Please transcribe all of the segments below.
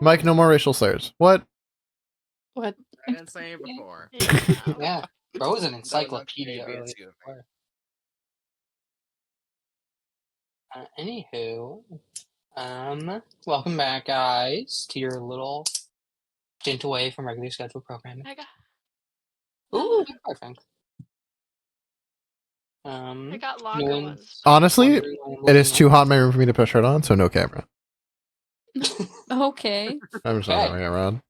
Mike, no more racial slurs. What? What? I didn't say it before. Yeah, bro was an That was encyclopedia okay, earlier. excuse me. Anywho, welcome back, guys, to your little stint away from regular scheduled programming. Ooh, perfect. I got longer anyone ones. Honestly, wondering why I'm it is looking too like hot in my room for me to put a shirt on, so no camera. Okay. I'm just not Okay. going around.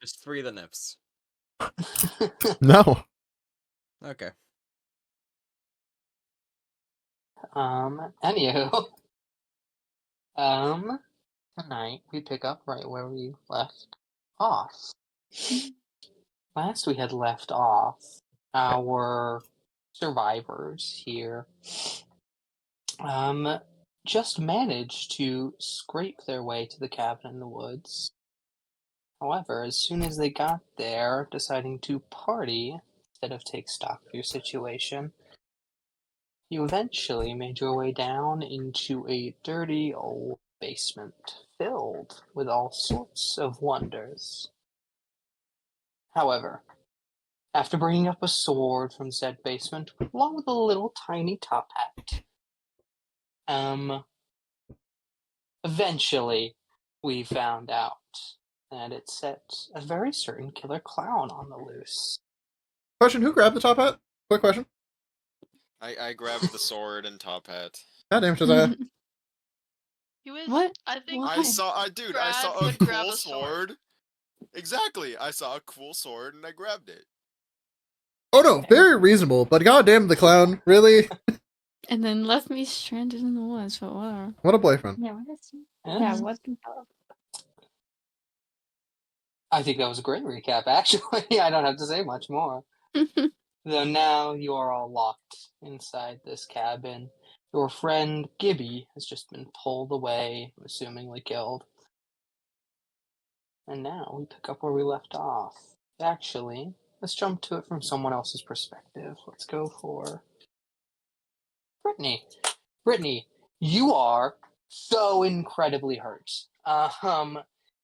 Just 3 of the nips. No. Okay. Anywho, tonight we pick up right where we left off. Last we had left off, our survivors here, just managed to scrape their way to the cabin in the woods. However, as soon as they got there, deciding to party instead of take stock of your situation, you eventually made your way down into a dirty old basement filled with all sorts of wonders. However, after bringing up a sword from said basement, along with a little tiny top hat, eventually we found out that it set a very certain killer clown on the loose. Question, who grabbed the top hat? Quick question. I grabbed the sword and top hat. Goddamn, Josiah. He was. What? I think. Why? I saw a would grab cool a sword. sword. Exactly. I saw a cool sword and I grabbed it. Oh no, very reasonable, but goddamn the clown, really? And then left me stranded in the woods, but whatever. What a boyfriend. Yeah, what is Yeah, what the hell? I think that was a great recap, actually. I don't have to say much more. Though now you are all locked inside this cabin. Your friend Gibby has just been pulled away, assumingly killed. And now we pick up where we left off. Actually, let's jump to it from someone else's perspective. Let's go for Brittany. Brittany, you are so incredibly hurt.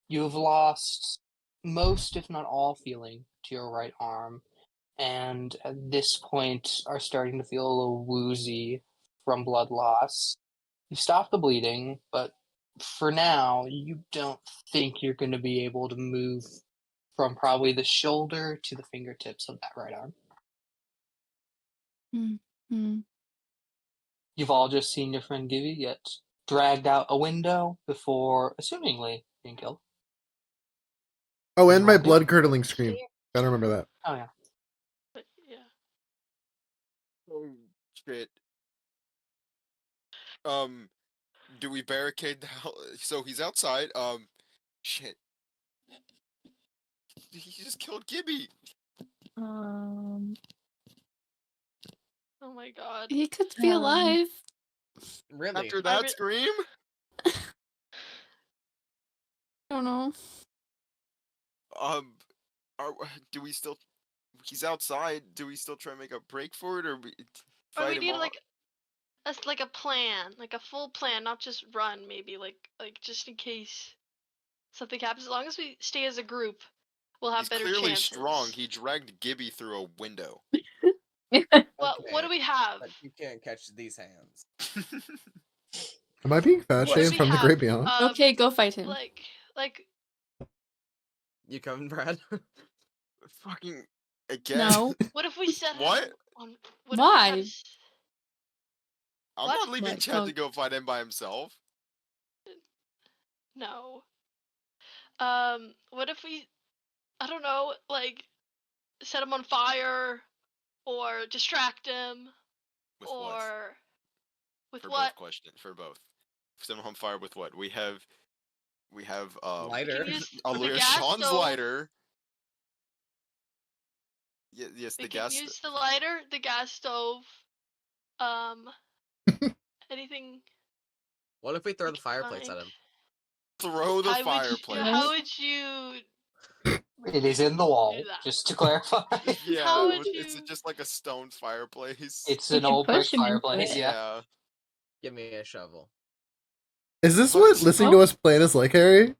You've lost most, if not all, feeling to your right arm, and at this point are starting to feel a little woozy from blood loss. You've stopped the bleeding, but for now, you don't think you're going to be able to move from probably the shoulder to the fingertips of that right arm. Mm-hmm. You've all just seen your friend Gibby get dragged out a window before, assumingly, being killed. Oh, and my blood-curdling scream. Gotta remember that. Oh, yeah. But yeah. Oh shit. Do we barricade the house? So he's outside. Shit. He just killed Gibby. Oh my god. He could be alive. Really? After that scream? I don't know. Do we still? He's outside. Do we still try to make a break for it, or Or fight we him need off? like a plan, like a full plan, not just run. Maybe like just in case something happens. As long as we stay as a group, we'll have He's better clearly chances. strong. He dragged Gibby through a window. Well, what do we have? But you can't catch these hands. Am I being fat What do shamed we from the have? great beyond? Okay, go fight him. Like. You coming, Brad? Fucking again. No. What if we set him What? on? Why? I'm What? not leaving What? Chad to go fight him by himself. No. What if we? I don't know, like set him on fire, or distract him, With or what? with For what? both questions. For both. Set him on fire with what? We have Lighter. We can use a the gas Sean's stove. lighter. Yes, We the can gas. use the lighter, the gas stove. Anything. What if we throw we the can fireplace find. at him? Throw the How fireplace. would you? It is in the wall, Do that. just to clarify. Yeah, How would is you? it just like a stone fireplace? It's You an can old brick push him into fireplace, it. yeah. Give me a shovel. Is this What? what listening to us plan is like, Harry?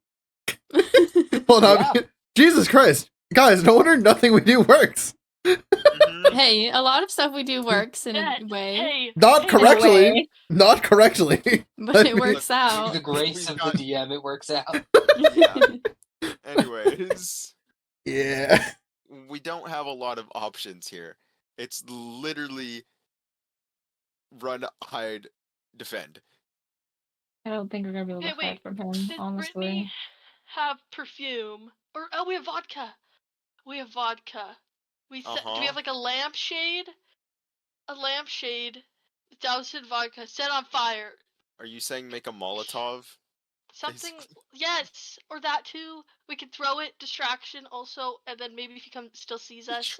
Hold on. Yeah. Jesus Christ. Guys, no wonder nothing we do works. Mhm. Hey, a lot of stuff we do works in Yeah, a way, Hey, Not hey, correctly. way. Not correctly. but I it mean- works Through out. the grace We've of got- the DM, it works out. Yeah. Anyways, Yeah. we don't have a lot of options here. It's literally run, hide, defend. I don't think we're gonna be able to Hey, hide wait. from him, Did Brittany honestly. have perfume? Or oh, we have vodka. We have vodka. Do we Uh-huh. have like a lampshade? A lampshade doused in vodka, set on fire. Are you saying make a Molotov? Something, Basically. yes, or that too. We could throw it, distraction also, and then maybe if he still sees us,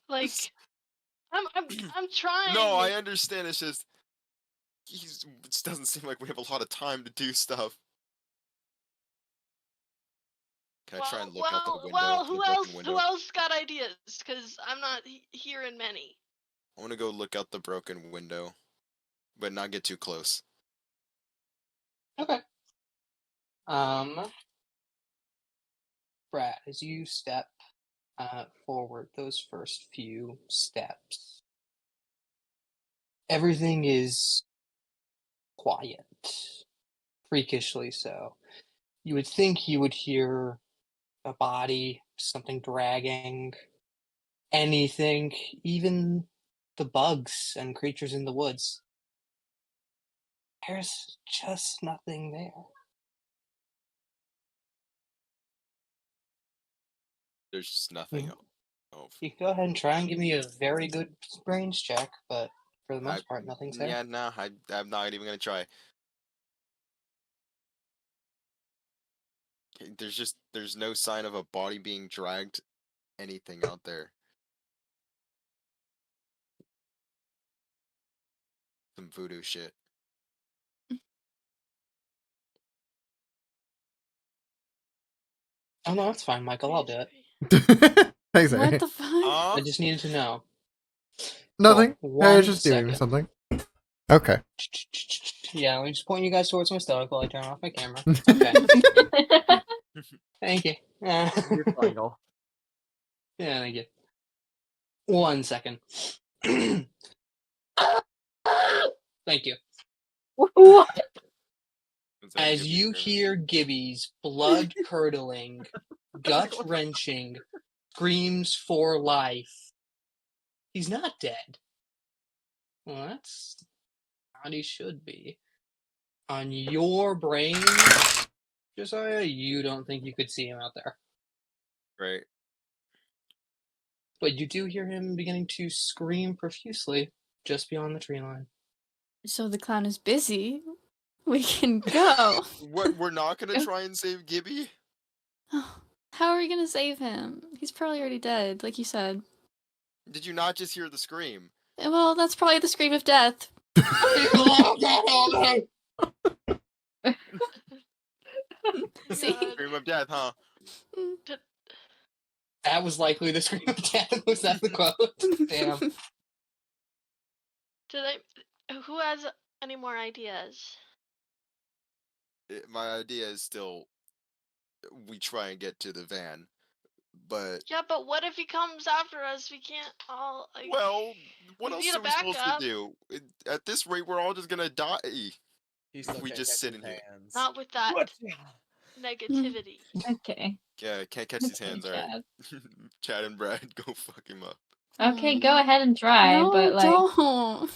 like, I'm trying. No, I understand. It's just it doesn't seem like we have a lot of time to do stuff. Can I try and look out the window? Well, the who broken else? window? Who else got ideas? Because I'm not hearing many. I want to go look out the broken window, but not get too close. Okay. Brad, as you step forward, those first few steps, everything is quiet, freakishly so. You would think you would hear a body, something dragging, anything, even the bugs and creatures in the woods. There's just nothing there. There's just nothing. Mhm. Oh, You can go ahead and try and give me a very good brains check, but for the most part, nothing's there. yeah, no, I'm not even gonna try. There's no sign of a body being dragged, anything out there. Some voodoo shit. Oh no, that's fine, Michael. I'll do it. Thanks, What Harry. the fuck? I just needed to know. Nothing. Cool. Harry's 1 just doing second. something. Okay. Yeah, let me just point you guys towards my stomach while I turn off my camera. Okay. Thank you. Yeah, Triangle. thank you. 1 second. Thank you. What? Is that As Gibby you screaming? hear Gibby's blood curdling, gut wrenching screams for life, he's not dead. Well, that's how he should be. On your brain, Josiah, you don't think you could see him out there. Right. But you do hear him beginning to scream profusely just beyond the tree line. So the clown is busy. We can go. What? We're not gonna try and save Gibby? How are we gonna save him? He's probably already dead, like you said. Did you not just hear the scream? Well, that's probably the scream of death. See? God. Scream of death, huh? That was likely the scream of death. Was that the quote? Damn. Who has any more ideas? My idea is still we try and get to the van, but Yeah, but what if he comes after us? We can't all like. well, what we else need a are we supposed to backup. do? At this rate, we're all just gonna die. He still We can't just catch sit his in here. hands. Not with that What? negativity. Okay. Yeah, can't catch his Okay, hands, alright. Chad. Chad and Brad, go fuck him up. Okay, go ahead and try, No, but like don't.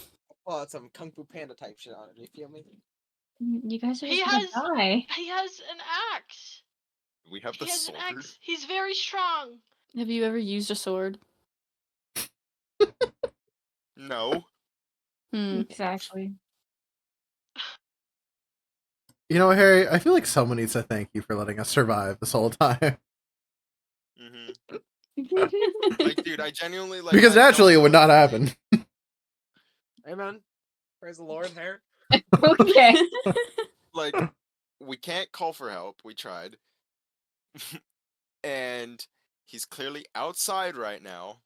Oh, it's some Kung Fu Panda type shit on it. You feel me? you guys are He just gonna has- die. He has an axe. We have the He has an sword. axe. He's very strong. Have you ever used a sword? No. Exactly. You know, Harry, I feel like someone needs to thank you for letting us survive this whole time. Mm-hmm. Like, dude, I genuinely like. Because I don't naturally it would know- not happen. Amen. Praise the Lord, Hair. Okay. Like, we can't call for help. We tried. And he's clearly outside right now,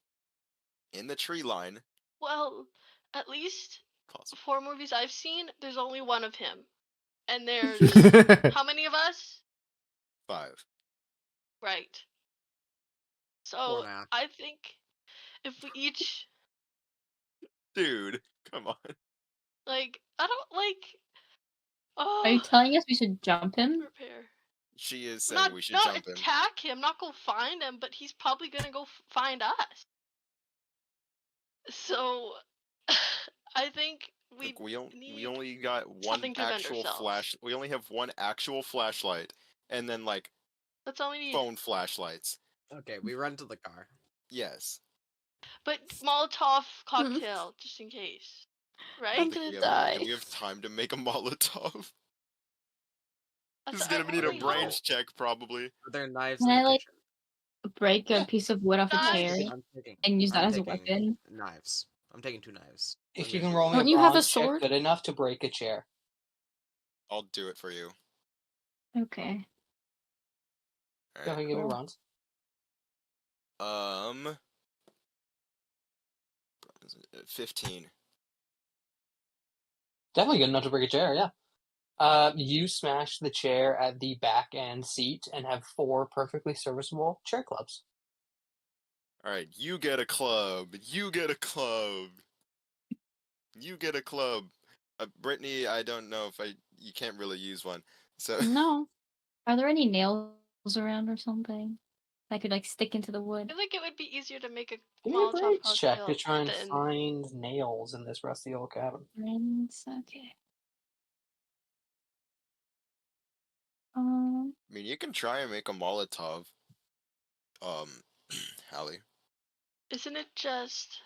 in the tree line. Well, at least Cause 4 movies I've seen, there's only one of him. And there's how many of us? 5. Right. So 4.5. I think if we each Dude, come on. like, I don't like. Are you Oh, telling us we should jump him? prepare. She is saying Not we should not jump him. attack him, not go find him, but he's probably gonna go find us. So I think we Look, we need only got one something to defend actual ourselves. flash. We only have one actual flashlight, and then like That's all we need. phone flashlights. Okay, we run to the car. Yes. But Molotov cocktail, just in case. I Right? don't I'm think gonna we have. die. Do we have time to make a Molotov? This is I gonna need a only hope. brains check, probably. Are there knives Can in the I, like, kitchen? break Yeah. a piece of wood off a Nice. chair I'm taking. and use that I'm as a taking weapon? knives. I'm taking 2 knives. If I'm you gonna can do roll it. me a Don't you have a bronze check, sword? good enough to break a chair. I'll do it for you. Okay. Go Alright. ahead, give me Cool. bronze. 15. Definitely good enough to break a chair, yeah. You smash the chair at the back end seat and have 4 perfectly serviceable chair clubs. Alright, you get a club. You get a club. You get a club. Brittany, I don't know if you can't really use one. So No. Are there any nails around or something that could, like, stick into the I wood? feel like it would be easier to make a Give me a Molotov brains check cocktail to try and than. find nails in this rusty old cabin. Friends, okay. I mean, you can try and make a Molotov. Hallie. Isn't it just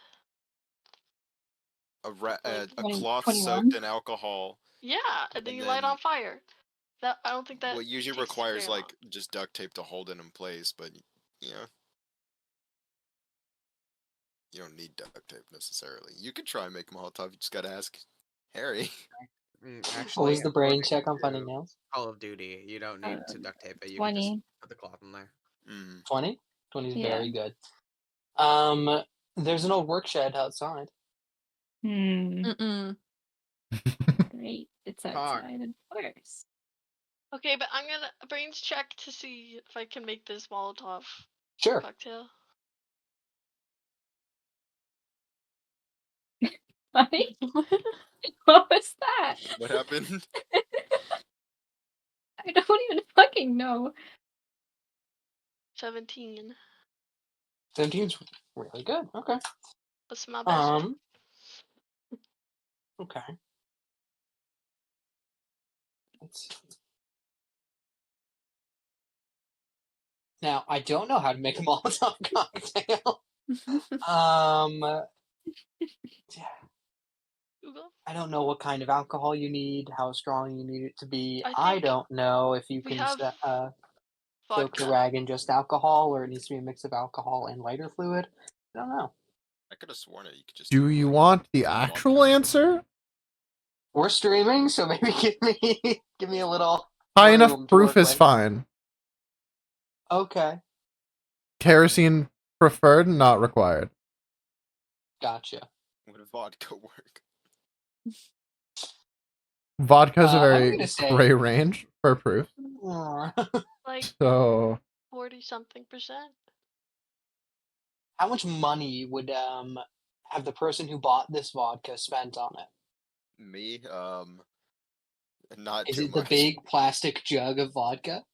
A like cloth 21. soaked in alcohol. yeah, and then And you light then on fire. That I don't think that well, it usually takes requires very long. like just duct tape to hold it in place, but yeah. You don't need duct tape necessarily. You can try and make Molotov, you just gotta ask Harry. What was Actually, the brain according check on finding to nails? Call of Duty, you don't need to Um, duct tape it. You can just 20. put the cloth in there. 20? 20 is Yeah. very good. There's an old work shed outside. Mm-mm. Great. It's Car. outside, of course. Okay, but I'm gonna brains check to see if I can make this Molotov Sure. cocktail. Buddy? What was that? What happened? I don't even fucking know. 17. 17's really good. Okay. That's my best. Okay. Let's see. Now, I don't know how to make a Molotov cocktail. Yeah, Google. I don't know what kind of alcohol you need, how strong you need it to be. I I think don't know if you we can have soak the vodka. rag in just alcohol or it needs to be a mix of alcohol and lighter fluid. I don't know. I could have sworn it. You could just. Do you want the actual answer? We're streaming, so maybe give me a little High enough room to proof work is with. fine. Okay, Kerosene preferred, not required. gotcha. Would vodka work? Vodka is a I'm very gonna say gray range for proof. Like So 40-something%. how much money would have the person who bought this vodka spent on it? Me? Not Is too it the much. big plastic jug of vodka?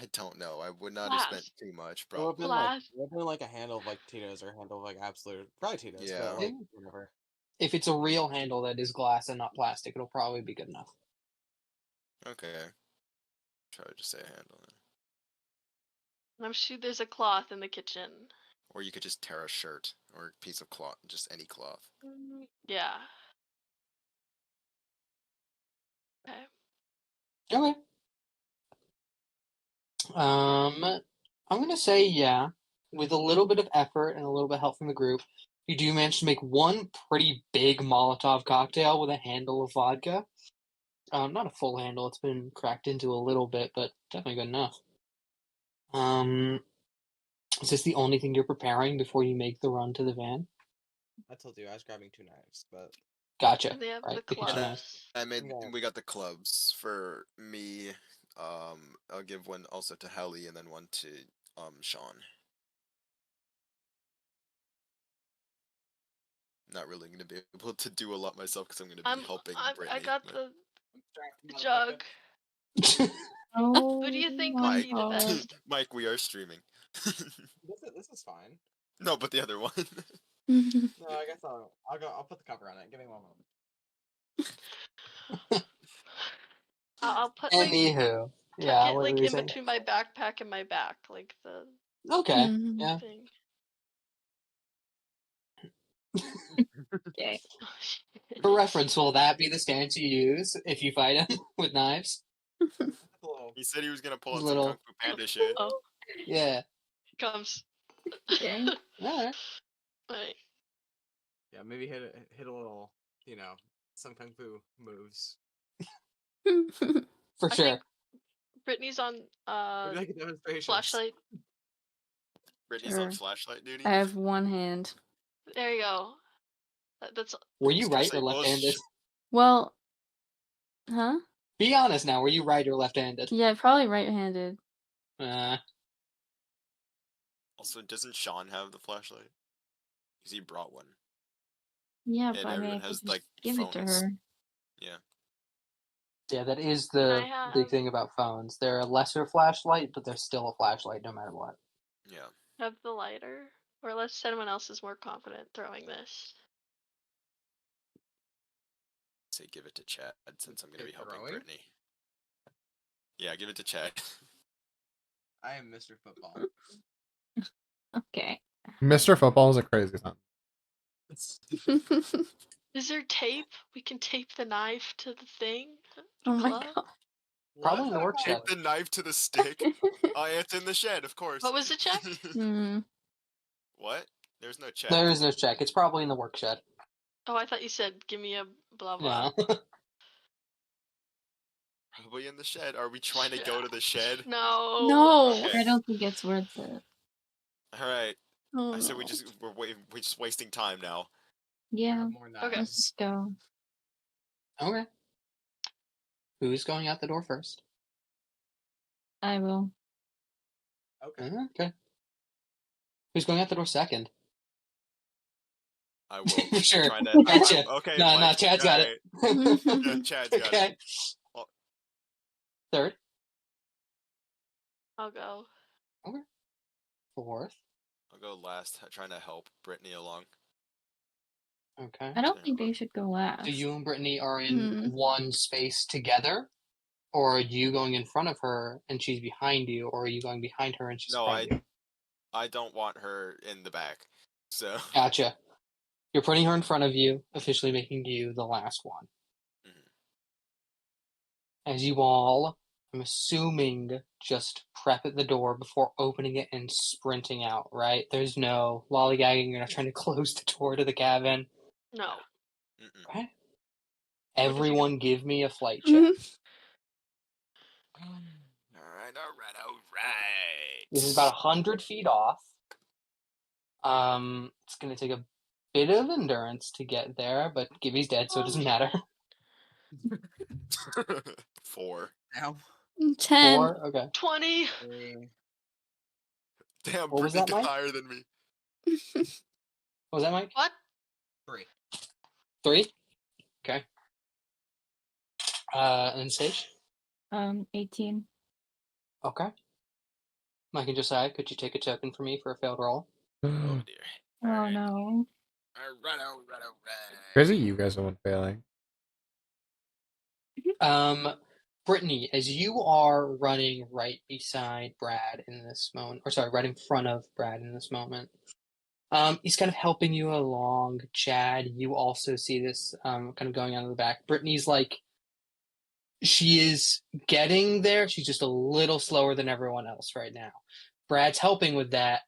I don't know. I would not have spent too much, It would have probably. been like a handle of like Tito's or a handle of like Absolute, probably Tito's, Yeah. but like whatever. If it's a real handle that is glass and not plastic, it'll probably be good enough. Okay. Try to just say a handle. I'm sure there's a cloth in the kitchen. Or you could just tear a shirt or a piece of cloth, just any cloth. Yeah. Okay. Okay. I'm gonna say yeah. With a little bit of effort and a little bit of help from the group, you do manage to make one pretty big Molotov cocktail with a handle of vodka. Not a full handle; it's been cracked into a little bit, but definitely good enough. Is this the only thing you're preparing before you make the run to the van? I told you I was grabbing 2 knives, but Gotcha. And they have Right, the the kitchen knife. clubs. I made. Yeah. We got the clubs for me. I'll give one also to Helly and then one to Sean. Not really gonna be able to do a lot myself because I'm gonna be helping Brittany. I got but- the Motherfucker. jug. Oh, Who do you think my would be the God. best? Mike, we are streaming. This is fine. No, but the other one. No, I guess I'll put the cover on it. Give me one moment. I'll put my Anywho, tuck yeah, it what like were you in saying? between my backpack and my back, like the Okay, Mhm. yeah. thing. Okay. Oh, shit. For reference, will that be the stance you use if you fight him with knives? Hello. He said he was gonna pull His out some little- Kung Fu Panda shit. Oh, Yeah. he comes. Okay. Alright. Right. Yeah, maybe hit a little, some kung fu moves. For I sure. think Brittany's on Maybe like a demonstration. flashlight. Brittany's Sure. on flashlight duty. I have one hand. There you go. That's Were I was you gonna right say, or well, left-handed? Well, huh? Be honest now, were you right or left-handed? Yeah, probably right-handed. Also, doesn't Sean have the flashlight? Because he brought one. Yeah, And but I mean, I everyone could has just like give it to phones. her. Yeah. Yeah, that is Can the I big have thing about phones. They're a lesser flashlight, but they're still a flashlight no matter what. Yeah. have the lighter? Or unless someone else is more confident throwing this. Say give it to Chad since I'm gonna be helping Throwing? Brittany. Yeah, give it to Chad. I am Mr. Football. Okay. Mr. Football is a crazy sentence. Is there tape? We can tape the knife to the thing? Oh my Glove? god. Probably in the workshop. Tape the knife to the stick. Oh, yeah, it's in the shed, of course. What was it, Jack? Hmm. What? There's no check. There is no check. It's probably in the work shed. Oh, I thought you said give me a blah blah. No. Probably in the shed. Are we trying to go to the shed? No. No. Okay. I don't think it's worth it. All right. Oh, I said no. we're just wasting time now. Yeah, More Okay. let's just go. Okay. Who's going out the door first? I will. Okay. Okay. Who's going out the door second? I will. For sure. Trying to. Gotcha. Okay. No, Mike, Chad's got it. alright. Yeah, Chad's got Okay. it. Oh. Third. I'll go. Fourth. I'll go last, trying to help Brittany along. Okay. I don't think they should go last. So you and Brittany are in Hmm. one space together? Or are you going in front of her and she's behind you? Or are you going behind her and she's in No, front of you? I don't want her in the back. So. Gotcha. You're putting her in front of you, officially making you the last one. Mhm. As you all, I'm assuming, just prep at the door before opening it and sprinting out, right? There's no lollygagging. You're not trying to close the door to the cabin. No. Mm-mm. Okay. What if you Everyone give me a flight check. Alright. This is about 100 feet off. It's going to take a bit of endurance to get there, but Gibby's dead, so it doesn't matter. 4. Now. 10. 4? Okay. 20. 3. Damn, What was Brittany that, did Mike? higher than me. What was that, Mike? What? 3. 3? Okay. And Sage? 18. Okay. Mike and Josiah, could you take a token for me for a failed roll? Oh dear. Oh Alright. no. Alright. Crazy you guys are one failing. Brittany, as you are running right beside Brad in this moment, or sorry, right in front of Brad in this moment, he's kind of helping you along. Chad, you also see this kind of going on in the back. Brittany's like, she is getting there. She's just a little slower than everyone else right now. Brad's helping with that,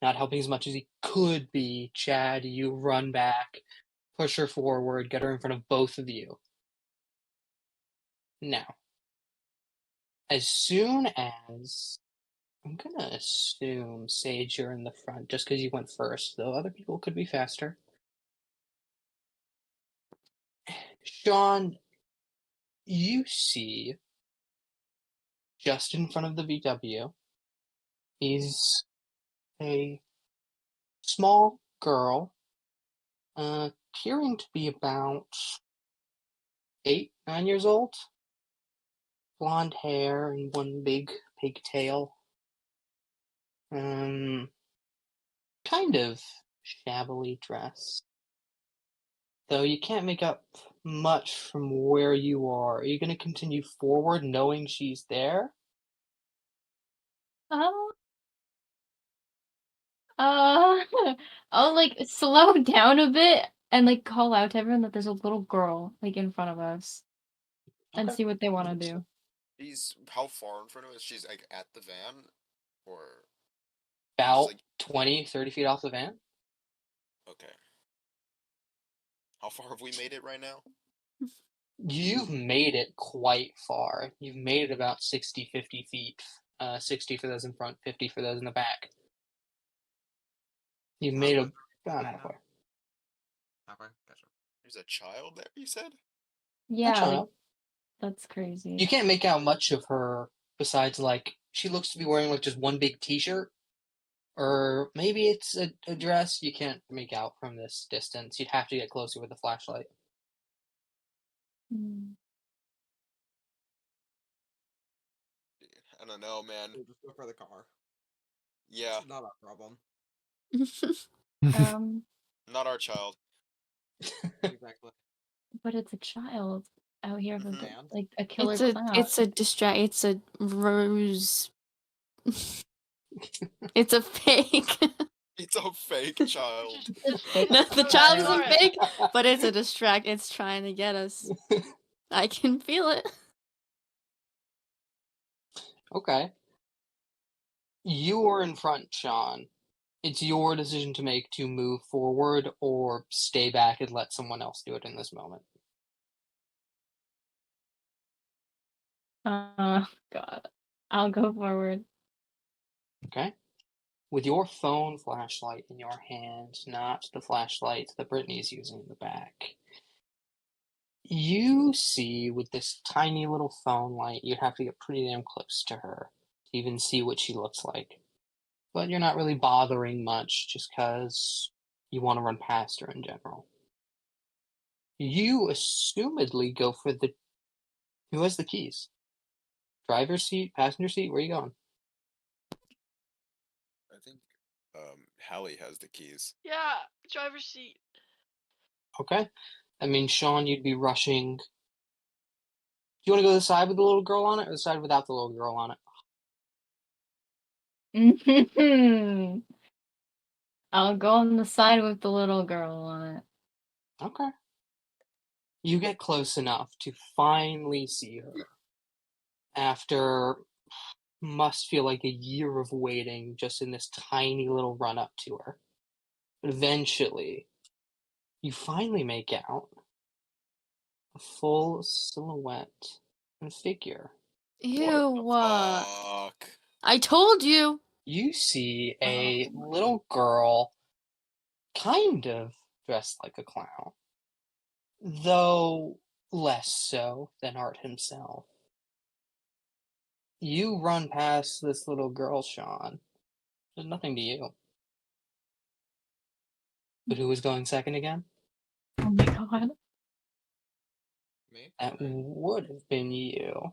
not helping as much as he could be. Chad, you run back, push her forward, get her in front of both of you. Now, as soon as I'm gonna assume Sage, you're in the front just because you went first, though other people could be faster. Sean, you see just in front of the VW, is a small girl, appearing to be about 8, 9 years old. Blonde hair and one big pigtail. Kind of shabbily dressed. Though you can't make up much from where you are. Are you going to continue forward knowing she's there? Oh. I'll like slow down a bit and like call out to everyone that there's a little girl like in front of us and Okay. see what they want to do. She's how far in front of us? She's like at the van, or About like 20, 30 feet off the van. okay. How far have we made it right now? You've made it quite far. You've made it about 60, 50 feet. 60 for those in front, 50 for those in the back. You've made it about halfway. Halfway? Gotcha. There's a child there, you said? Yeah, like, child. that's crazy. You can't make out much of her besides, like, she looks to be wearing, like, just one big t-shirt. Or maybe it's a dress. You can't make out from this distance. You'd have to get closer with a flashlight. Mm. I don't know, man. We'll just go for the car. Yeah, It's not our problem. Um, not our child. Exactly. but it's a child out here with And? like a killer It's a clown. it's a rose. It's a fake. It's a fake child. It's a fake No, the Okay, child isn't alright. fake, but it's a distract. It's trying to get us. I can feel it. Okay. You are in front, Sean. It's your decision to make to move forward or stay back and let someone else do it in this moment. God. I'll go forward. Okay? With your phone flashlight in your hand, not the flashlight that Brittany's using in the back, you see with this tiny little phone light, you'd have to get pretty damn close to her to even see what she looks like. But you're not really bothering much just because you want to run past her in general. You assumedly go for the. Who has the keys? Driver's seat, passenger seat? Where are you going? I think Hallie has the keys. Yeah, driver's seat. Okay. I mean, Sean, you'd be rushing. Do you want to go to the side with the little girl on it or the side without the little girl on it? I'll go on the side with the little girl on it. Okay. You get close enough to finally see her after must feel like a year of waiting just in this tiny little run up to her. But eventually, you finally make out a full silhouette and figure. Ew. Fuck. I told you. You see a little girl kind of dressed like a clown, though less so than Art himself. You run past this little girl, Sean. There's nothing to you. But who was going second again? Oh my god. Me? That Did I- would have been you.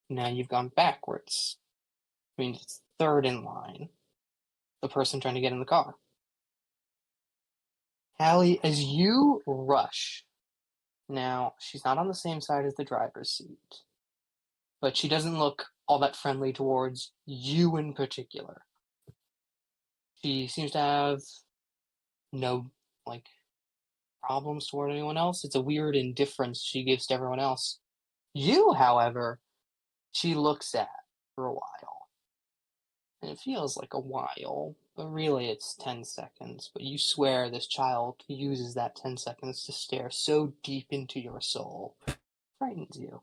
Now you've gone backwards. Means it's third in line. The person trying to get in the car. Hallie, as you rush, now she's not on the same side as the driver's seat, but she doesn't look all that friendly towards you in particular. She seems to have no, like, problems toward anyone else. It's a weird indifference she gives to everyone else. You, however, she looks at for a while. And it feels like a while, but really it's 10 seconds. But you swear this child uses that 10 seconds to stare so deep into your soul. Frightens you.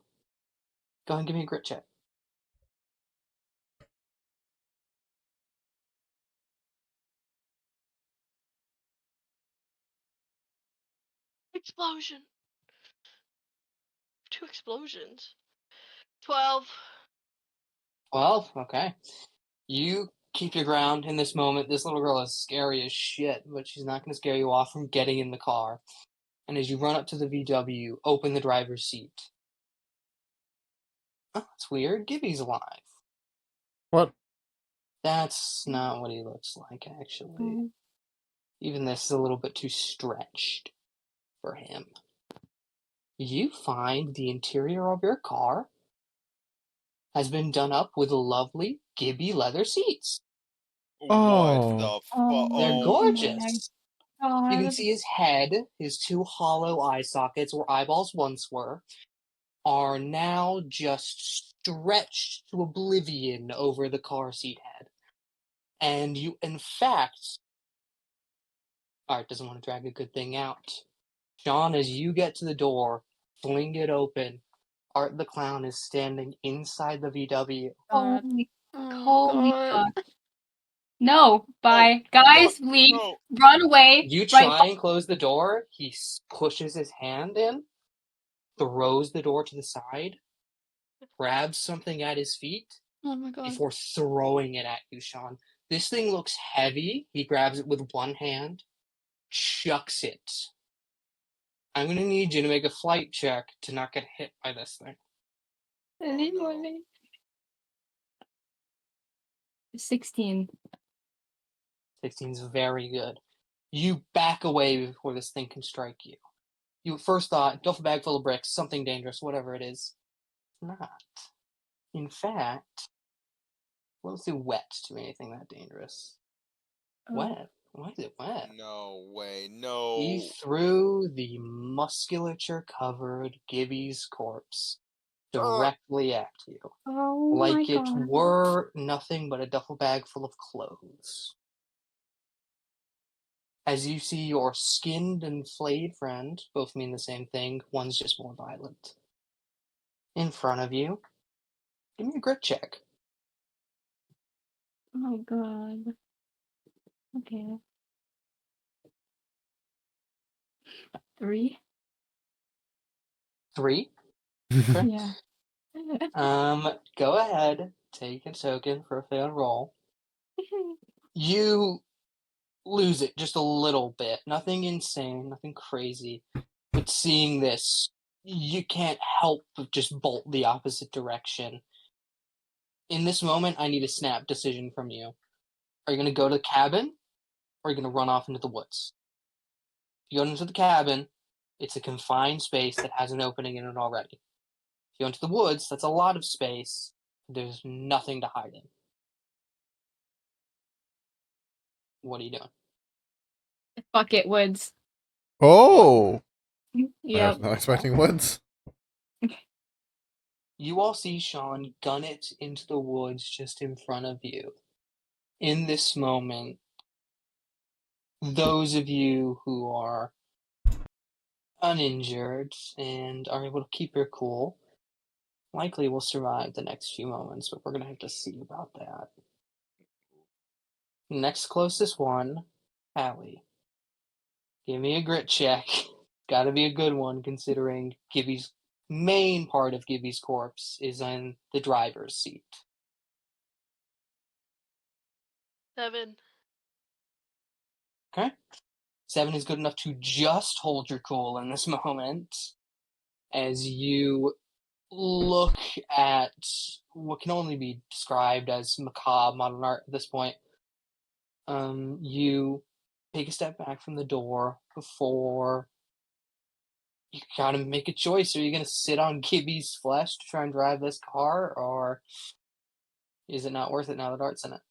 Go ahead and give me a grit check. Explosion. 2 explosions. 12. Well, okay. You keep your ground in this moment. This little girl is scary as shit, but she's not going to scare you off from getting in the car. And as you run up to the VW, open the driver's seat. Oh, that's weird. Gibby's alive. What? That's not what he looks like, actually. Even this is a little bit too stretched for him. You find the interior of your car has been done up with lovely Gibby leather seats. What Oh. the fuck? Oh, They're Oh, gorgeous. You can God. see his head, his two hollow eye sockets where eyeballs once were, are now just stretched to oblivion over the car seat head. And you, in fact, Art doesn't want to drag a good thing out. Sean, as you get to the door, fling it open, Art the Clown is standing inside the VW. God. Holy, Oh holy God. fuck. No, bye. Guys, fuck, leave. no. Run away. You Right. try and close the door, he pushes his hand in, throws the door to the side, grabs something at his feet, Oh my God. before throwing it at you, Sean. This thing looks heavy. He grabs it with one hand, chucks it. I'm gonna need you to make a flight check to not get hit by this thing. no. 16. 16 is very good. You back away before this thing can strike you. You first thought, duffel bag full of bricks, something dangerous, whatever it is. Not. In fact, let's do wet to anything that dangerous. Oh. Wet? Why is it wet? No way, He no. threw the musculature-covered Gibby's corpse directly at you, Oh my like it God. were nothing but a duffel bag full of clothes. As you see your skinned and flayed friend, both mean the same thing, one's just more violent. In front of you, give me a grit check. Oh God. Okay. 3? 3. Okay. Yeah. Go ahead, take a token for a failed roll. You lose it just a little bit. Nothing insane, nothing crazy. But seeing this, you can't help but just bolt the opposite direction. In this moment, I need a snap decision from you. Are you going to go to the cabin, or are you going to run off into the woods? If you go into the cabin, it's a confined space that has an opening in it already. If you go into the woods, that's a lot of space. There's nothing to hide in. What are you doing? Fuck it, Woods. Oh. I Yep. was not expecting woods. You all see Sean gun it into the woods just in front of you. In this moment, those of you who are uninjured and are able to keep your cool likely will survive the next few moments, but we're going to have to see about that. Next closest one, Allie. Give me a grit check. Gotta be a good one considering Gibby's main part of Gibby's corpse is in the driver's seat. 7. Okay? 7 is good enough to just hold your cool in this moment as you look at what can only be described as macabre modern art at this point. You take a step back from the door before you gotta make a choice. Are you gonna sit on Gibby's flesh to try and drive this car, or is it not worth it now that Art's in it?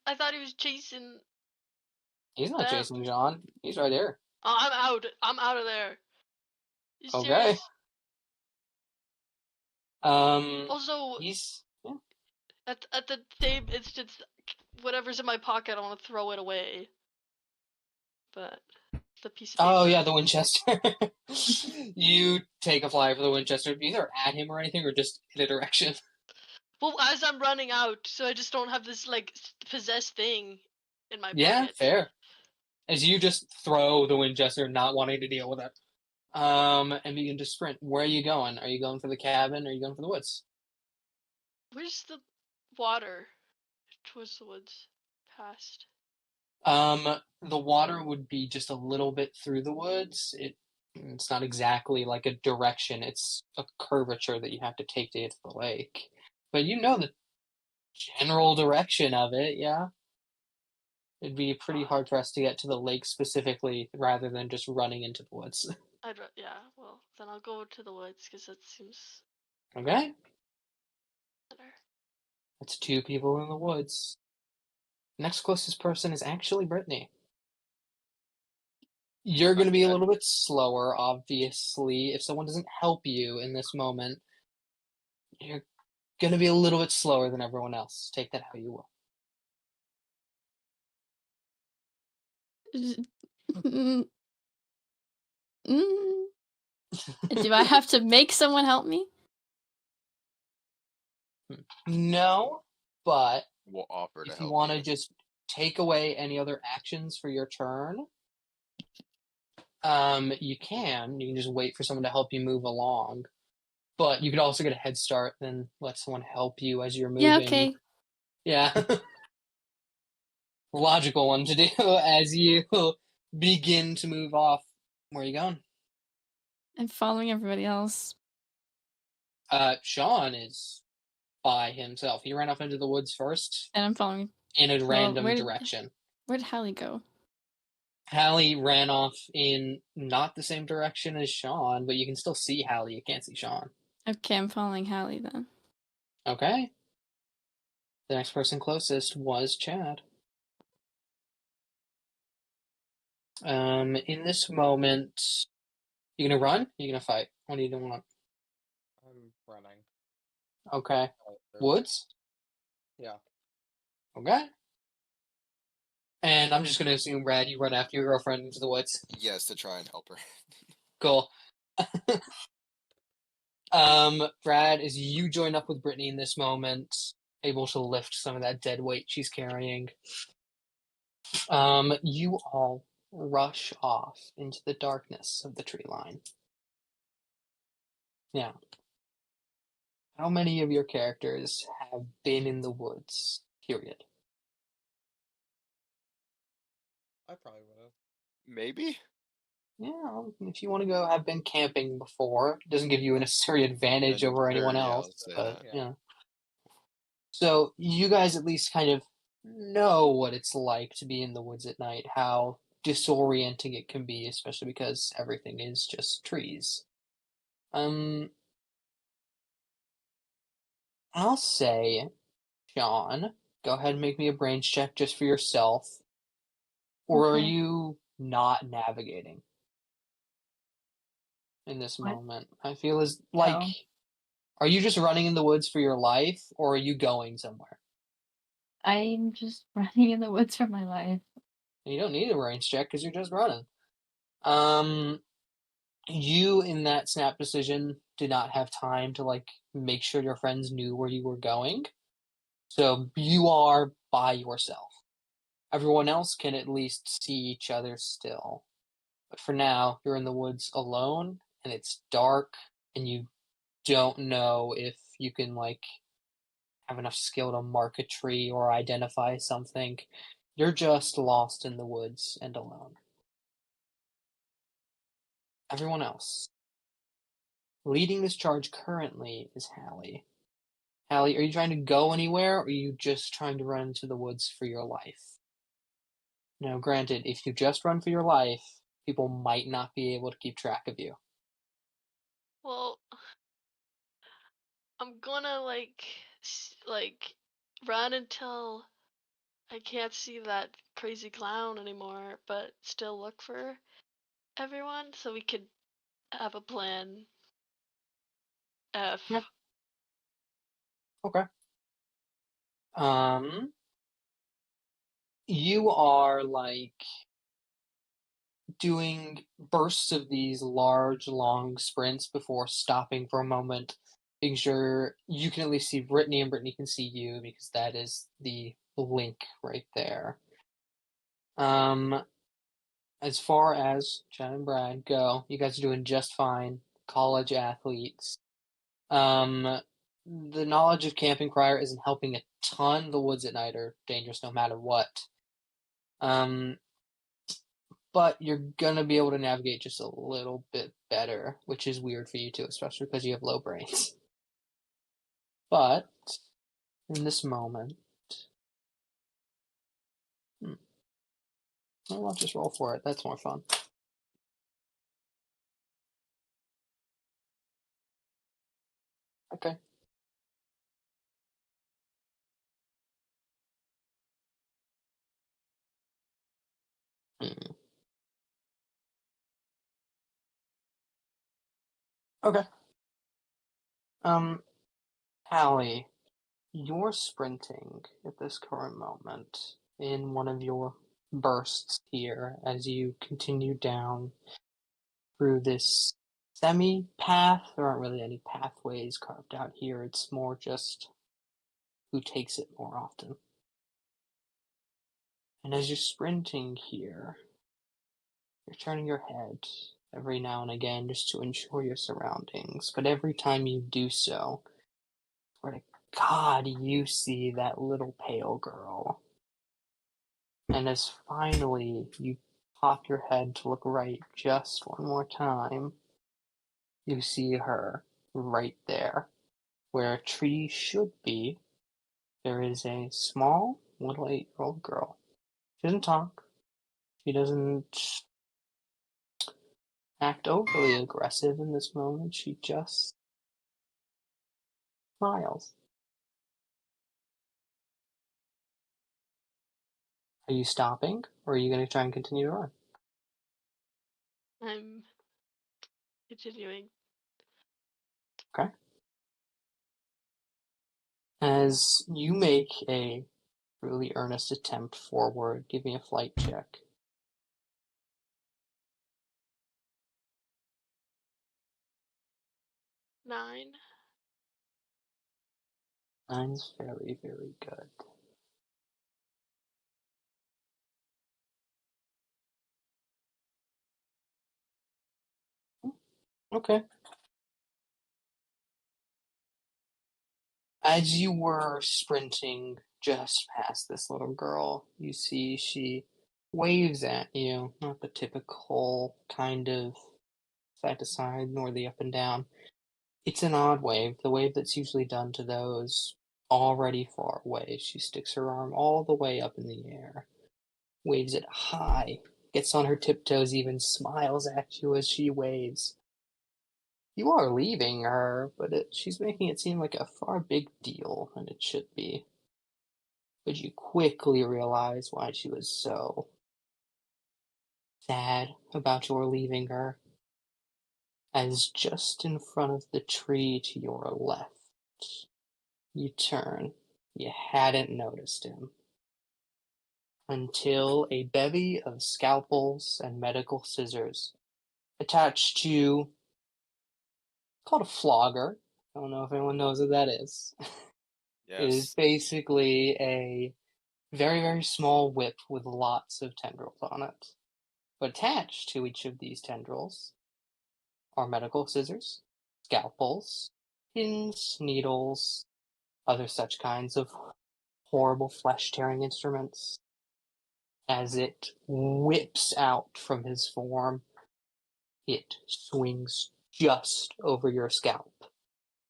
I thought he was chasing. He's not Them. chasing John. He's right here. Oh, I'm out. I'm out of there. You Okay. serious? Um, Also, he's yeah. at the same instance, whatever's in my pocket, I want to throw it away. But the piece of paper. Oh yeah, the Winchester. You take a flyer for the Winchester, either at him or anything, or just in a direction. Well, as I'm running out, so I just don't have this like possessed thing in my Yeah, pocket. fair. As you just throw the Winchester, not wanting to deal with it. And begin to sprint. Where are you going? Are you going for the cabin or are you going for the woods? Where's the water towards the woods past? The water would be just a little bit through the woods. It's not exactly like a direction. It's a curvature that you have to take to get to the lake. But you know the general direction of it, yeah. It'd be pretty hard for us to get to the lake specifically rather than just running into the woods. Yeah, well, then I'll go to the woods because that seems Okay? better. That's 2 people in the woods. Next closest person is actually Brittany. You're going to be a Okay. little bit slower, obviously. If someone doesn't help you in this moment, you're going to be a little bit slower than everyone else. Take that how you will. Mm, mm. Do I have to make someone help me? No, but We'll offer to if you help want to you. just take away any other actions for your turn, you can. You can just wait for someone to help you move along. But you could also get a head start, then let someone help you as you're moving. Yeah, okay. Yeah. Logical one to do as you begin to move off. Where are you going? I'm following everybody else. Sean is by himself. He ran off into the woods first And I'm following. in a Well, random direction. Where'd Hallie go? Hallie ran off in not the same direction as Sean, but you can still see Hallie. You can't see Sean. Okay, I'm following Hallie then. Okay. The next person closest was Chad. In this moment, you gonna run? You gonna fight? What do you want? I'm running. Okay. Right through. Woods? Yeah. Okay. And I'm just gonna assume, Brad, you run after your girlfriend into the woods. Yes, to try and help her. Cool. Brad, as you join up with Brittany in this moment, able to lift some of that dead weight she's carrying, you all rush off into the darkness of the tree line. Now, how many of your characters have been in the woods? Period. I probably would have. Maybe? Yeah, if you want to go have been camping before, it doesn't give you a necessary advantage over anyone Sure, yeah, else, I'll say but that. yeah. So you guys at least kind of know what it's like to be in the woods at night, how disorienting it can be, especially because everything is just trees. I'll say, Sean, go ahead and make me a brains check just for yourself. Or are Okay. you not navigating in this What? moment? I feel as like, No. are you just running in the woods for your life, or are you going somewhere? I'm just running in the woods for my life. You don't need a range check because you're just running. You in that snap decision did not have time to like make sure your friends knew where you were going, so you are by yourself. Everyone else can at least see each other still. But for now, you're in the woods alone, and it's dark, and you don't know if you can like have enough skill to mark a tree or identify something. You're just lost in the woods and alone. Everyone else. Leading this charge currently is Hallie. Hallie, are you trying to go anywhere, or are you just trying to run into the woods for your life? Now, granted, if you just run for your life, people might not be able to keep track of you. Well, I'm gonna like run until I can't see that crazy clown anymore, but still look for everyone so we could have a plan F. Yeah. Okay. Um, you are like doing bursts of these large, long sprints before stopping for a moment, making sure you can at least see Brittany and Brittany can see you because that is the link right there. As far as Chad and Brad go, you guys are doing just fine. College athletes. the knowledge of camping prior isn't helping a ton. The woods at night are dangerous no matter what. But you're gonna be able to navigate just a little bit better, which is weird for you too, especially because you have low brains. But in this moment, well, I'll just roll for it. That's more fun. Okay. Hmm. Okay. Hallie, you're sprinting at this current moment in one of your bursts here as you continue down through this semi path. There aren't really any pathways carved out here. It's more just who takes it more often. And as you're sprinting here, you're turning your head every now and again just to ensure your surroundings. But every time you do so, swear to God, you see that little pale girl. And as finally you pop your head to look right just one more time, you see her right there. Where a tree should be, there is a small little 8-year-old girl. She doesn't talk. She doesn't act overly aggressive in this moment. She just smiles. Are you stopping, or are you going to try and continue to run? I'm continuing. Okay. As you make a really earnest attempt forward, give me a flight check. Nine. Nine's very, very good. Okay. As you were sprinting just past this little girl, you see she waves at you, not the typical kind of side to side nor the up and down. It's an odd wave, the wave that's usually done to those already far away. She sticks her arm all the way up in the air, waves it high, gets on her tiptoes, even smiles at you as she waves. You are leaving her, but she's making it seem like a far big deal than it should be. But you quickly realize why she was so sad about your leaving her, as just in front of the tree to your left, you turn. You hadn't noticed him until a bevy of scalpels and medical scissors attached to called a flogger. I don't know if anyone knows what that is. It is Yes. basically a very, very small whip with lots of tendrils on it. But attached to each of these tendrils are medical scissors, scalpels, pins, needles, other such kinds of horrible flesh-tearing instruments. As it whips out from his form, it swings just over your scalp.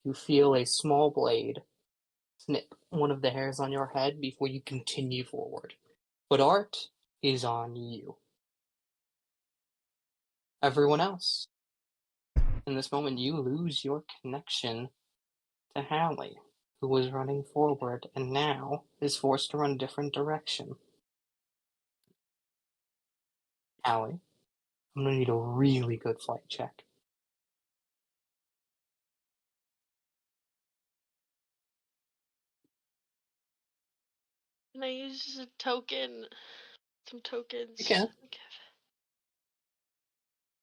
You feel a small blade snip one of the hairs on your head before you continue forward. But Art is on you. Everyone else, in this moment, you lose your connection to Hallie, who was running forward and now is forced to run a different direction. Hallie, I'm gonna need a really good flight check. Can I use a token? Some tokens. You can. Okay.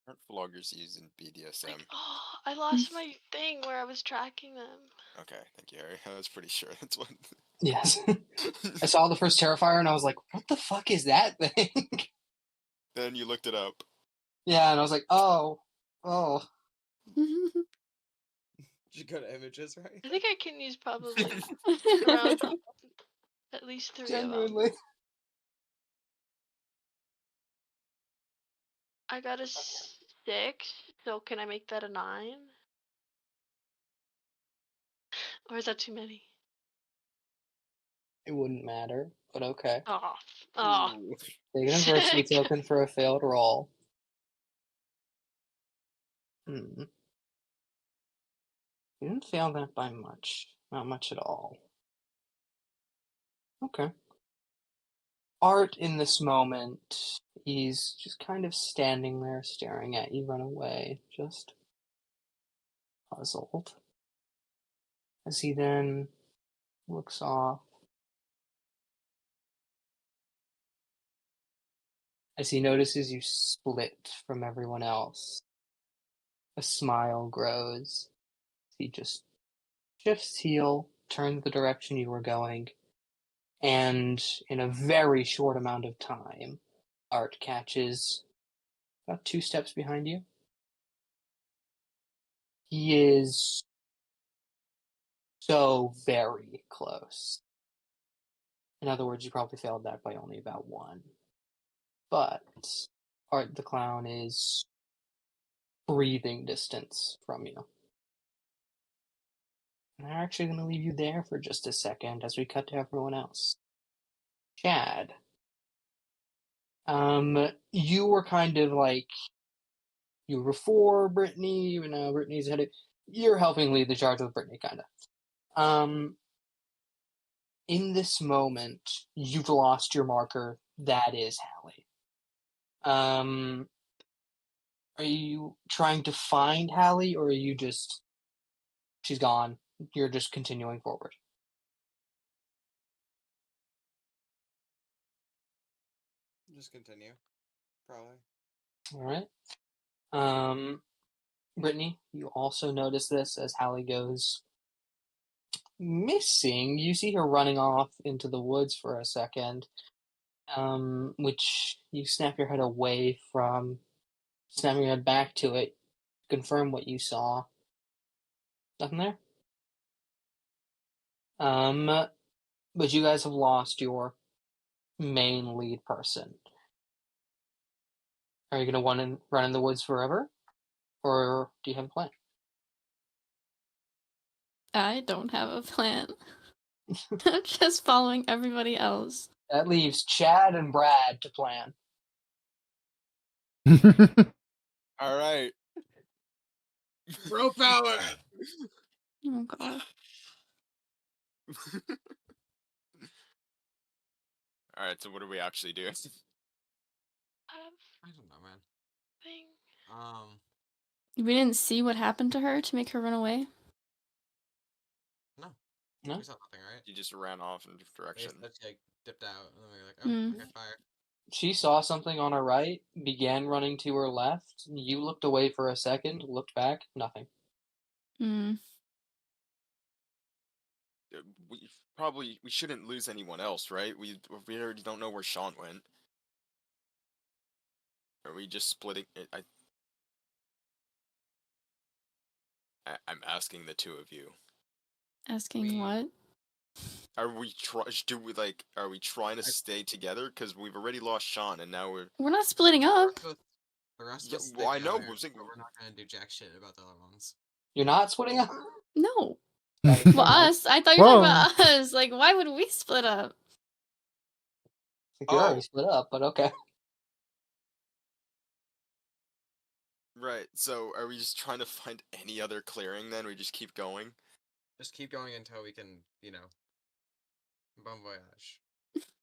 Aren't vloggers using BDSM? Like, oh, I lost my thing where I was tracking them. Okay, thank you, Harry. I was pretty sure that's what. Yes. I saw the first Terrifier and I was like, what the fuck is that thing? Then you looked it up. Yeah, and I was like, oh. Did you go to images, right? I think I can use probably around at least 3 of them. Genuinely. I got a 6, so can I make that a 9? Or is that too many? It wouldn't matter, but okay. Oh, oh. Ooh. Take an adversity Sick. token for a failed roll. Hmm. You didn't fail that by much. Not much at all. Okay. Art in this moment, he's just kind of standing there staring at you run away, just puzzled. As he then looks off. As he notices you split from everyone else, a smile grows. He just shifts heel, turns the direction you were going, and in a very short amount of time, Art catches about 2 steps behind you. He is so very close. In other words, you probably failed that by only about 1. But Art the Clown is breathing distance from you. And I'm actually going to leave you there for just a second as we cut to everyone else. Chad. You were kind of like, you were before Brittany, even though Brittany's headed. You're helping lead the charge with Brittany, kind of. In this moment, you've lost your marker. That is Hallie. Are you trying to find Hallie, or are you just, she's gone, you're just continuing forward? Just continue. Probably. All right. Brittany, you also notice this as Hallie goes missing. You see her running off into the woods for a second, which you snap your head away from, snapping your head back to it, confirm what you saw. Nothing there. But you guys have lost your main lead person. Are you gonna run in the woods forever, or do you have a plan? I don't have a plan. I'm just following everybody else. That leaves Chad and Brad to plan. All right. Bro power! Oh god. All right. So what do we actually do? I don't know, man. Thing. We didn't see what happened to her to make her run away? No. No? We saw nothing, right? You just ran off in a different They direction. just, like, dipped out, and then we were like, oh, okay, fire. She saw something on her right, began running to her left. You looked away for a second, looked back, nothing. Hmm. We shouldn't lose anyone else, right? We already don't know where Sean went. Are we just splitting it? I'm asking the two of you. Asking We- what? Are we Are we trying to stay together? Because we've already lost Sean, and now we're. We're not splitting up. The rest of Yeah, us well, I stick know, together, but but we're not gonna do jack shit about the other ones. You're not splitting up? No. Okay, Well, never mind. us. I thought you were talking Whoa. about us. Like, why would we split up? I think you're already Oh. split up, but okay. Right. So, are we just trying to find any other clearing? Then we just keep going. Just keep going until we can, bon voyage.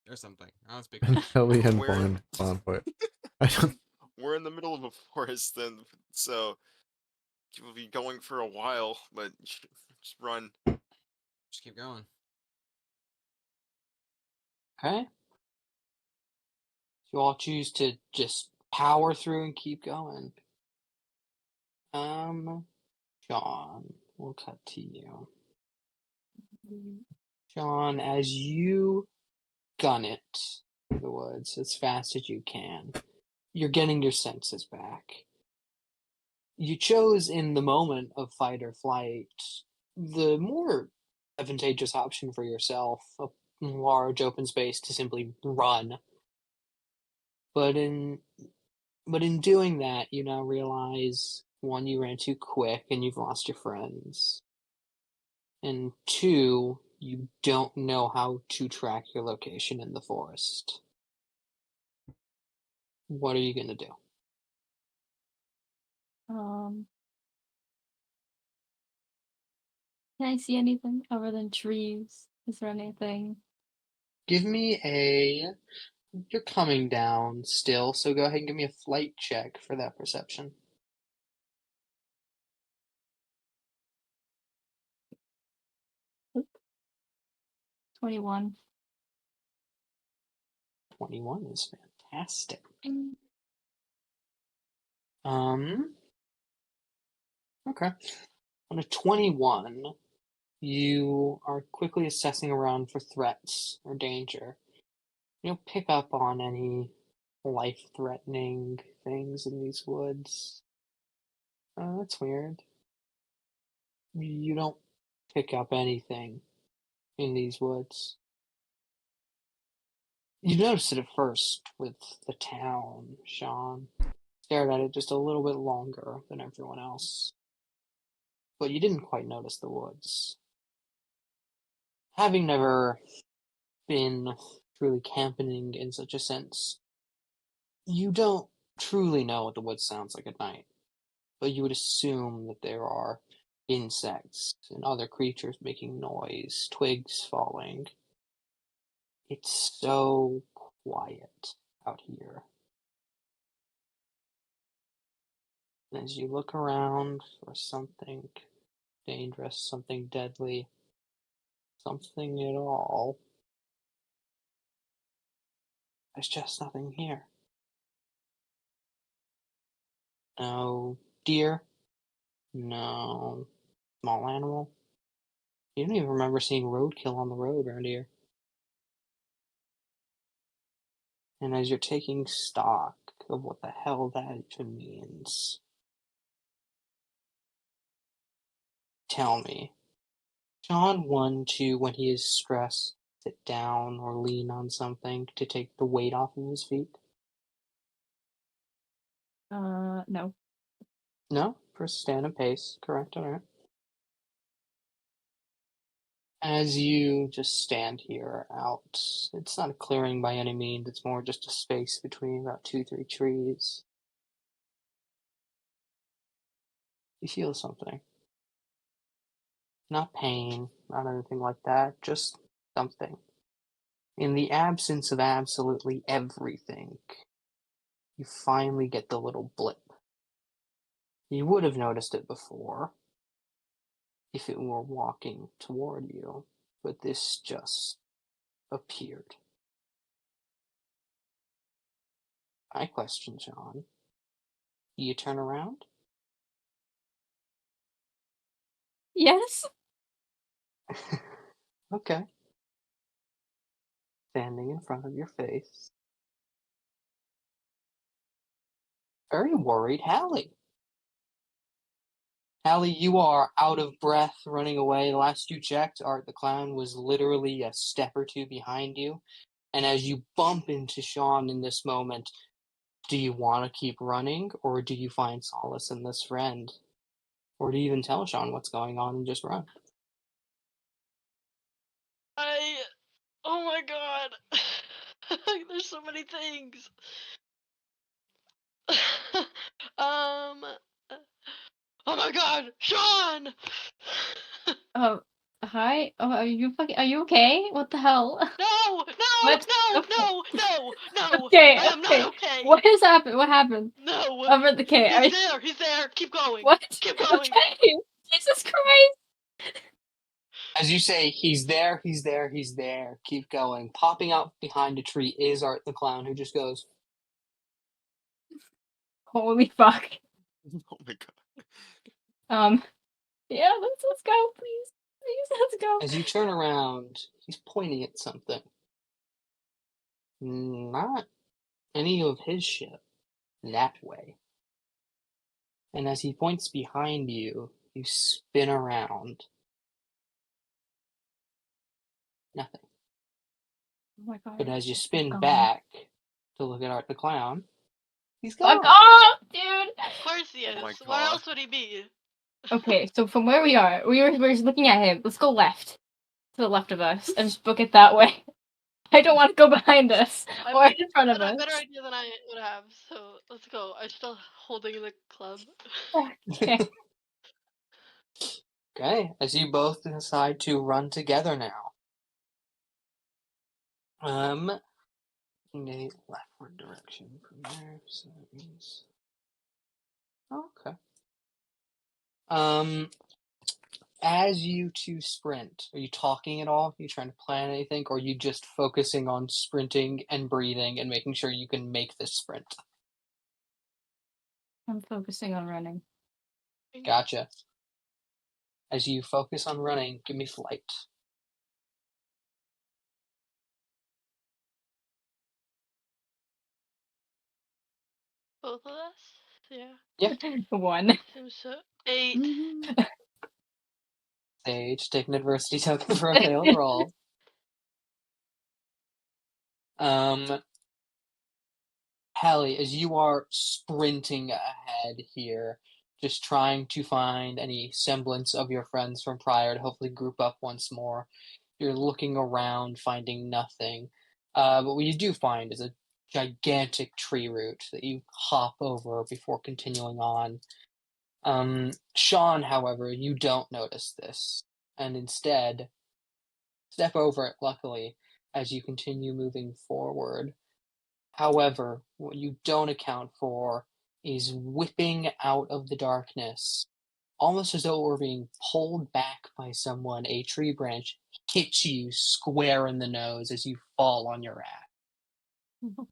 Or something. I don't speak French. Until we can Where- bond for it. I don't. We're in the middle of a forest, then, so we'll be going for a while. But just run. Just keep going. Okay. You all choose to just power through and keep going. Sean, we'll cut to you. Sean, as you gun it through the woods as fast as you can, you're getting your senses back. You chose in the moment of fight or flight the more advantageous option for yourself, a large open space to simply run. But in doing that, you now realize, one, you ran too quick and you've lost your friends. And two, you don't know how to track your location in the forest. What are you gonna do? Can I see anything other than trees? Is there anything? Give me a. You're coming down still, so go ahead and give me a flight check for that perception. 21. 21 is fantastic. Mm. Okay. On a 21, you are quickly assessing around for threats or danger. You don't pick up on any life-threatening things in these woods. That's weird. You don't pick up anything in these woods. You noticed it at first with the town, Sean. Stared at it just a little bit longer than everyone else. But you didn't quite notice the woods. Having never been truly camping in such a sense, you don't truly know what the woods sounds like at night. But you would assume that there are insects and other creatures making noise, twigs falling. It's so quiet out here. And as you look around for something dangerous, something deadly, something at all, there's just nothing here. No deer, no small animal. You don't even remember seeing roadkill on the road around here. And as you're taking stock of what the hell that even means, tell me, John 1 to, when he is stressed, sit down or lean on something to take the weight off of his feet? No. No? For stand and pace, correct, alright. As you just stand here out, it's not a clearing by any means, it's more just a space between about 2-3 trees. You feel something. Not pain, not anything like that, just something. In the absence of absolutely everything, you finally get the little blip. You would have noticed it before if it were walking toward you, but this just appeared. My question, John, do you turn around? Yes? Okay. Standing in front of your face. Very worried Hallie. Hallie, you are out of breath, running away. The last you checked, Art the Clown was literally a step or two behind you. And as you bump into Sean in this moment, do you want to keep running, or do you find solace in this friend? Or do you even tell Sean what's going on and just run? Oh my god. There's so many things. Oh my god, Sean! Hi? Oh, are you okay? What the hell? No! What? No! Okay. No! No! No! Okay, I am okay. not okay! What has happened? What happened? No! Over the K. He's there! He's there! Keep going! What? Keep going! Okay. Jesus Christ. As you say, he's there, he's there, he's there. Keep going. Popping out behind a tree is Art the Clown, who just goes, Holy fuck. Oh my god. Yeah, let's go, please. Please, let's go. as you turn around, he's pointing at something. Not any of his ship. That way. And as he points behind you, you spin around. Nothing. Oh my god. But as you he's spin gone. back to look at Art the Clown, he's Fuck gone. off, dude! Of course he is. my Where God. else would he be? Okay, so from where we are, we're just looking at him. Let's go left. To the left of us, and just book it that way. I don't want to go behind us I or mean, in front of us. better idea than I would have. So let's go. I'm still holding the club. Okay. Okay, as you both decide to run together now. In a leftward direction from there, so that means. Okay. As you two sprint, are you talking at all? Are you trying to plan anything, or are you just focusing on sprinting and breathing and making sure you can make this sprint? I'm focusing on running. Gotcha. As you focus on running, give me flight. Both of us? Yeah. Yeah. 1. Seems so. 8. Sage, take an adversity token for a failed roll. Hallie, as you are sprinting ahead here, just trying to find any semblance of your friends from prior to hopefully group up once more, you're looking around, finding nothing. But what you do find is a gigantic tree root that you hop over before continuing on. Sean, however, you don't notice this, and instead step over it, luckily, as you continue moving forward. However, what you don't account for is whipping out of the darkness, almost as though it were being pulled back by someone, a tree branch hits you square in the nose as you fall on your ass.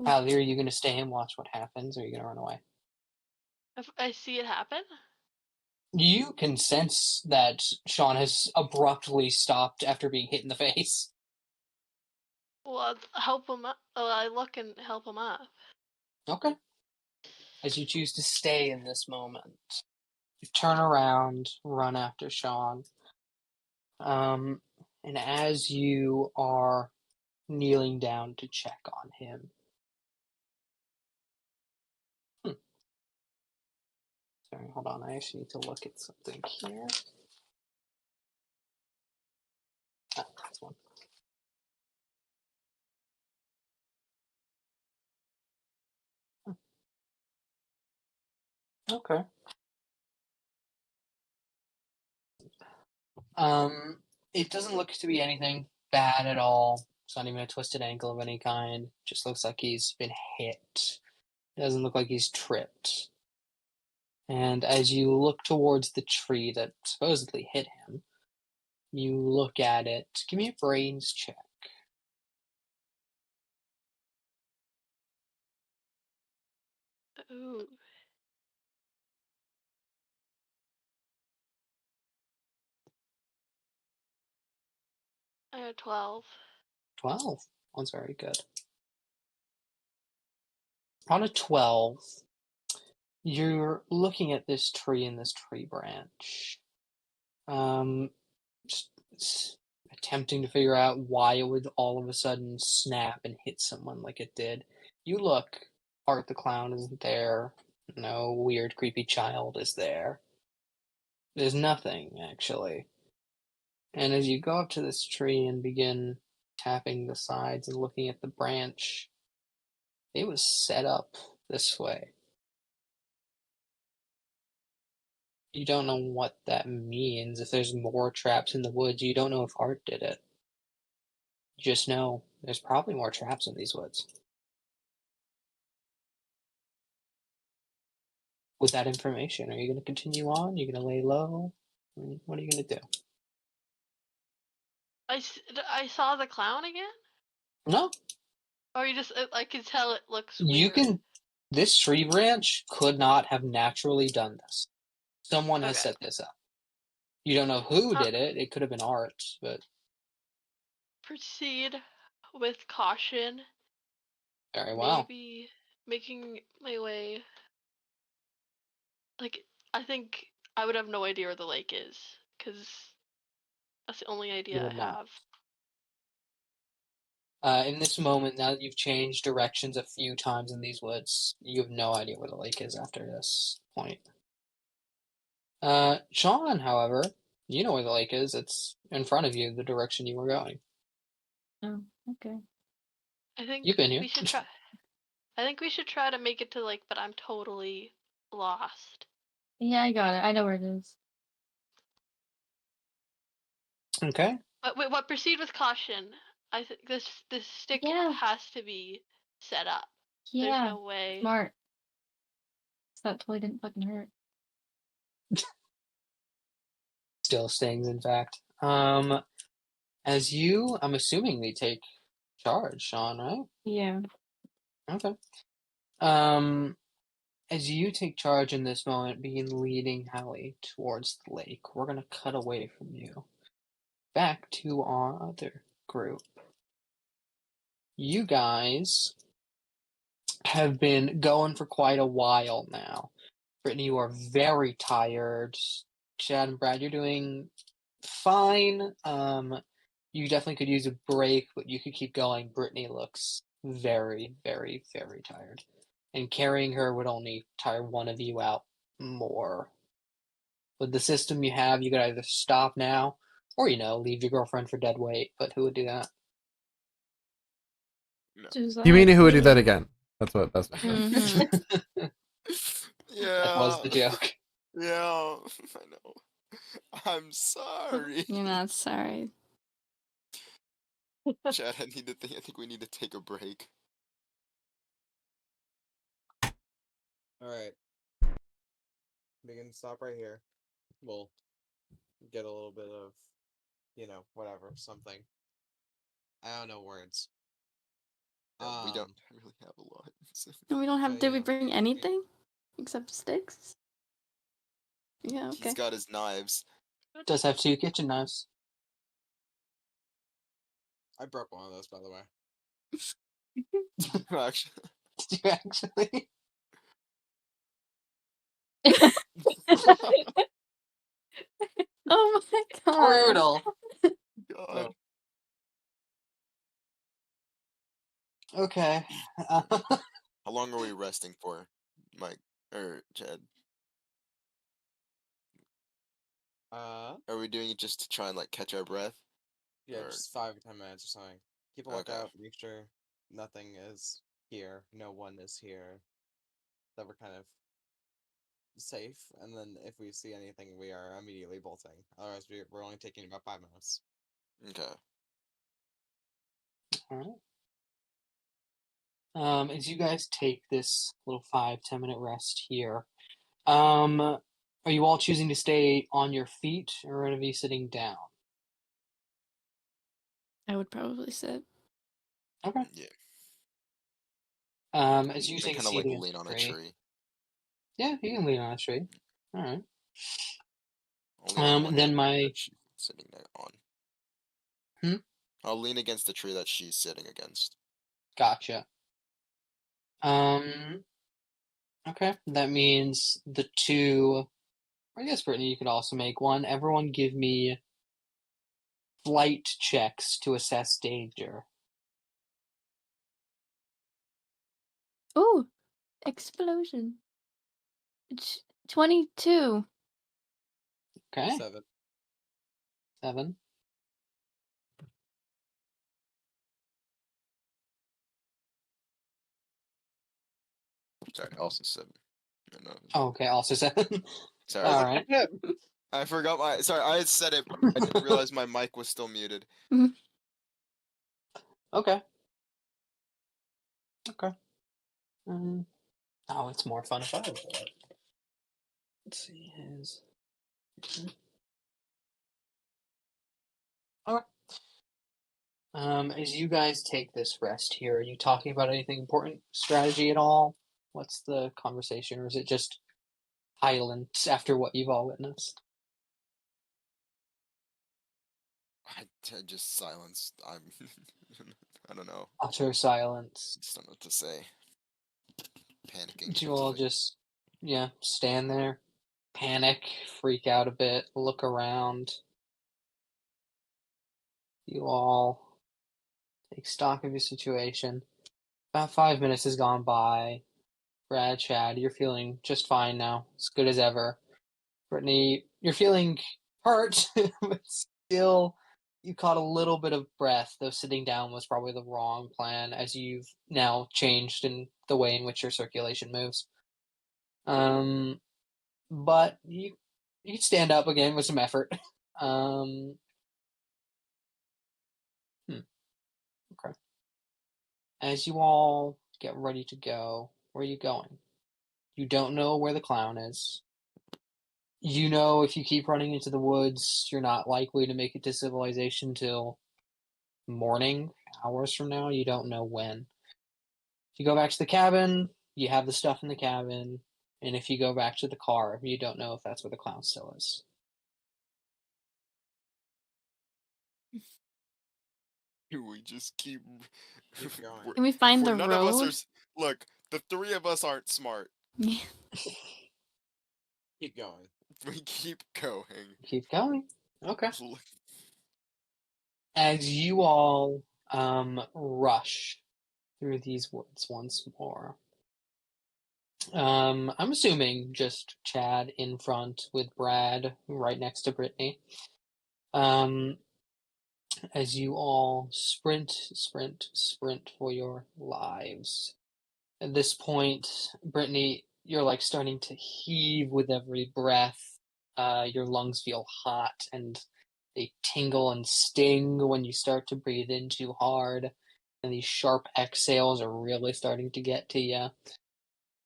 Hallie, are you going to stay and watch what happens, or are you going to run away? If I see it happen? You can sense that Sean has abruptly stopped after being hit in the face. Well, I'll help him up. I look and help him up. Okay. As you choose to stay in this moment, you turn around, run after Sean. And as you are kneeling down to check on him, sorry, hold on, I actually need to look at something here. Ah, that's one. Okay. It doesn't look to be anything bad at all. It's not even a twisted ankle of any kind. Just looks like he's been hit. It doesn't look like he's tripped. And as you look towards the tree that supposedly hit him, you look at it. Give me a brains check. Ooh. I got 12. 12. One's very good. On a 12, you're looking at this tree and this tree branch. Just attempting to figure out why it would all of a sudden snap and hit someone like it did. You look, Art the Clown isn't there. No weird, creepy child is there. There's nothing, actually. And as you go up to this tree and begin tapping the sides and looking at the branch, it was set up this way. You don't know what that means. If there's more traps in the woods, you don't know if Art did it. You just know there's probably more traps in these woods. With that information, are you going to continue on? Are you going to lay low? What are you going to do? I saw the clown again? No, Or you just, I can tell it looks you weird. can. This tree branch could not have naturally done this. Someone has Okay. set this up. You don't know who did it. It could have been Art, but Proceed with caution. very well. Maybe making my way. Like, I think I would have no idea where the lake is, because that's the only idea I would not. have. In this moment, now that you've changed directions a few times in these woods, you have no idea where the lake is after this point. Sean, however, you know where the lake is. It's in front of you, the direction you were going. Oh, okay. I think You've been here. we should try. I think we should try to make it to the lake, but I'm totally lost. Yeah, I got it. I know where it is. Okay. But wait, what? Proceed with caution. I think this stick Yeah. has to be set up. There's Yeah. no way. Smart. So that totally didn't fucking hurt. Still stings, in fact. As you, I'm assuming they take charge, Sean, right? Yeah. Okay. As you take charge in this moment, begin leading Hallie towards the lake. We're gonna cut away from you. Back to our other group. You guys have been going for quite a while now. Brittany, you are very tired. Chad and Brad, you're doing fine. You definitely could use a break, but you could keep going. Brittany looks very, very, very tired. And carrying her would only tire one of you out more. With the system you have, you could either stop now or, leave your girlfriend for dead weight. But who would do that? No. You mean who would do that Me. again? That's what. Mhm. Yeah. That was the joke. Yeah, I know. I'm sorry. You're not sorry. Chad, I think we need to take a break. Alright. We can stop right here. We'll get a little bit of, whatever, something. I don't know words. Yeah, we don't really have a lot. And we don't have. But, Did we bring anything except sticks? Yeah. Okay. He's got his knives. Does have 2 kitchen knives. I broke one of those, by the way. Actually, Did you actually? Oh my god. Brutal. God. Okay. How long are we resting for, Mike or Chad? Are we doing it just to try and catch our breath? Yeah, Or- just 5 or 10 minutes or something. Keep a Okay. lookout, make sure nothing is here, no one is here, that we're kind of safe, and then if we see anything, we are immediately bolting. Otherwise, we're only taking about 5 minutes. Okay. Alright. As you guys take this little 5-10 minute rest here, are you all choosing to stay on your feet or are you sitting down? I would probably sit. Okay. Yeah. As you I take a kind of seat against lean on a tree. tree. Yeah, you can lean on a tree. Alright. Only on the one Then tree my that she's sitting there on. Hmm? I'll lean against the tree that she's sitting against. Gotcha. Okay, that means the 2. I guess Brittany, you could also make one. Everyone, give me flight checks to assess danger. Ooh, explosion. 22. Okay, 7. 7. Sorry, also 7. No. Oh, okay, also 7. Sorry. All right. I forgot my. Sorry, I had said it. I didn't realize my mic was still muted. Okay. Okay. Oh, it's more fun if I roll it. Let's see his. Okay. As you guys take this rest here, are you talking about anything important, strategy at all? What's the conversation, or is it just silence after what you've all witnessed? I just silence. I don't know. Utter silence. Just don't know what to say. Panicking. You all just, stand there. panic, freak out a bit, look around. You all take stock of your situation. About 5 minutes has gone by. Brad, Chad, you're feeling just fine now, as good as ever. Brittany, you're feeling hurt, but still, you caught a little bit of breath, though sitting down was probably the wrong plan, as you've now changed in the way in which your circulation moves. But you stand up again with some effort. Okay. As you all get ready to go, where are you going? You don't know where the clown is. You know if you keep running into the woods, you're not likely to make it to civilization till morning, hours from now. You don't know when. If you go back to the cabin, you have the stuff in the cabin. And if you go back to the car, you don't know if that's where the clown still is. We just keep Keep going. Can we find We're- the none of us road? are. Look, the three of us aren't smart. Yeah. Keep going. We keep going. Keep going. Okay. As you all rush through these woods once more. I'm assuming just Chad in front with Brad right next to Brittany. As you all sprint for your lives. At this point, Brittany, you're like starting to heave with every breath. Your lungs feel hot and they tingle and sting when you start to breathe in too hard. And these sharp exhales are really starting to get to you.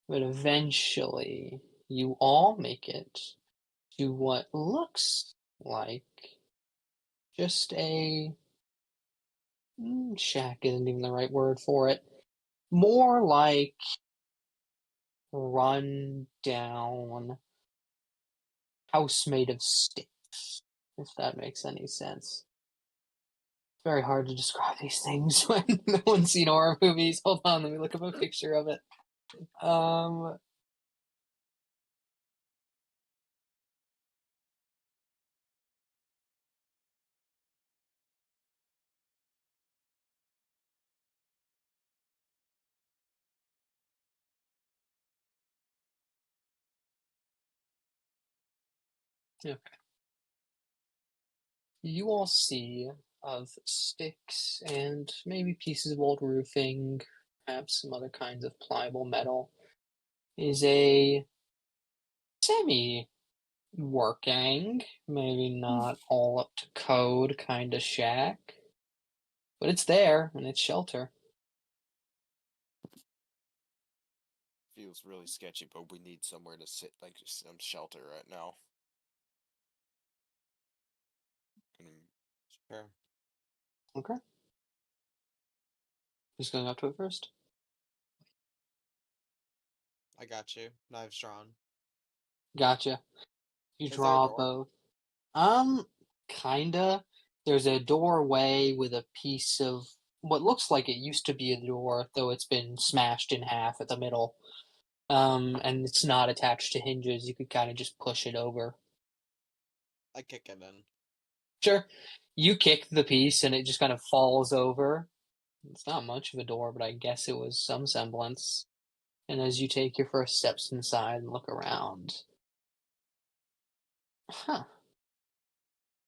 But eventually, you all make it to what looks like just a shack isn't even the right word for it. More like run down house made of sticks, if that makes any sense. It's very hard to describe these things when no one's seen horror movies. Hold on, let me look up a picture of it. Okay. You all see of sticks and maybe pieces of old roofing, perhaps some other kinds of pliable metal, is a semi working, maybe not all up to code kind of shack, but it's there and it's shelter. Feels really sketchy, but we need somewhere to sit, like some shelter right now. Sure. Okay. Who's going up to it first? I got you. Knives drawn. Gotcha. You Is there a draw door? both. Kinda. There's a doorway with a piece of what looks like it used to be a door, though it's been smashed in half at the middle. And it's not attached to hinges. You could kind of just push it over. I kick it in. Sure. You kick the piece and it just kind of falls over. It's not much of a door, but I guess it was some semblance. And as you take your first steps inside and look around,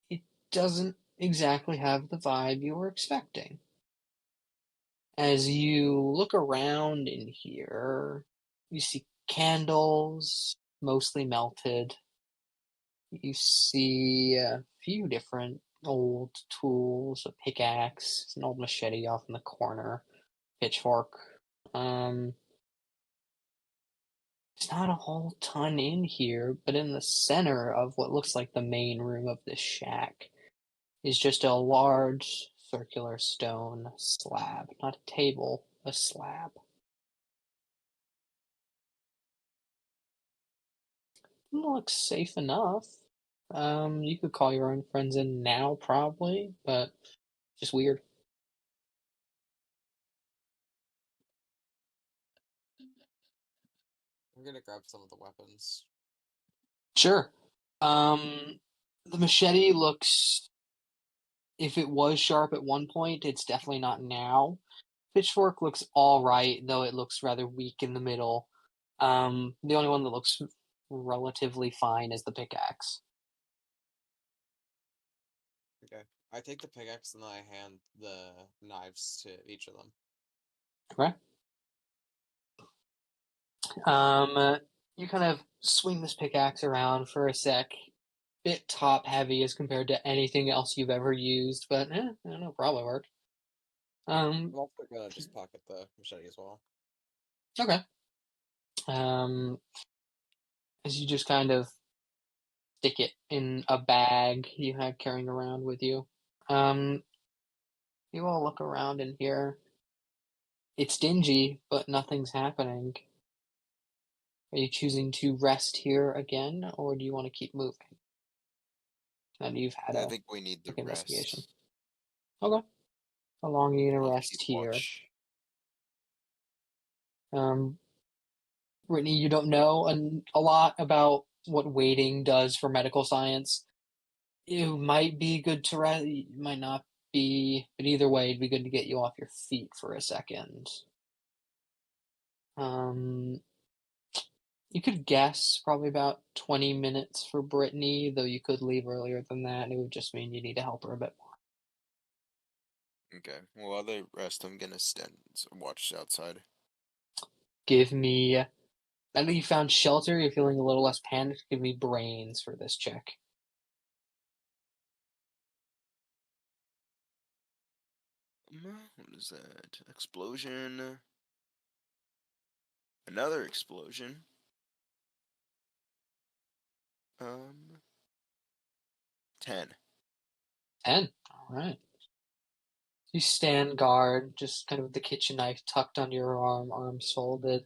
it doesn't exactly have the vibe you were expecting. As you look around in here, you see candles, mostly melted. You see a few different old tools, a pickaxe, an old machete off in the corner, pitchfork. There's not a whole ton in here, but in the center of what looks like the main room of this shack is just a large circular stone slab. Not a table, a slab. Looks safe enough. You could call your own friends in now, probably, but just weird. I'm gonna grab some of the weapons. Sure. The machete looks. If it was sharp at one point, it's definitely not now. Pitchfork looks all right, though it looks rather weak in the middle. The only one that looks relatively fine is the pickaxe. Okay. I take the pickaxe and then I hand the knives to each of them. Okay. You kind of swing this pickaxe around for a sec. Bit top heavy as compared to anything else you've ever used, but I don't know, probably work. I'm also gonna just pocket the machete as well. Okay. As you just kind of stick it in a bag you have carrying around with you. You all look around in here. It's dingy, but nothing's happening. Are you choosing to rest here again, or do you want to keep moving? And you've had I a think we need the quick investigation. rest. Okay. How long are you gonna I'll rest keep here? watch. Brittany, you don't know a lot about what waiting does for medical science. It might be good to rest, it might not be, but either way, it'd be good to get you off your feet for a second. You could guess probably about 20 minutes for Brittany, though you could leave earlier than that. It would just mean you need to help her a bit more. Okay. Well, while they rest, I'm gonna stand watch outside. Give me, now that you found shelter, you're feeling a little less panicked. Give me brains for this check. What is that? Explosion. Another explosion. 10. 10. All right. You stand guard, just kind of with the kitchen knife tucked under your arm, arms folded.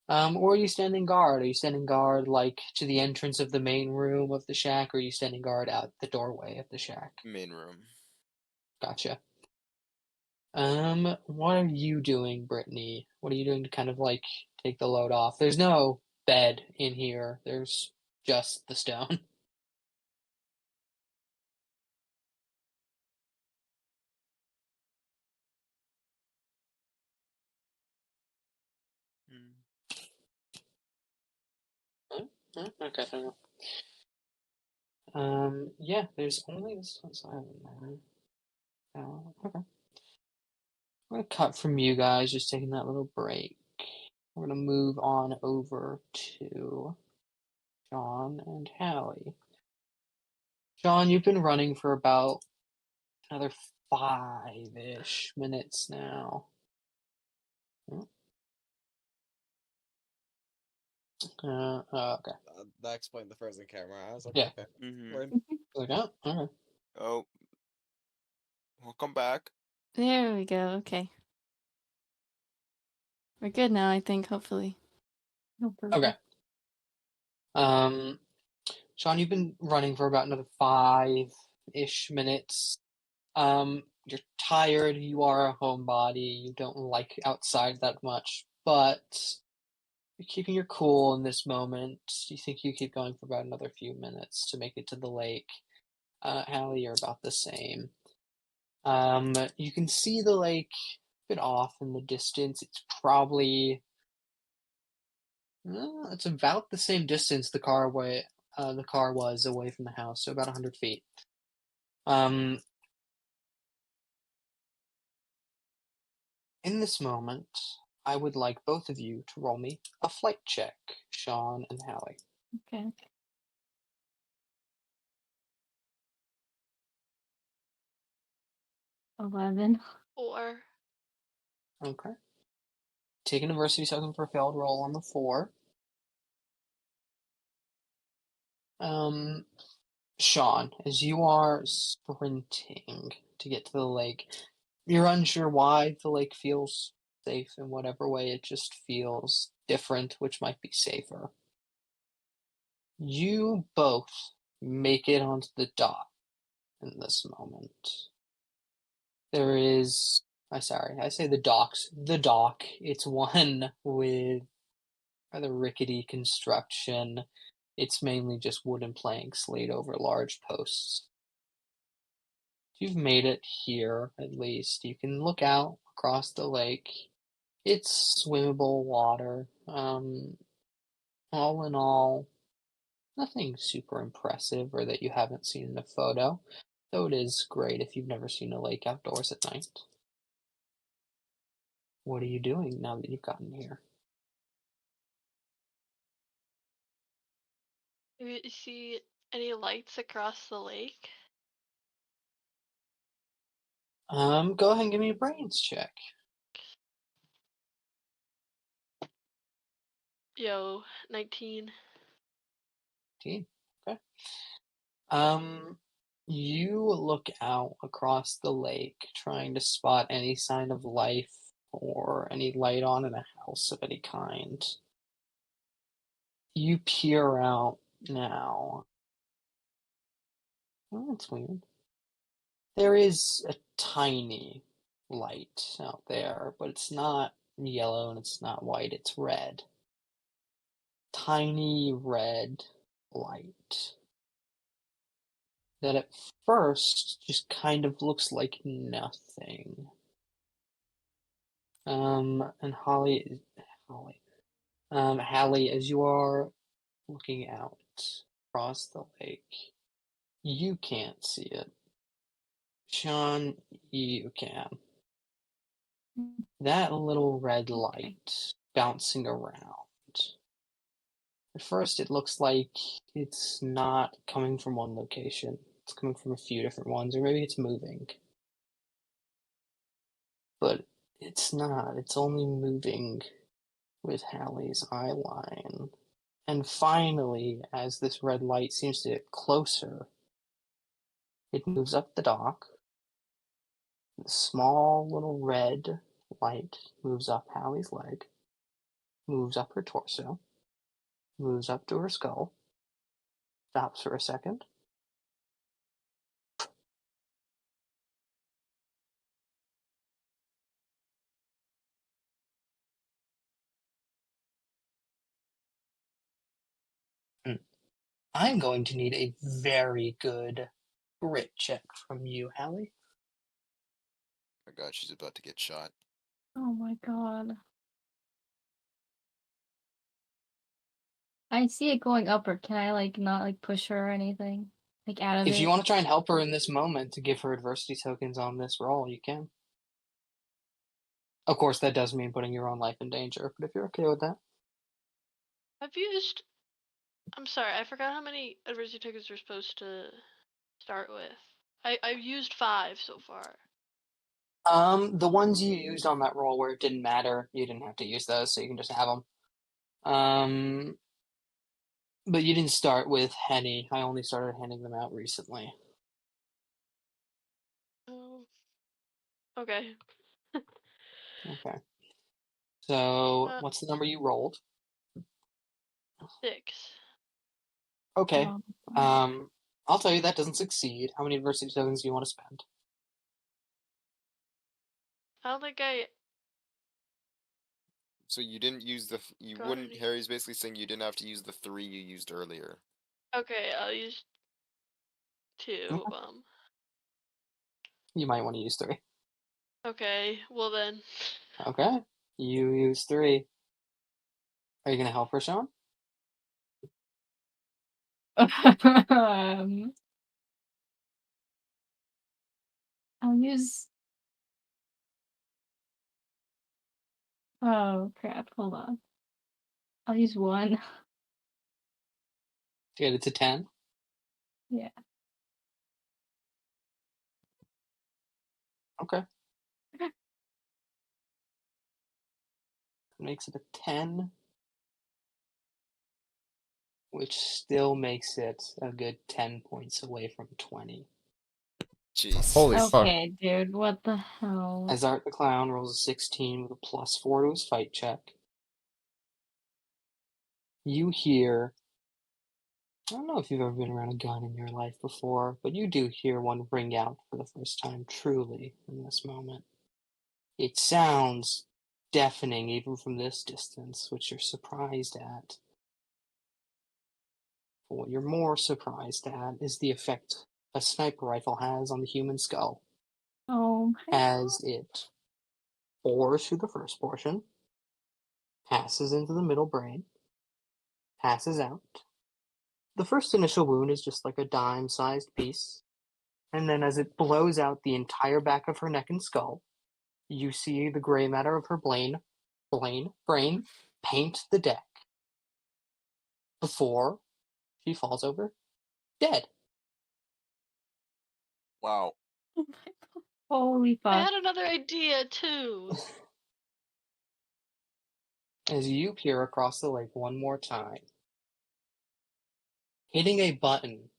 Or are you standing guard? Are you standing guard like to the entrance of the main room of the shack, or are you standing guard out the doorway of the shack? Main room. Gotcha. What are you doing, Brittany? What are you doing to kind of like take the load off? There's no bed in here. There's just the stone. Okay, fair enough. Yeah, there's only this one side in there. Okay. I'm gonna cut from you guys, just taking that little break. We're gonna move on over to John and Hallie. John, you've been running for about another 5-ish minutes now. Okay. That explained the frozen camera. I was like, Yeah. okay, Mm-hmm. we're in. Like, oh, okay. Oh. Welcome back. There we go. Okay. We're good now, I think, hopefully. Okay. Sean, you've been running for about another 5-ish minutes. You're tired, you are a homebody, you don't like outside that much, but you're keeping your cool in this moment. You think you keep going for about another few minutes to make it to the lake. Hallie, you're about the same. You can see the lake a bit off in the distance. It's probably it's about the same distance the car was away from the house, so about 100 feet. In this moment, I would like both of you to roll me a flight check, Sean and Hallie. Okay. $11. Or Okay. Take an adversity token for a failed roll on the 4. Sean, as you are sprinting to get to the lake, you're unsure why the lake feels safe in whatever way. It just feels different, which might be safer. You both make it onto the dock in this moment. There is, I say the docks. The dock. It's one with rather rickety construction. It's mainly just wooden planks laid over large posts. If you've made it here, at least, you can look out across the lake. It's swimmable water. All in all, nothing super impressive or that you haven't seen in a photo, though it is great if you've never seen a lake outdoors at night. What are you doing now that you've gotten here? Do you see any lights across the lake? Go ahead and give me a brains check. Yo, 19. Okay. You look out across the lake, trying to spot any sign of life or any light on in a house of any kind. You peer out now. Oh, that's weird. There is a tiny light out there, but it's not yellow and it's not white, it's red. Tiny red light that at first just kind of looks like nothing. And Holly, Hallie, as you are looking out across the lake, you can't see it. Sean, you can. That little red light bouncing around. At first, it looks like it's not coming from one location. It's coming from a few different ones, or maybe it's moving. But it's not. It's only moving with Hallie's eye line. And finally, as this red light seems to get closer, it moves up the dock. The small little red light moves up Hallie's leg, moves up her torso, moves up to her skull, stops for a second. I'm going to need a very good grit check from you, Hallie. Oh god, she's about to get shot. Oh my god. I see it going up, or can I like not like push her or anything? Like out of If it? you want to try and help her in this moment to give her adversity tokens on this roll, you can. Of course, that does mean putting your own life in danger, but if you're okay with that. I've used. I'm sorry, I forgot how many adversity tokens we're supposed to start with. I've used 5 so far. The ones you used on that roll where it didn't matter, you didn't have to use those, so you can just have them. But you didn't start with Henny. I only started handing them out recently. Oh. Okay. Okay. So, what's the number you rolled? 6. Okay. Um, I'll tell you that doesn't succeed. How many adversity tokens do you want to spend? I don't think I So you didn't use the. You got wouldn't. any. Harry's basically saying you didn't have to use the 3 you used earlier. Okay, I'll use 2 Okay. of them. You might want to use 3. Okay, well then. Okay. You use 3. Are you going to help her, Sean? I'll use. Oh crap! Hold on. I'll use 1. To get it to 10? Yeah. Okay. Makes it a 10, which still makes it a good 10 points away from 20. Jeez. Holy fuck. Okay, dude. What the hell? As Art the Clown rolls a 16 with a +4 to his fight check, you hear. I don't know if you've ever been around a gun in your life before, but you do hear one ring out for the first time truly in this moment. It sounds deafening even from this distance, which you're surprised at. But what you're more surprised at is the effect a sniper rifle has on the human skull, Oh my as it bores through the first portion, passes into the middle brain, passes out. The first initial wound is just like a dime-sized piece, and then as it blows out the entire back of her neck and skull, you see the gray matter of her brain paint the deck before she falls over dead. Wow. Oh my god. Holy I fuck. had another idea too. As you peer across the lake one more time, hitting a button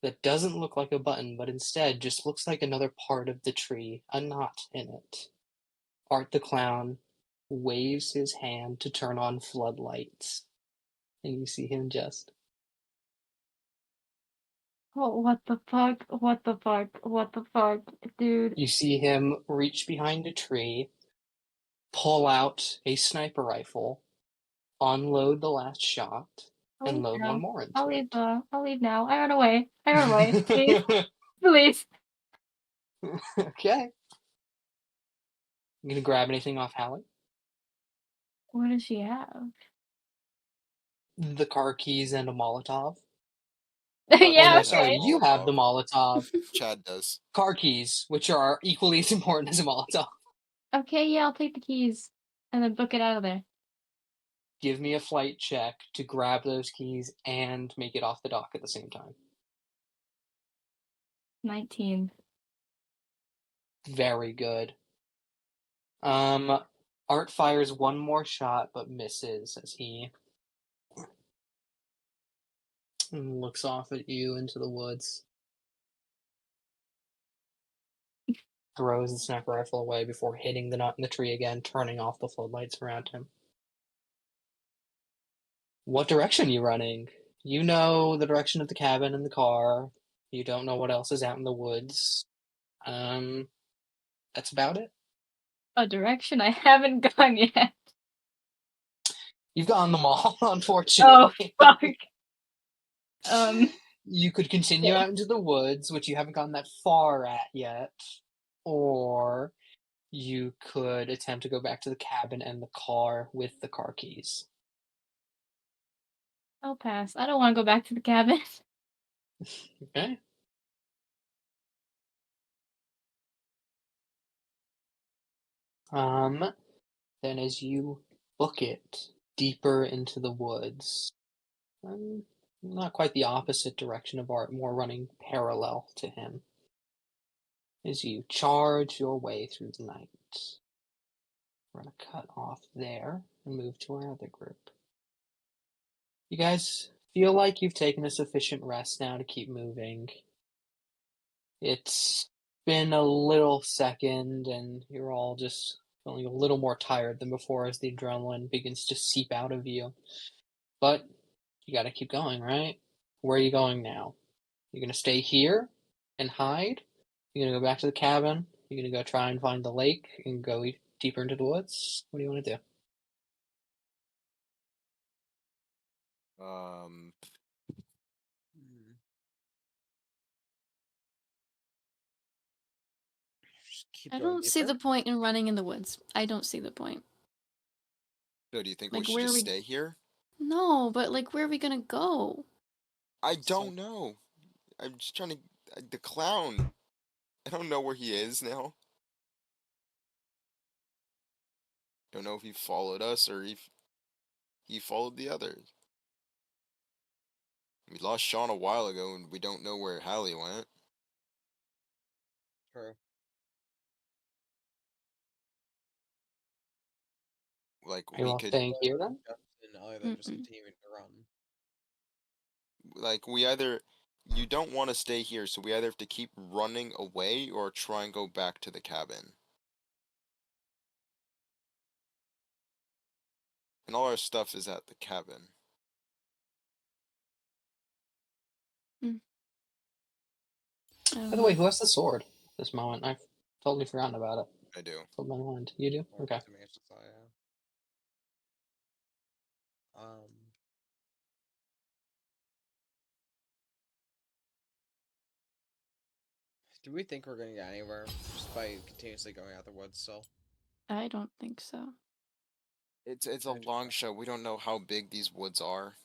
that doesn't look like a button, but instead just looks like another part of the tree, a knot in it. Art the Clown waves his hand to turn on floodlights, and you see him just. Oh, what the fuck? What the fuck? What the fuck? Dude. You see him reach behind a tree, pull out a sniper rifle, unload the last shot, I'll and leave load now. one more into I'll leave, it. I'll leave now. I run away. I run away. Please. Please. Okay. You gonna grab anything off Hallie? What does she have? The car keys and a Molotov. But Oh Yeah, no, Chad has sorry, okay. you have the Molotov. Chad does. Car keys, which are equally as important as a Molotov. Okay, yeah, I'll take the keys and then book it out of there. Give me a flight check to grab those keys and make it off the dock at the same time. 19. Very good. Art fires one more shot but misses as he looks off at you into the woods. Throws the sniper rifle away before hitting the knot in the tree again, turning off the floodlights around him. What direction are you running? You know the direction of the cabin and the car. You don't know what else is out in the woods. That's about it. A direction I haven't gone yet. You've gone them all, Oh, unfortunately. fuck. You could continue Okay. out into the woods, which you haven't gotten that far at yet, or you could attempt to go back to the cabin and the car with the car keys. I'll pass. I don't want to go back to the cabin. Okay. Then as you book it deeper into the woods, not quite the opposite direction of Art, more running parallel to him, as you charge your way through the night. We're going to cut off there and move to our other group. You guys feel like you've taken a sufficient rest now to keep moving. It's been a little second, and you're all just feeling a little more tired than before as the adrenaline begins to seep out of you. But you gotta keep going, right? Where are you going now? You're gonna stay here and hide? You're gonna go back to the cabin? You're gonna go try and find the lake and go deeper into the woods? What do you want to do? Hmm. Just keep I going don't see deeper. the point in running in the woods. I don't see the point. So do you think Like, we should where just we- stay here? No, but like, where are we gonna go? I So- don't know. I'm just trying to. The clown. I don't know where he is now. Don't know if he followed us or if he followed the others. We lost Sean a while ago, and we don't know where Hallie went. True. Like Are you we all could, staying here then? And either just Mm-mm. continuing to run. like we either. You don't want to stay here, so we either have to keep running away or try and go back to the cabin. And all our stuff is at the cabin. I don't By the know. way, who has the sword at this moment? I've totally forgotten about it. I do. Slipped my mind. You do? Or Okay. to me, it's just, yeah. Do we think we're gonna get anywhere just by continuously going out the woods still? I don't think so. It's a long shot. We don't know how big these woods are.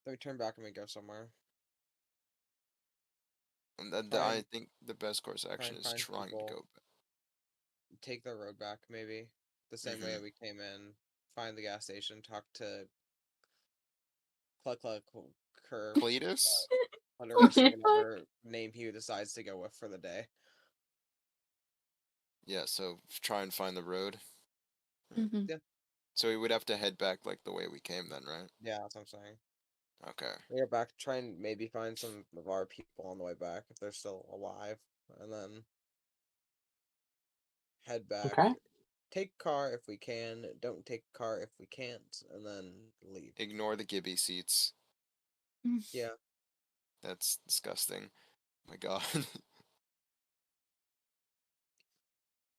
Then we turn back and we go somewhere. And Try I and- think the best course of action and is find trying to people. go back. Take the road back, maybe. The same way we came in. Find the gas station, talk to Curb, Cletus? whatever name he decides to go with for the day. Yeah, so try and find the road. Mm-hmm. So we would have to head back like the way we came then, right? Yeah, that's what I'm saying. Okay. We go back, try and maybe find some of our people on the way back if they're still alive, and then head back. Okay. Take car if we can. Don't take car if we can't, and then leave. Ignore the Gibby seats. Yeah. That's disgusting. Oh my god.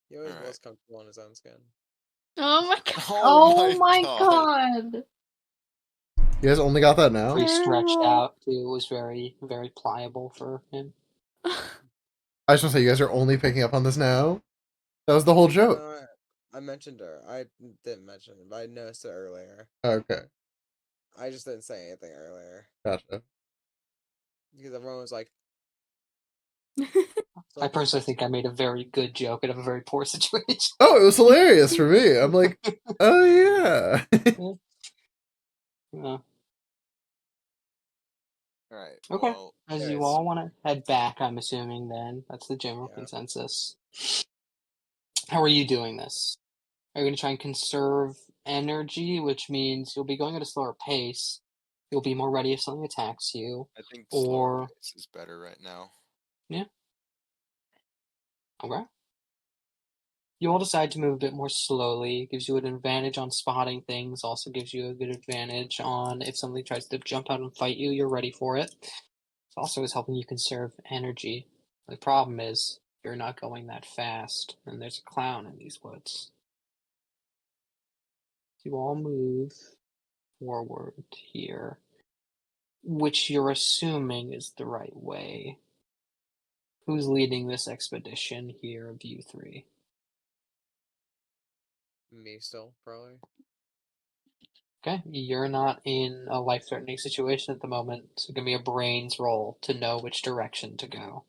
He always Alright. was comfortable in his own skin. Oh my god. Oh my god. You guys only got that now? Pretty stretched Terrible. out too. It was very, very pliable for him. I just want to say, you guys are only picking up on this now? That was the whole joke. I mentioned her. I didn't mention it, but I noticed it earlier. Okay, I just didn't say anything earlier. gotcha. Because everyone was like, I personally think I made a very good joke out of a very poor situation. Oh, it was hilarious for me. I'm like, oh yeah. Yeah. Alright. Okay. Well, As you anyways. all want to head back, I'm assuming then. That's the general Yeah. consensus. How are you doing this? Are you going to try and conserve energy, which means you'll be going at a slower pace? You'll be more ready if something attacks you. I think slower Or pace is better right now. okay. You all decide to move a bit more slowly. Gives you an advantage on spotting things. Also gives you a good advantage on if something tries to jump out and fight you, you're ready for it. It also is helping you conserve energy. The problem is you're not going that fast, and there's a clown in these woods. You all move forward here, which you're assuming is the right way. Who's leading this expedition here of you three? Me still, probably. Okay, you're not in a life-threatening situation at the moment, so give me a brains roll to know which direction to go.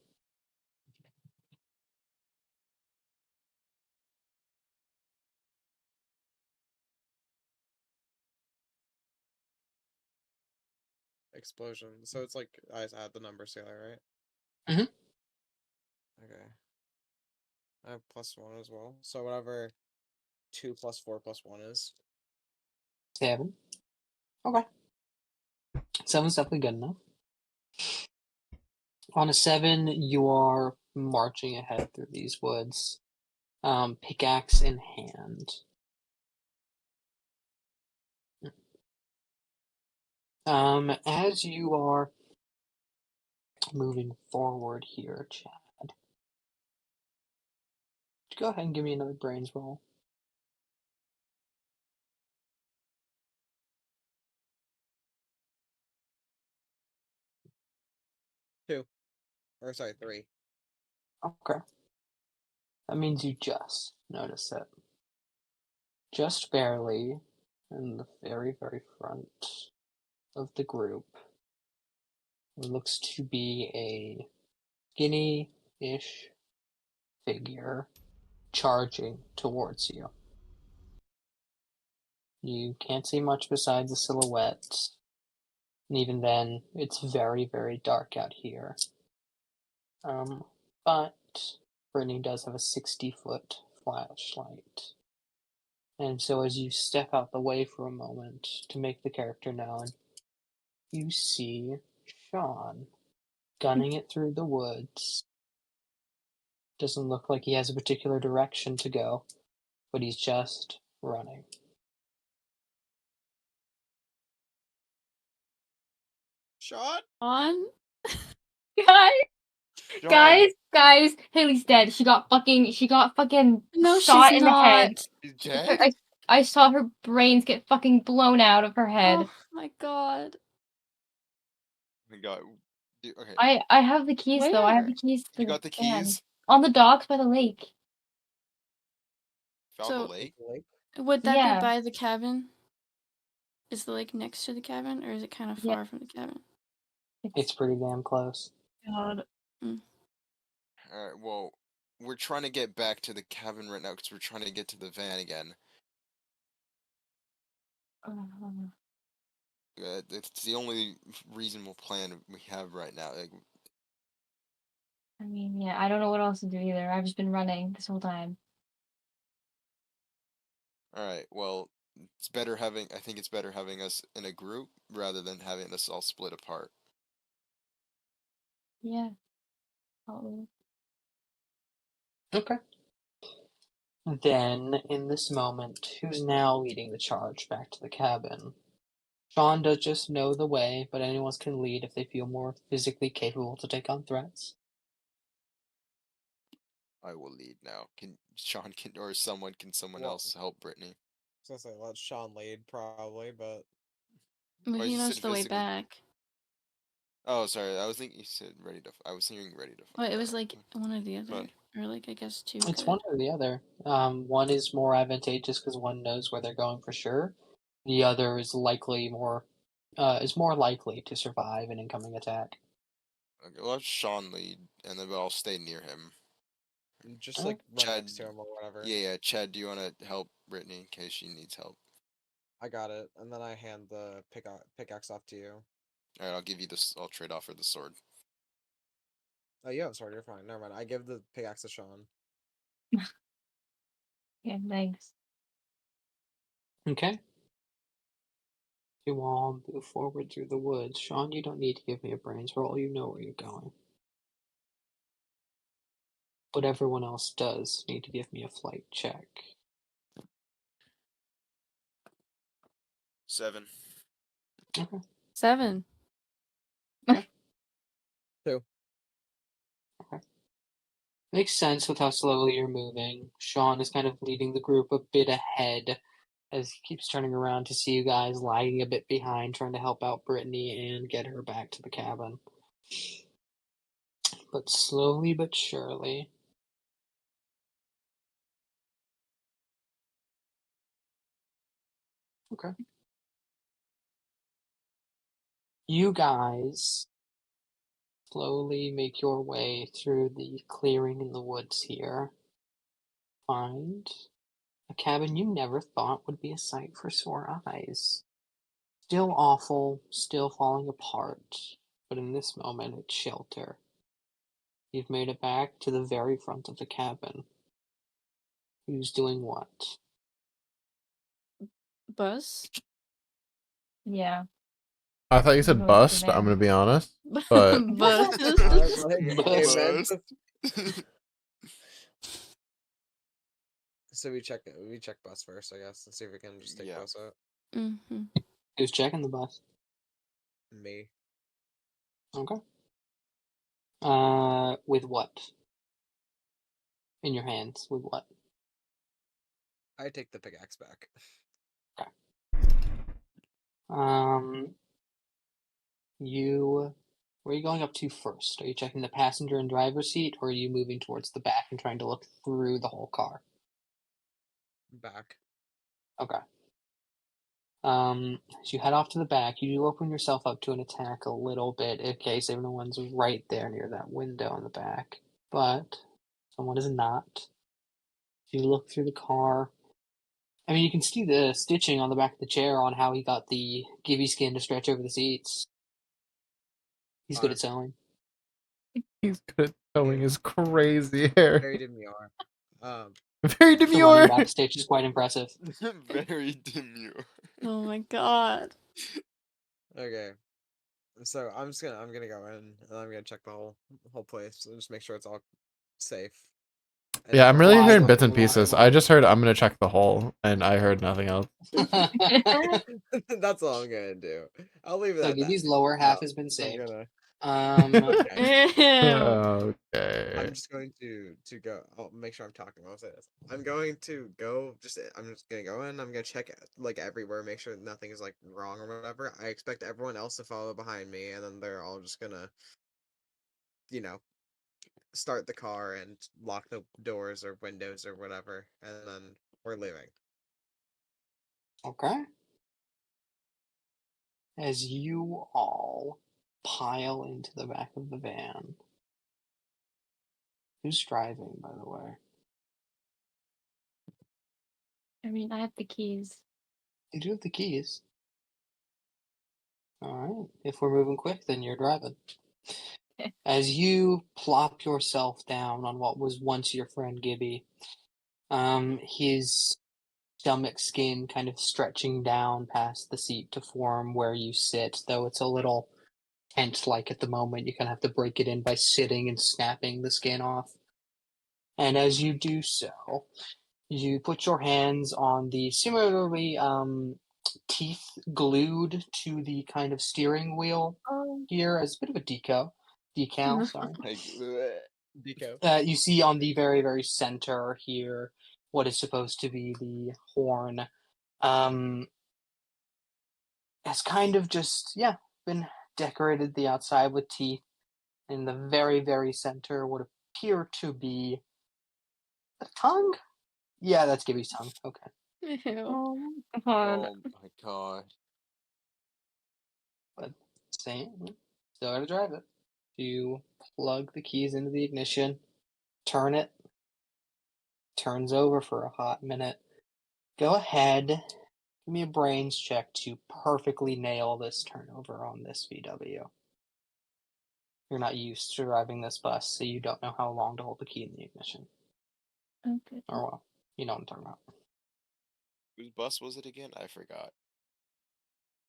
Explosion. So it's like, I just add the numbers together, right? Mhm. Okay. I have +1 as well. So whatever 2 + 4 + 1 is. 7. Okay. 7's definitely good enough. On a 7, you are marching ahead through these woods, pickaxe in hand. As you are moving forward here, Chad, go ahead and give me another brains roll. Or sorry, 3. Okay. That means you just notice it. Just barely in the very, very front of the group. It looks to be a skinny-ish figure charging towards you. You can't see much besides the silhouette. And even then, it's very, very dark out here. But Brittany does have a 60-foot flashlight. And so as you step out the way for a moment to make the character known, you see Sean gunning it through the woods. Doesn't look like he has a particular direction to go, but he's just running. Shot? On? Guys, Haley's dead. She got fucking No, shot she's in the head. not. He's dead? I saw her brains get fucking blown out of her head. Oh my god. Oh my god. Okay. I have the keys though. I have the Where? keys to You got the van. keys? On the docks by the lake. Found So- the lake? Like, Would that Yeah. be by the cabin? Is the lake next to the cabin, or is it kind of Yeah. far from the cabin? It's pretty damn close. God. Alright, well, we're trying to get back to the cabin right now because we're trying to get to the van again. It's the only reasonable plan we have right now. Like, I mean, yeah, I don't know what else to do either. I've just been running this whole time. alright, well, it's better having. I think it's better having us in a group rather than having us all split apart. Yeah. Probably. Okay. Then, in this moment, who's now leading the charge back to the cabin? Sean does just know the way, but anyone can lead if they feel more physically capable to take on threats. I will lead now. Can Sean or someone someone Well- else help Brittany? I was gonna say let Sean lead probably, but But Or he you knows said the way physically. back. Oh, sorry. I was thinking you said ready to. I was hearing ready to. But it was fight. like one or the other, But- or like I guess two. It's could. one or the other. One is more advantageous because one knows where they're going for sure. The other is more likely to survive an incoming attack. Okay, well, let Sean lead, and then I'll stay near him. just Alright. like run Chad, next to him or whatever. Yeah. Chad, do you want to help Brittany in case she needs help? I got it, and then I hand the pickaxe off to you. All right, I'll give you this. I'll trade off for the sword. Oh, yeah, I'm sorry, you're fine. Never mind. I give the pickaxe to Sean. Yeah, thanks. Okay. You all move forward through the woods. Sean, you don't need to give me a brains roll. You know where you're going. But everyone else does need to give me a flight check. 7. 7. Makes sense with how slowly you're moving. Sean is kind of leading the group a bit ahead as he keeps turning around to see you guys lagging a bit behind, trying to help out Brittany and get her back to the cabin. But slowly but surely. Okay. You guys slowly make your way through the clearing in the woods here. Find a cabin you never thought would be a sight for sore eyes. Still awful, still falling apart, but in this moment it's shelter. You've made it back to the very front of the cabin. Who's doing what? Bus? Yeah. I thought you said Go with the bust. I'm van. gonna be honest. But- Bus. I was like, Bus. amen. Bust. So we check bus first, I guess, and see if we can just take Yeah. bus out. Mm-hmm. Who's checking the bus? Me. Okay. With what? In your hands, with what? I take the pickaxe back. You. Where are you going up to first? Are you checking the passenger and driver's seat, or are you moving towards the back and trying to look through the whole car? Back. Okay. As you head off to the back, you do open yourself up to an attack a little bit in case everyone's right there near that window in the back. But someone is not. You look through the car. I mean, you can see the stitching on the back of the chair on how he got the Gibby skin to stretch over the seats. He's good at sewing. He's good at sewing his crazy hair. Very demure. Very The running demure. backstage is quite impressive. Very demure. Oh my god. Okay. So I'm gonna go in and I'm gonna check the whole place and just make sure it's all safe. And Yeah, if I'm there's really any hearing stuff bits and lying pieces. on I it- just heard I'm gonna check the hole, and I heard nothing else. That's all I'm gonna do. I'll leave it So at that. Gibby's lower half Uh, has been I'm saved. gonna. Ew. Okay. I'm just going to go. I'll make sure I'm talking while I say this. I'm going to go. I'm just gonna go in. I'm gonna check like everywhere, make sure nothing is like wrong or whatever. I expect everyone else to follow behind me, and then they're all just gonna start the car and lock the doors or windows or whatever, and then we're leaving. Okay. As you all pile into the back of the van. Who's driving, by the way? I mean, I have the keys. You do have the keys. Alright. If we're moving quick, then you're driving. As you plop yourself down on what was once your friend Gibby, his stomach skin kind of stretching down past the seat to form where you sit, though it's a little tent-like at the moment. You kind of have to break it in by sitting and snapping the skin off. And as you do so, you put your hands on the similarly teeth glued to the kind of steering wheel Oh. here as a bit of a decal, sorry. Like, Deco. You see on the very, very center here what is supposed to be the horn. Has kind of just, been decorated the outside with teeth. In the very, very center would appear to be a tongue? Yeah, that's Gibby's tongue. Okay. Ew. Oh god. Oh my god. But same. Still gotta drive it. You plug the keys into the ignition, turn it, turns over for a hot minute. Go ahead, give me a brains check to perfectly nail this turnover on this VW. You're not used to driving this bus, so you don't know how long to hold the key in the ignition. Okay. Or well, you know what I'm talking about. Whose bus was it again? I forgot.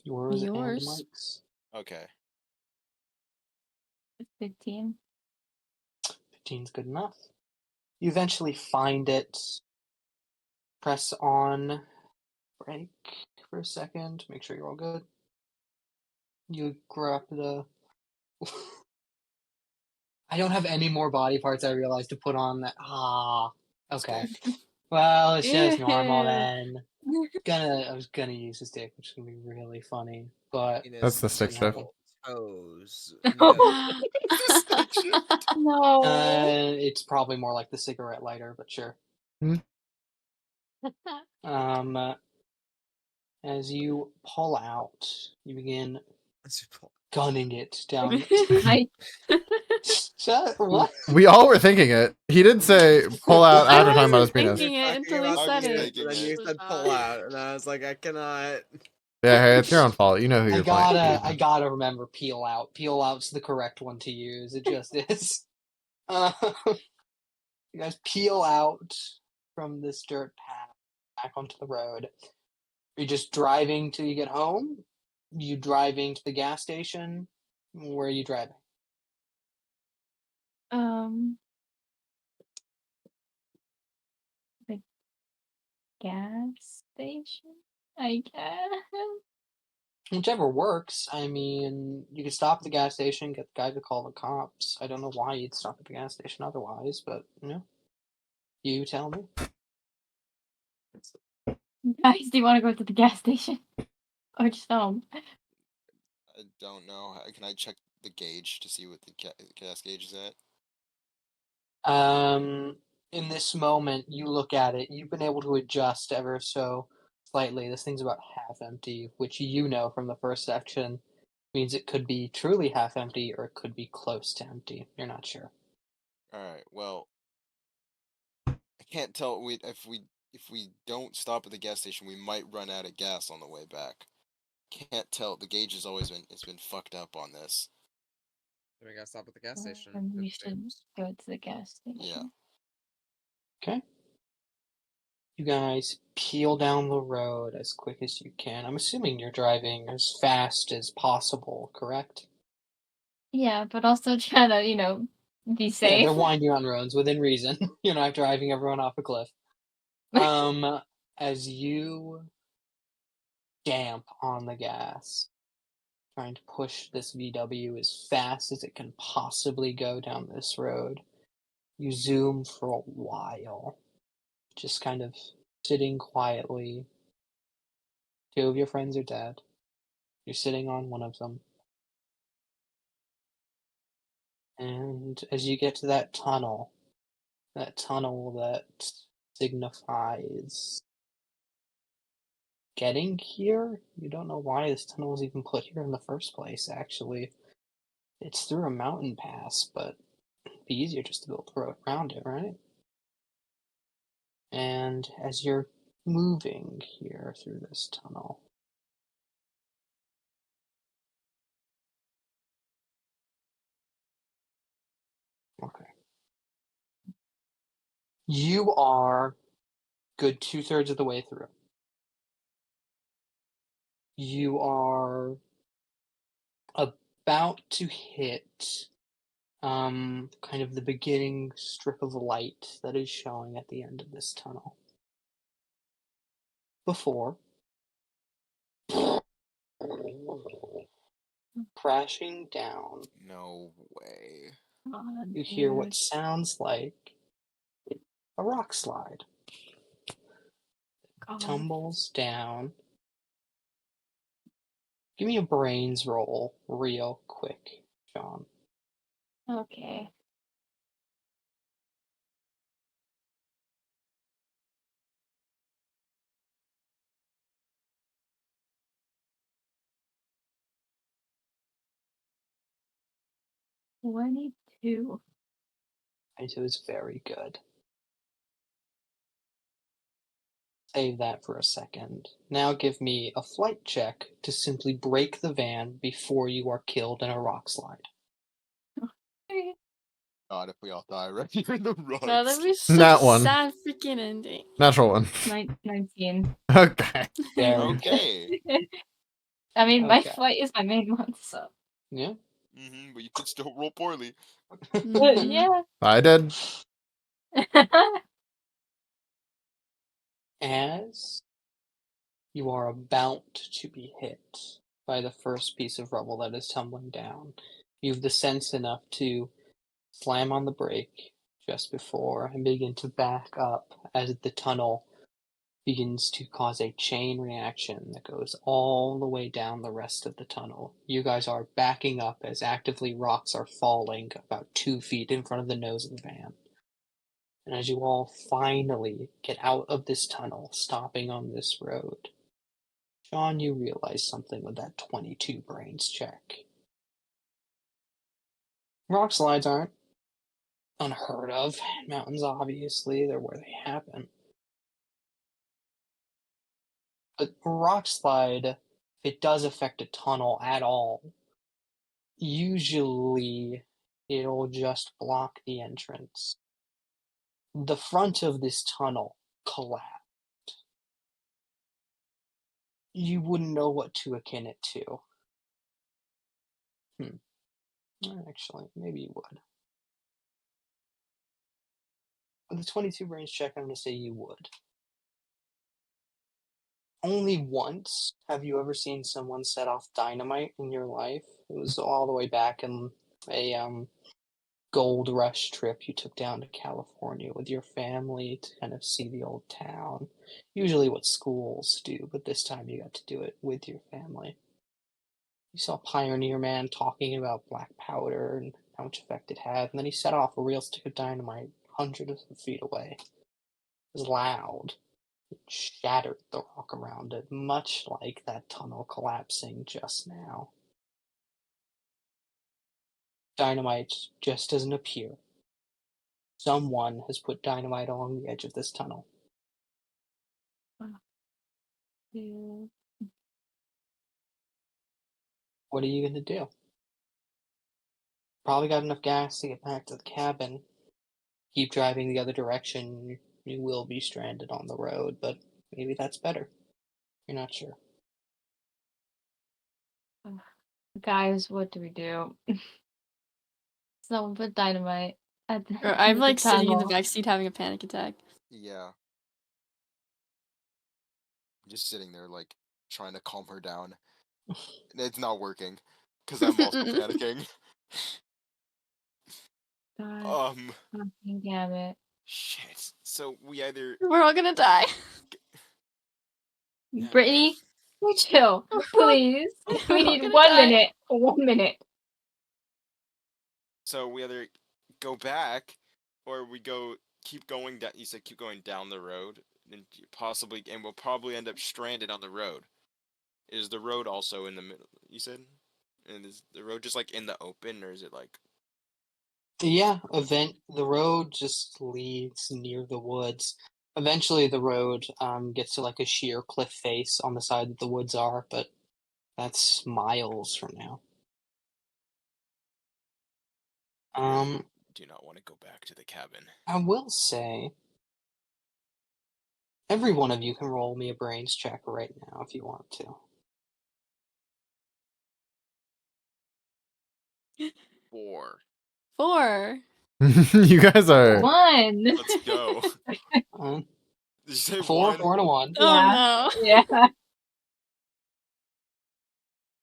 Yours and Yours. Mike's. Okay. 15. 15's good enough. You eventually find it. Press on brake for a second. Make sure you're all good. You grab the. I don't have any more body parts, I realized, to put on that. Okay. Well, it's just normal then. I was gonna use a stick, which is gonna be really funny, but That's the stick shift. Toes. No. No. No. it's probably more like the cigarette lighter, but sure. As you pull out, you begin gunning it down. I What? We all were thinking it. He did say pull out I after talking about his wasn't penis. thinking it until he about said penis, it. and then you Was said pull not. out, and I was like, I cannot. Yeah, hey, it's your own fault. You know who I you're playing. gotta remember peel out. Peel out's the correct one to use. It just is. You guys peel out from this dirt path back onto the road. Are you just driving till you get home? You driving to the gas station? Where are you driving? The gas station, I guess. Whichever works. I mean, you could stop at the gas station, get the guy to call the cops. I don't know why you'd stop at the gas station otherwise, but you tell me. Guys, do you want to go to the gas station? Or just home? I don't know. Can I check the gauge to see what the gas gauge is at? In this moment, you look at it. You've been able to adjust ever so slightly. This thing's about half empty, which you know from the first section means it could be truly half empty or it could be close to empty. You're not sure. All right. Well, I can't tell. If we don't stop at the gas station, we might run out of gas on the way back. Can't tell. The gauge has always been fucked up on this. We gotta stop at the gas station. And we it should seems. go to the gas station. Yeah. Okay. You guys peel down the road as quick as you can. I'm assuming you're driving as fast as possible, correct? Yeah, but also try to, be Yeah, safe. they're windy mountain roads within reason. You're not driving everyone off a cliff. As you damp on the gas, trying to push this VW as fast as it can possibly go down this road, you zoom for a while, just kind of sitting quietly. Two of your friends are dead. You're sitting on one of them. And as you get to that tunnel that signifies getting here, you don't know why this tunnel was even put here in the first place, actually. It's through a mountain pass, but it'd be easier just to build a road around it, right? And as you're moving here through this tunnel, okay, you are good 2/3 of the way through. You are about to hit kind of the beginning strip of light that is showing at the end of this tunnel. Before crashing down, No way. God, you hear what dude. sounds like a rock slide. God. Tumbles down. Give me a brains roll real quick, Sean. Okay. $22. It was very good. Save that for a second. Now give me a flight check to simply break the van before you are killed in a rock slide. God, if we all die right here in the rocks. No, that'd be such Not a one. sad freaking ending. Natural one. 19. Okay. Very Okay. I mean, my Okay. flight is my main one, so. Yeah. But you could still roll poorly. Mhm. Yeah. I did. As you are about to be hit by the first piece of rubble that is tumbling down, you have the sense enough to slam on the brake just before and begin to back up as the tunnel begins to cause a chain reaction that goes all the way down the rest of the tunnel. You guys are backing up as actively rocks are falling about 2 feet in front of the nose of the van. And as you all finally get out of this tunnel, stopping on this road, Sean, you realize something with that 22 brains check. Rock slides aren't unheard of. Mountains, obviously, they're where they happen. But a rock slide, if it does affect a tunnel at all, usually it'll just block the entrance. The front of this tunnel collapsed. You wouldn't know what to akin it to. Actually, maybe you would. With the 22 brains check, I'm going to say you would. Only once have you ever seen someone set off dynamite in your life. It was all the way back in a gold rush trip you took down to California with your family to kind of see the old town. Usually what schools do, but this time you got to do it with your family. You saw Pioneer Man talking about black powder and how much effect it had, and then he set off a real stick of dynamite hundreds of feet away. It was loud. It shattered the rock around it, much like that tunnel collapsing just now. Dynamite just doesn't appear. Someone has put dynamite along the edge of this tunnel. Yeah. What are you gonna do? Probably got enough gas to get back to the cabin. Keep driving the other direction. You will be stranded on the road, but maybe that's better. You're not sure. Guys, what do we do? Someone put dynamite at the Or end I'm of like the sitting in the tunnel. backseat having a panic attack. Yeah. Just sitting there, like, trying to calm her down. It's not working. Because I'm also panicking. God fucking damn it. Shit. So we either... We're all gonna die. Brittany, chill, We're all- please. we're We all need gonna 1 die. minute. 1 minute. So we either go back, or we keep going down. You said keep going down the road, and we'll probably end up stranded on the road. Is the road also in the middle? You said, and is the road just like in the open, or is it like? Yeah, the road just leads near the woods. Eventually the road gets to like a sheer cliff face on the side that the woods are, but that's miles from now. Really do not want to go back to the cabin. I will say every one of you can roll me a brains check right now if you want to. 4. 4. You guys are. 1. Let's go. Um, Did you say 4, 1? 4, and a 1. Oh Yeah. no. Yeah.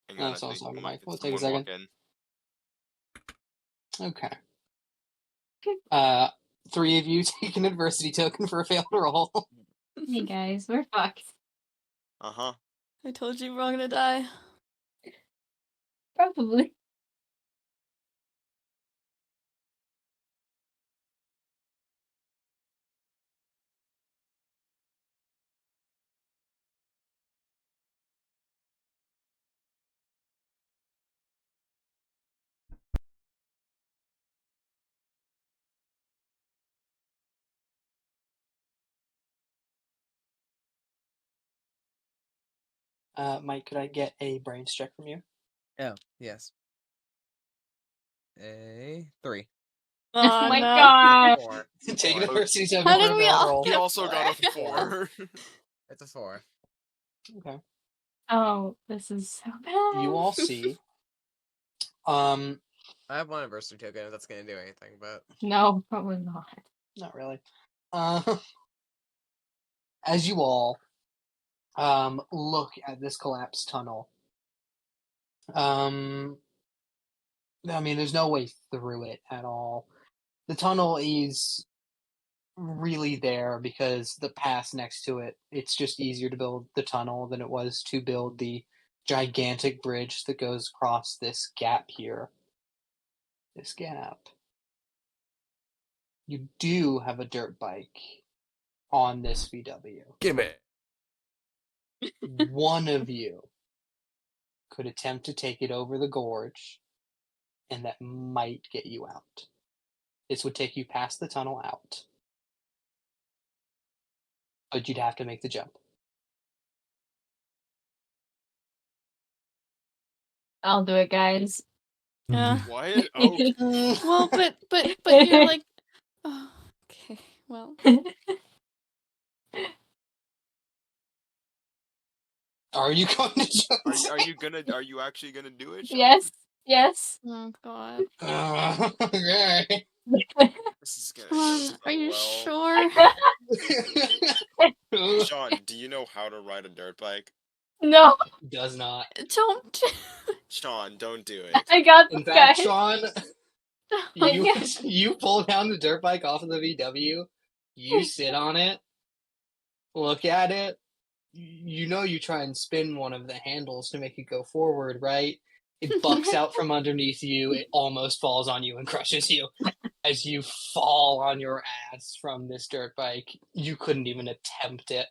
Hang on, I Someone's think talking to might Mike. get We'll take a someone second. walk in. Okay. 3 of you take an adversity token for a failed roll. Hey guys, we're fucked. Uh-huh. I told you we're all gonna die. Probably. Mike, could I get a brains check from you? Oh, yes. A 3. Oh my no. god. 4. Take an Four. adversity token How for did a we failed all roll. He get also got a 4? 4. It's a 4. Okay. Oh, this is so bad. You all see. Um, I have one adversity token if that's gonna do anything, but No, probably not. not really. As you all look at this collapsed tunnel, I mean, there's no way through it at all. The tunnel is really there because the pass next to it, it's just easier to build the tunnel than it was to build the gigantic bridge that goes across this gap here. This gap. You do have a dirt bike on this VW. Give it. One of you could attempt to take it over the gorge, and that might get you out. This would take you past the tunnel out, but you'd have to make the jump. I'll do it, guys. Yeah. What? Oh, Well, but you're like, oh, okay. Well, Are you going to jump? are you actually gonna do it, Sean? Yes. Yes. oh god. Okay. This is gonna Come go on, so are you well. sure? Sean, do you know how to ride a dirt bike? No. Does not. Don't. Sean, don't do it. I got In this, fact, guys. Sean, Oh, you yeah. you pull down the dirt bike off of the VW, you sit on it, look at it, you know you try and spin one of the handles to make it go forward, right? It bucks out from underneath you, it almost falls on you and crushes you. As you fall on your ass from this dirt bike, you couldn't even attempt it.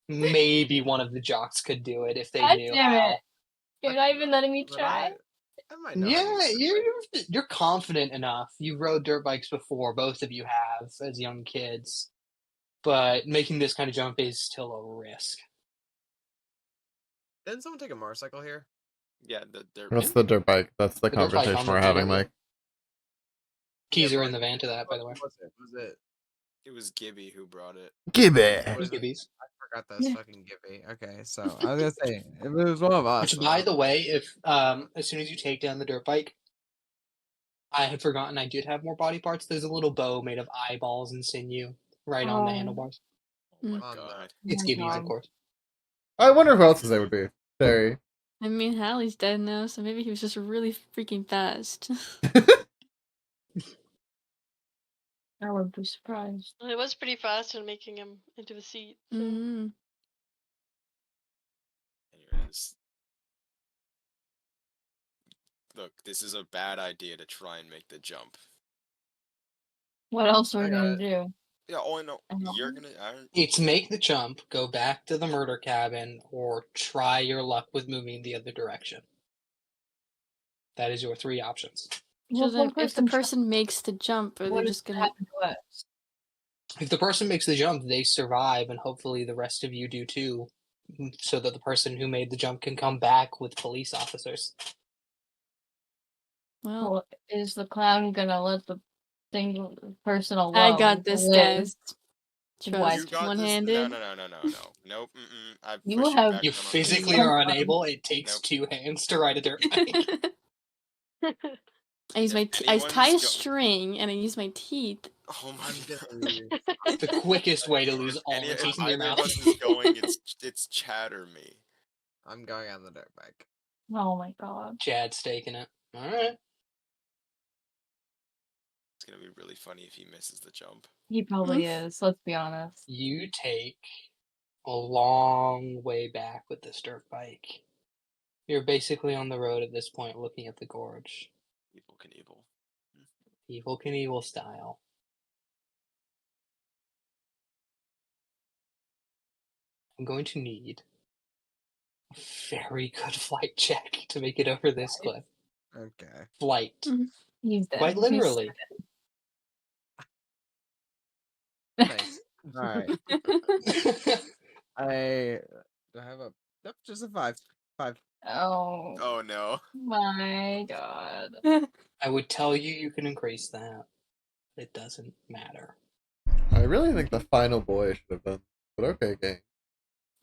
Maybe one of the jocks could do it if they God knew damn how. it. You're not even letting me But try. I might know. how to Yeah, use it. you're confident enough. You've rode dirt bikes before, both of you have as young kids. But making this kind of jump is still a risk. Didn't someone take a motorcycle here? Yeah, the dirt What's bike. the dirt bike? That's the The dirt bike on conversation the we're having, VW. Mike. Keys Yeah, are but in the van to that, by the way. What was it? It was Gibby who brought it. Give What it. was it? Gibbies. I forgot that's fucking Gibby. Okay, so I was gonna say if it was one of us. Which, by the way, if as soon as you take down the dirt bike, I had forgotten I did have more body parts. There's a little bow made of eyeballs and sinew right on the Oh. handlebars. Oh my Mm. On the- god. It's my Gibbies, God. of course. I wonder who else's they would be. Terry. I mean, Hallie's dead now, so maybe he was just really freaking fast. I would be surprised. It was pretty fast in making him into a seat. So. Mm-hmm. Anyways. Look, this is a bad idea to try and make the jump. What else are we I got gonna it. do? Yeah, all I know, I know. you're gonna. It's make the jump, go back to the murder cabin, or try your luck with moving the other direction. That is your 3 options. Well, So then, if one if the person person makes the jump, are they what is just gonna? happen to us? If the person makes the jump, they survive, and hopefully the rest of you do too, so that the person who made the jump can come back with police officers. Well, Well, is the clown gonna let the person alone? I got this, live? guys. What? You Trust got this. one-handed. No. Nope. I You push have- back You on physically You- are unable. It takes Nope. 2 hands to ride a dirt bike. I use If my I anyone's tie a go- string and I use my teeth. Oh my I'm god. gonna use. The quickest way to lose all the If teeth in your either of mouth. us is going, it's chatter me. I'm going on the dirt bike. Oh my god. Chad's taking it. Alright. It's gonna be really funny if he misses the jump. He probably is, let's be honest. You take a long way back with this dirt bike. You're basically on the road at this point looking at the gorge. Evil Knievel. Evil Knievel style. I'm going to need a very good flight check to make it over this cliff. Okay. Flight. He's dead. Quite literally. Nice. All right. I have a. Nope, just a 5. 5. Oh Oh no. my god. I would tell you you can increase that. It doesn't matter. I really think the final boy should have done. But okay, gang.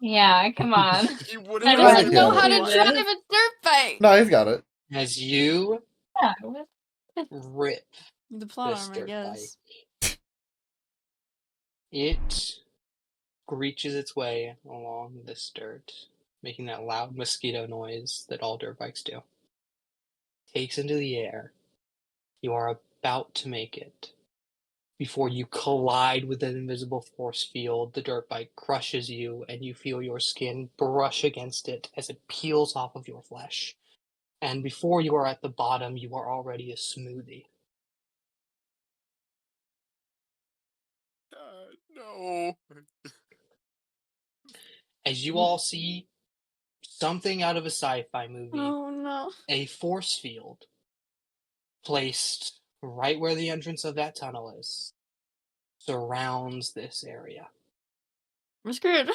Yeah, come on. He wouldn't I I don't I even get know it. how to do drive this. a dirt bike. No, he's got it. As you Yeah, rip The plot this armor, I dirt guess. bike, it screeches its way along this dirt, making that loud mosquito noise that all dirt bikes do. Takes into the air. You are about to make it. Before you collide with an invisible force field, the dirt bike crushes you, and you feel your skin brush against it as it peels off of your flesh. And before you are at the bottom, you are already a smoothie. No. As you all see something out of a sci-fi movie, Oh no. a force field placed right where the entrance of that tunnel is surrounds this area. We're screwed.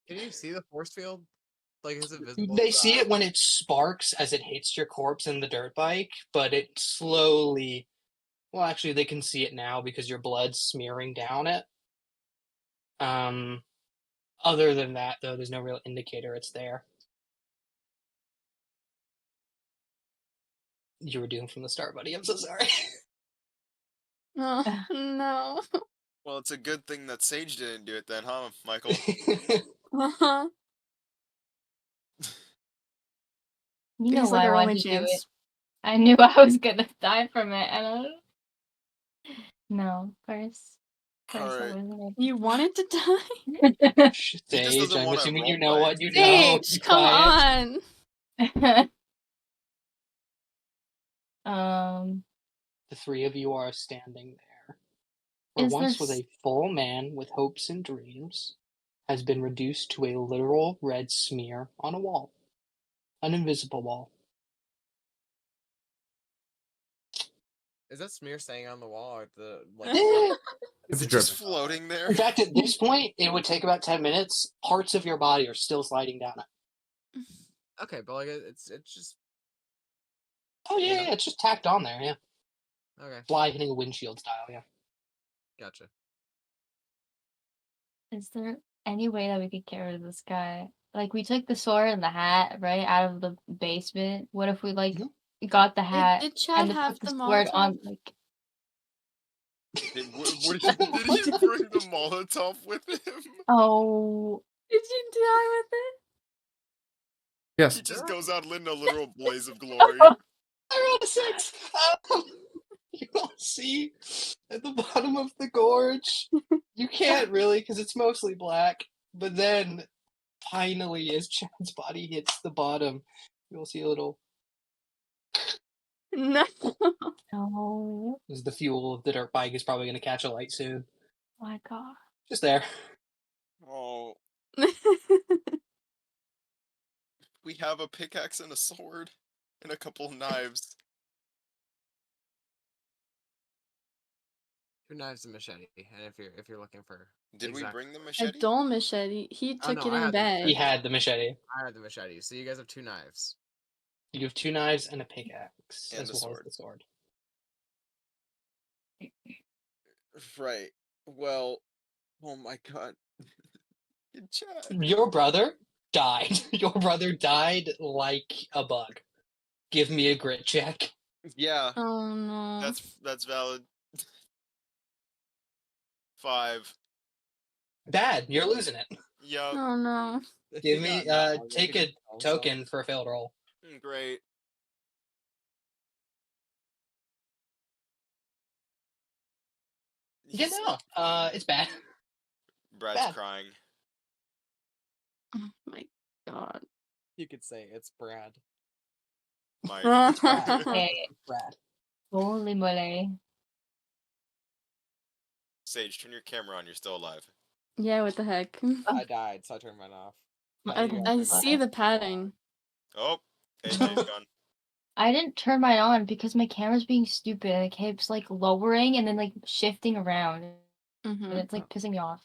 Can you see the force field? Like, is it visible? They see it when it sparks as it hits your corpse in the dirt bike, but it slowly. Well, actually, they can see it now because your blood's smearing down it. Other than that, though, there's no real indicator it's there. You were doomed from the start, buddy. I'm so sorry. Oh no. Well, it's a good thing that Sage didn't do it then, huh, Michael? Uh-huh. you know Feels why like I our wanted only to do it. chance. I knew I was gonna die from it, and no, first I Alright. wasn't. You wanted to die? He just Sage, doesn't I'm wanna assuming you roleplay. know what you know. Sage, Be come quiet. on. The 3 of you are standing there. Where Is once was this- a full man with hopes and dreams has been reduced to a literal red smear on a wall. An invisible wall. Is that smear staying on the wall or the like? Is It's it just dripping. floating there? In fact, at this point, it would take about 10 minutes. Parts of your body are still sliding down it. Okay, but like it's just Oh, yeah, Yeah. yeah, it's just tacked on there, yeah. okay. Fly hitting a windshield style, yeah. Gotcha. Is there any way that we could get rid of this guy? Like, we took the sword and the hat right out of the basement. What if we Mhm. got the hat Did Chad and then have put the the sword Molotov? on? Like, Did he bring the Molotov with him? oh, Did you die with it? Yes. He just goes out lit in a literal blaze of glory. I rolled a 6! You all see at the bottom of the gorge. You can't really because it's mostly black. But then, finally, as Chad's body hits the bottom, you'll see a little No. No. This is the fuel of the dirt bike is probably going to catch a light soon. Oh my god. Just there. Oh, we have a pickaxe and a sword and a couple of knives. 2 knives and machete. And if you're looking for Did we exact- bring the A machete? dull machete. He Oh, took no, it I in a had the bag. He had the machete. I had the machete, so you guys have 2 knives. You have 2 knives and a pickaxe, And as a well sword. as the sword. Right. Well, oh my god. Chad. Your brother died. Your brother died like a bug. Give me a grit check. Yeah, Oh no. that's valid. 5. Bad. You're losing it. Yup. Oh no. Give He me got not long take enough a to kill himself. token for a failed roll. Great. Yeah, He's- no. It's bad. Brad's bad. crying. Oh my god. You could say it's Brad. My Okay. Brad. Holy moly. Sage, turn your camera on, you're still alive. Yeah, what the heck? I died, so I turned mine off. How do you I guys turn see mine the on? pattern. Oh, AJ's gone. I didn't turn mine on because my camera's being stupid and it keeps like lowering and then like shifting around. And Mm-hmm. it's like pissing me off.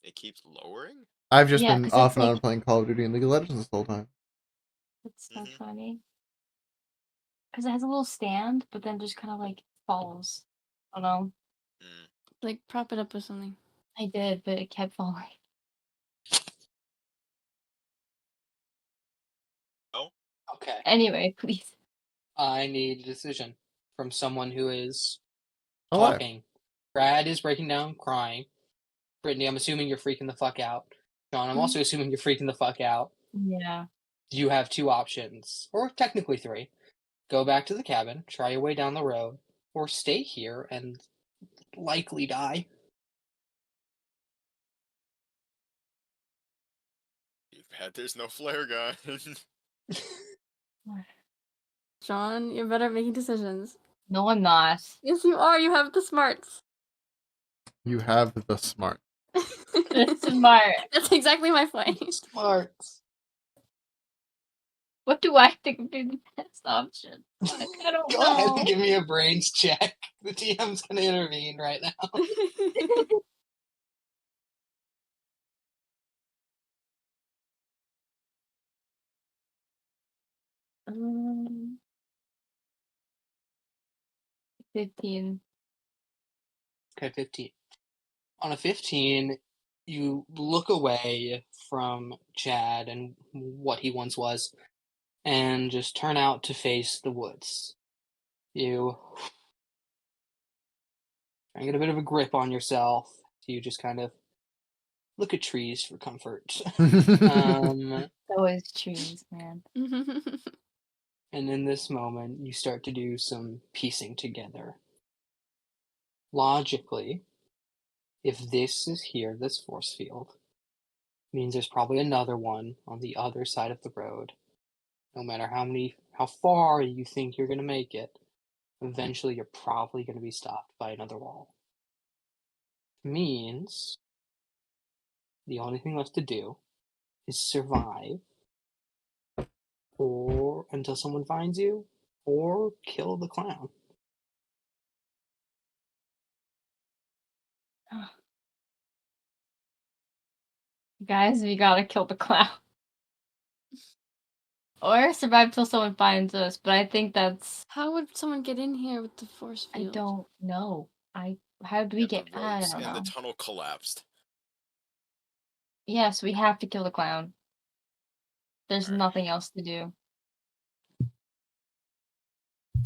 It keeps lowering? I've just Yeah, been 'cause off it's and on like- playing Call of Duty and League of Legends this whole time. It's so Mhm. funny. Because it has a little stand, but then just kind of like falls. I don't know. Mm. Like prop it up with something. I did, but it kept falling. Okay. Anyway, please. I need a decision from someone who is Alive. talking. Brad is breaking down, crying. Brittany, I'm assuming you're freaking the fuck out. John, I'm also assuming you're freaking the fuck out. Yeah. You have 2 options, or technically 3. Go back to the cabin, try your way down the road, or stay here and likely die. Too bad there's no flare gun. John, you're better at making decisions. No, I'm not. Yes, you are. You have the smarts. You have the smart. It's smart. That's exactly my point. Smart. What do I think would be the best option? Like, I don't Go ahead know. and give me a brains check. The TM's gonna intervene right now. Um, 15. Okay, 15. On a 15, you look away from Chad and what he once was, and just turn out to face the woods. You try and get a bit of a grip on yourself. You just kind of look at trees for comfort. Those trees, man. And in this moment, you start to do some piecing together. Logically, if this is here, this force field, means there's probably another one on the other side of the road. No matter how far you think you're gonna make it, eventually you're probably gonna be stopped by another wall. Means the only thing left to do is survive, or until someone finds you, or kill the clown. Guys, we gotta kill the clown. Or survive till someone finds us, but I think that's... How would someone get in here with the force I field? don't know. How do we Yeah, get... the I roads don't and know. the tunnel collapsed. Yes, we have to kill the clown. There's Alright. nothing else to do.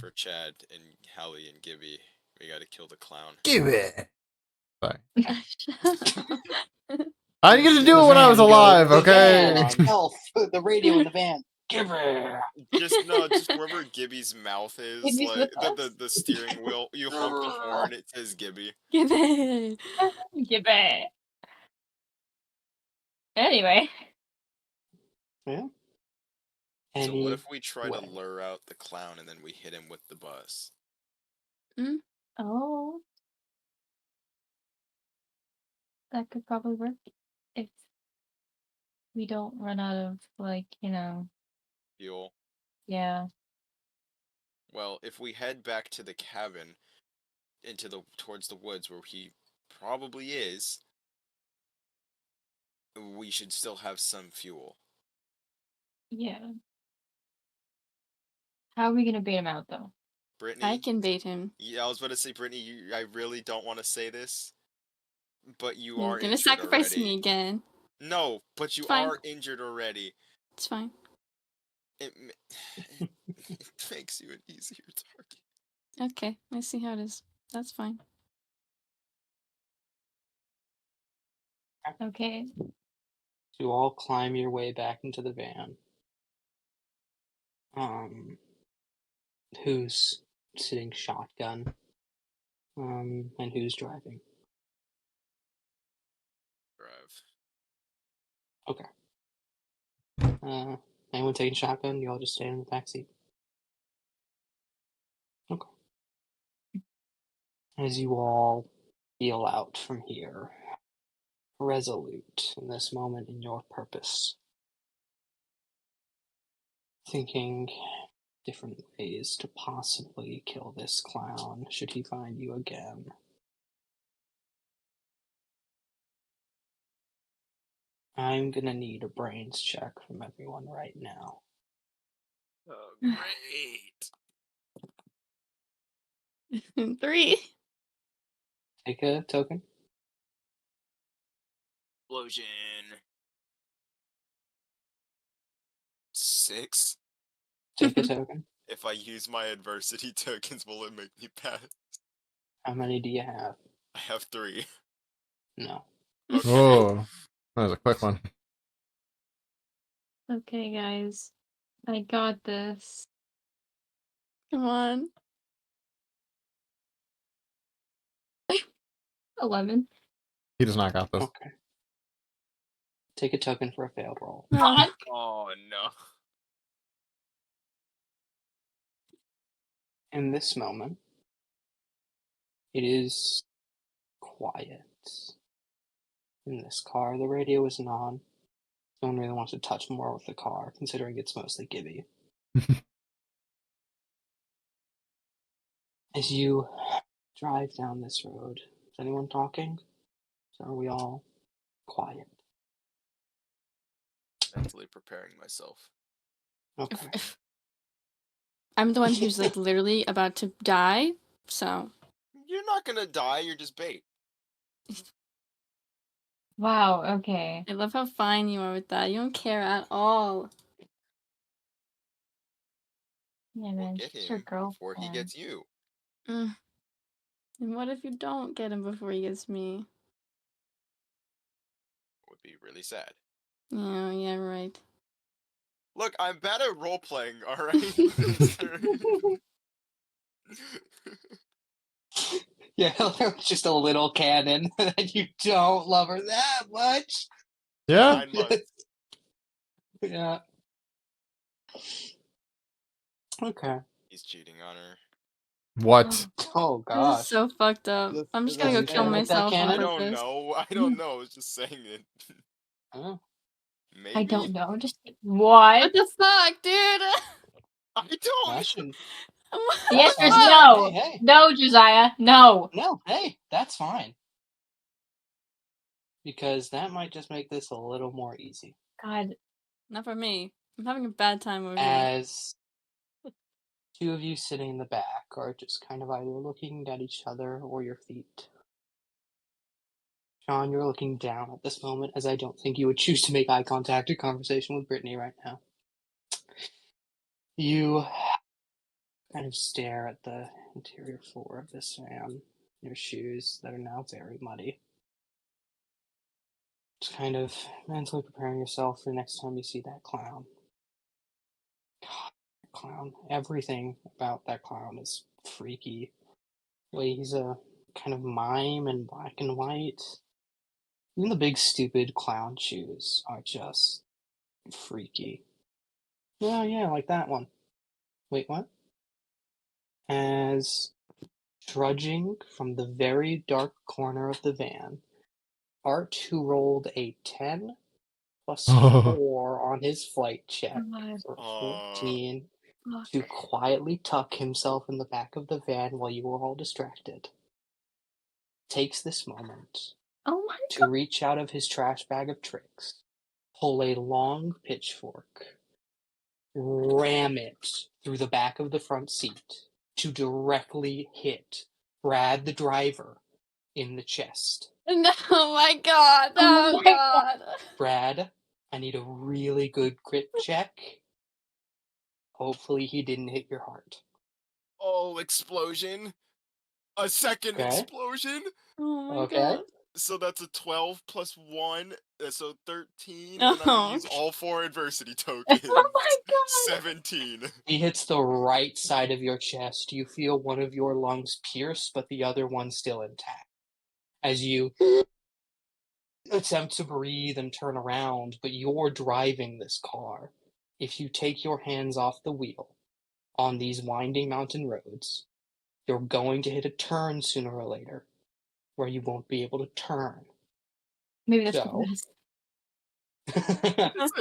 For Chad and Hallie and Gibby, we gotta kill the clown. Give it. Sorry. I didn't get to do it when I was van alive, goes, okay? The van, Elf, the radio in the van. Give her. Just wherever Gibby's mouth is, Gibby's like with us? the steering wheel. You honk the horn, it says Gibby. Give it. Give it. Anyway. Yeah. So what Any if we try to way. lure out the clown and then we hit him with the bus? Oh. That could probably work if we don't run out of, like, Fuel. yeah. Well, if we head back to the cabin, towards the woods where he probably is, we should still have some fuel. Yeah. How are we gonna bait him out, though? Brittany, I can bait him. yeah, I was about to say, Brittany, I really don't want to say this, but you You're are gonna injured sacrifice already. me again. No, but you It's fine. are injured already. It's fine. It makes you an easier target. Okay, I see how it is. That's fine. Okay. You all climb your way back into the van. Who's sitting shotgun? And who's driving? Drive. Okay. Anyone taking shotgun? You all just stay in the backseat. Okay. As you all feel out from here, resolute in this moment in your purpose, thinking different ways to possibly kill this clown should he find you again. I'm gonna need a brains check from everyone right now. Oh, great. 3. Take a token. Explosion. 6. Take a token. If I use my adversity tokens, will it make me pass? How many do you have? I have 3. No. Okay. Oh, that was a quick one. Okay, guys. I got this. Come on. 11. He does not got this. Okay. Take a token for a failed roll. God. Oh no. In this moment, it is quiet. In this car, the radio isn't on. No one really wants to touch more with the car, considering it's mostly Gibby. As you drive down this road, is anyone talking? So are we all quiet? Mentally preparing myself. Okay. I'm the one who's like literally about to die, so You're not gonna die, you're just bait. Wow, okay. I love how fine you are with that. You don't care at all. Yeah, We'll man. get She's your him girlfriend. before he gets you. And what if you don't get him before he gets me? It would be really sad. Yeah, right. Look, I'm bad at role playing, alright? Yeah, just a little cannon that you don't love her that much. Yeah. 9 months. Yeah. Okay. He's cheating on her. What? Oh This gosh. is so fucked up. This- I'm just this gonna go is kill fair. With that myself on cannon? I don't purpose. know. I don't know. I was just saying it. Oh. Maybe. I don't know. Just what? What the fuck, dude? I don't. That should. What The That's answer is fine. no. Hey, hey. No, Josiah. No. No, hey, that's fine. Because that might just make this a little more easy. God. Not for me. I'm having a bad time over here. As two of you sitting in the back are just kind of either looking at each other or your feet. Sean, you're looking down at this moment, as I don't think you would choose to make eye contact or conversation with Brittany right now. You kind of stare at the interior floor of this van, your shoes that are now very muddy. Just kind of mentally preparing yourself for the next time you see that clown. God, that clown. Everything about that clown is freaky. Really, he's a kind of mime in black and white. Even the big stupid clown shoes are just freaky. Yeah, like that one. Wait, what? As trudging from the very dark corner of the van, Art, who rolled a 10 plus 4 on his flight check, God. so 14, Fuck. to quietly tuck himself in the back of the van while you were all distracted, takes this moment Oh my to reach out of his trash bag of tricks, pull a long pitchfork, ram it through the back of the front seat to directly hit Brad the driver in the chest. No, my God. Oh Oh, my God. Brad, I need a really good crit check. Hopefully he didn't hit your heart. Oh, explosion! A second Okay. explosion! Oh, my Okay. God. So that's a 12 plus 1, so 13, Oh. and I'm gonna use all 4 adversity tokens. Oh my god. 17. He hits the right side of your chest. You feel one of your lungs pierce, but the other one still intact. As you attempt to breathe and turn around, but you're driving this car. If you take your hands off the wheel on these winding mountain roads, you're going to hit a turn sooner or later where you won't be able to turn. Maybe that's for So, the best.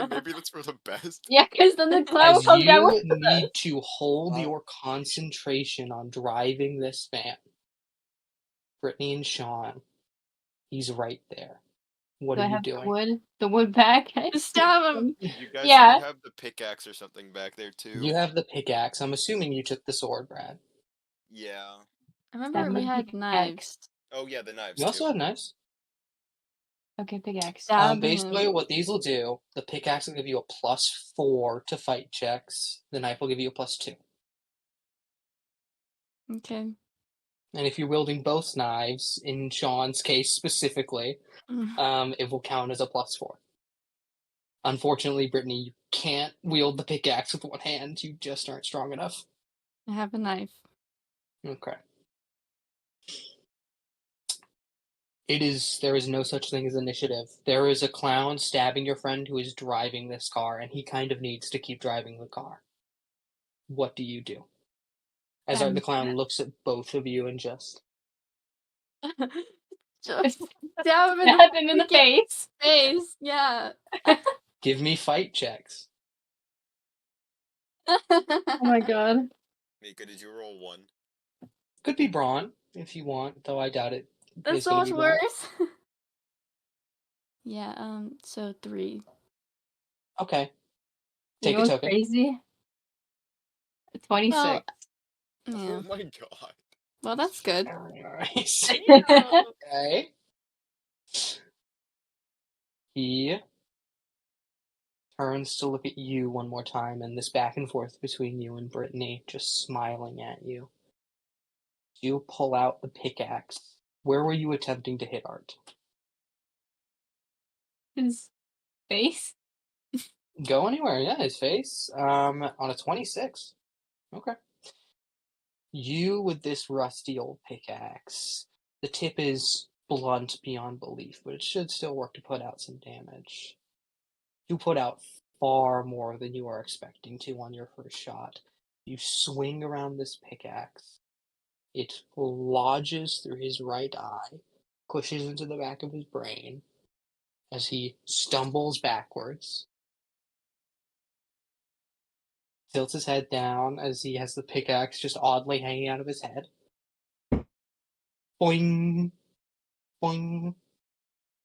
Maybe that's for the best. Yeah, because then the cloud as comes down you with need to hold Wow. your concentration on driving this van, Brittany and Sean, he's right there. What Do are I you have doing? the wood back? Stab him. You guys, Yeah. you have the pickaxe or something back there too. You have the pickaxe. I'm assuming you took the sword, Brad. Yeah. I remember Stab we him. had Pickaxe. knives. Oh yeah, the knives You also too. have knives. Okay, pickaxe. Stab Basically, him. what these will do, the pickaxe will give you a +4 to fight checks. The knife will give you a +2. Okay. And if you're wielding both knives, in Sean's case specifically, it will count as a +4. Unfortunately, Brittany, you can't wield the pickaxe with one hand. You just aren't strong enough. I have a knife. Okay. There is no such thing as initiative. There is a clown stabbing your friend who is driving this car, and he kind of needs to keep driving the car. What do you do? As the clown looks at both of you and just Just stab him in Stab the him in the freaking face. face. Yeah. give me fight checks. Oh my god. Mika, did you roll 1? Could be Braun if you want, though I doubt it That's is so going much to be Braun. worse. Yeah, so 3. Okay. You Take know a what's token. crazy? 26. Well, Oh yeah. my god. Well, that's good. Very nice. Damn. Okay. He turns to look at you one more time, and this back and forth between you and Brittany, just smiling at you. You pull out the pickaxe. Where were you attempting to hit Art? His face? Go anywhere, yeah, his face. On a 26. Okay. You with this rusty old pickaxe. The tip is blunt beyond belief, but it should still work to put out some damage. You put out far more than you are expecting to on your first shot. You swing around this pickaxe. It lodges through his right eye, pushes into the back of his brain as he stumbles backwards, tilts his head down as he has the pickaxe just oddly hanging out of his head. Boing, boing,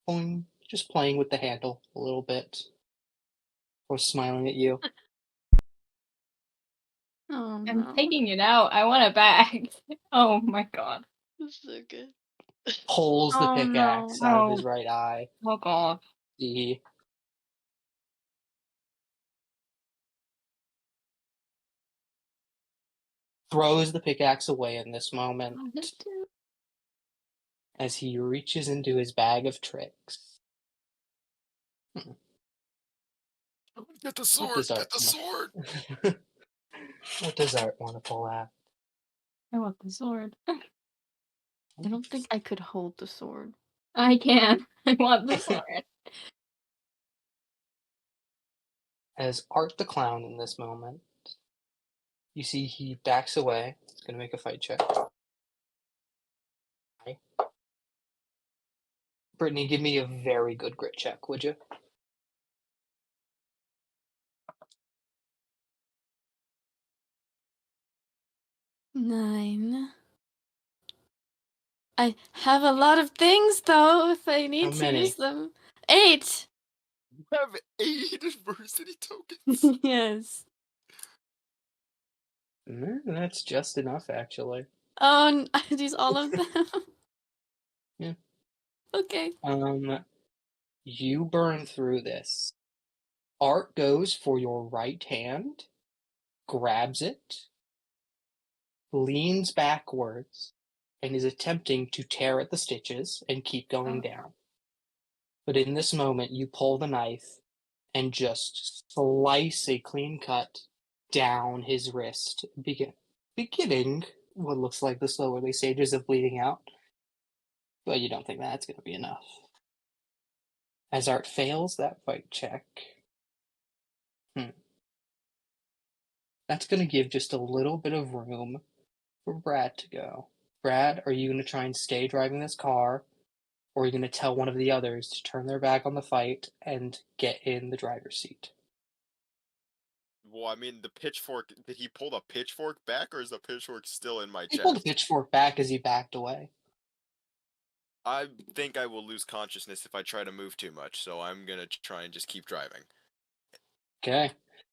boing. Just playing with the handle a little bit. Or smiling at you. Oh I'm no. taking it out. I want it back. Oh my god. That's so good. Pulls the Oh, pickaxe no. out of Oh. his right eye. Fuck off. He throws the pickaxe away in this moment as he reaches into his bag of tricks. Get the What sword! does Get Art the sword! What does Art want to pull out? I want the sword. I don't think I could hold the sword. I can. I want the sword. As Art the Clown in this moment, you see he backs away. He's going to make a fight check. Brittany, give me a very good grit check, would you? Nine. I have a lot of things though if I need to many? use them. 8. You have 8 adversity tokens. Yes. That's just enough, actually. Oh, I use all of them. Yeah. Okay. You burn through this. Art goes for your right hand, grabs it, leans backwards, and is attempting to tear at the stitches and keep going down. But in this moment, you pull the knife and just slice a clean cut down his wrist, beginning what looks like the slow early stages of bleeding out. But you don't think that's going to be enough. As Art fails that fight check, that's going to give just a little bit of room for Brad to go. Brad, are you going to try and stay driving this car, or are you going to tell one of the others to turn their back on the fight and get in the driver's seat? Well, I mean, the pitchfork. Did he pull the pitchfork back, or is the pitchfork still in my He chest? pulled the pitchfork back as he backed away. I think I will lose consciousness if I try to move too much, so I'm gonna try and just keep driving. Okay.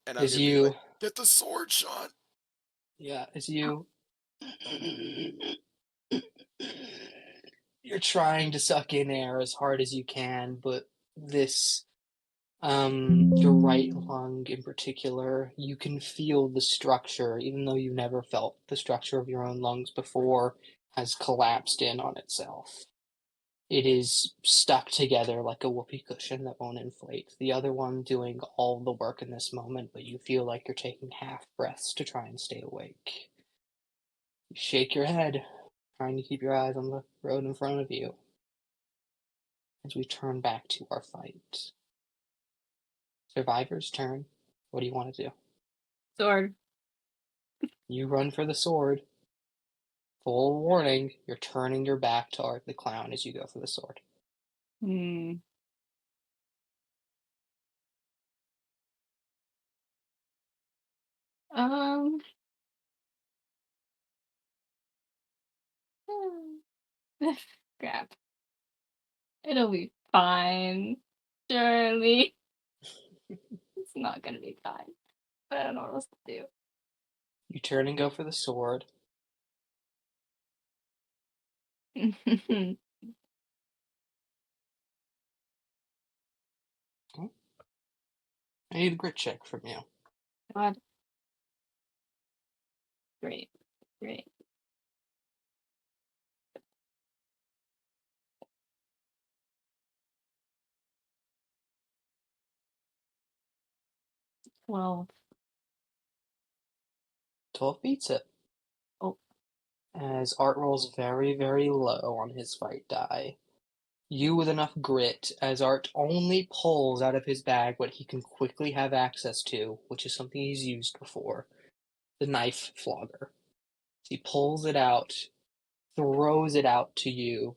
And I'm As gonna be you, like, get the sword shot. yeah, as you, you're trying to suck in air as hard as you can, but this, your right lung in particular, you can feel the structure, even though you've never felt the structure of your own lungs before, has collapsed in on itself. It is stuck together like a whoopee cushion that won't inflate. The other one doing all the work in this moment, but you feel like you're taking half breaths to try and stay awake. You shake your head, trying to keep your eyes on the road in front of you. As we turn back to our fight. Survivor's turn. What do you want to do? Sword. You run for the sword. Full warning, you're turning your back to Art the Clown as you go for the sword. Hmm. Um. Crap. It'll be fine. Surely. It's not gonna be fine. But I don't know what else to You turn and go for the sword. do. I need a grit check from you. God. Great. Great. Well. 12 beats it. Oh. As Art rolls very, very low on his fight die. You with enough grit, as Art only pulls out of his bag what he can quickly have access to, which is something he's used before, the knife flogger. He pulls it out, throws it out to you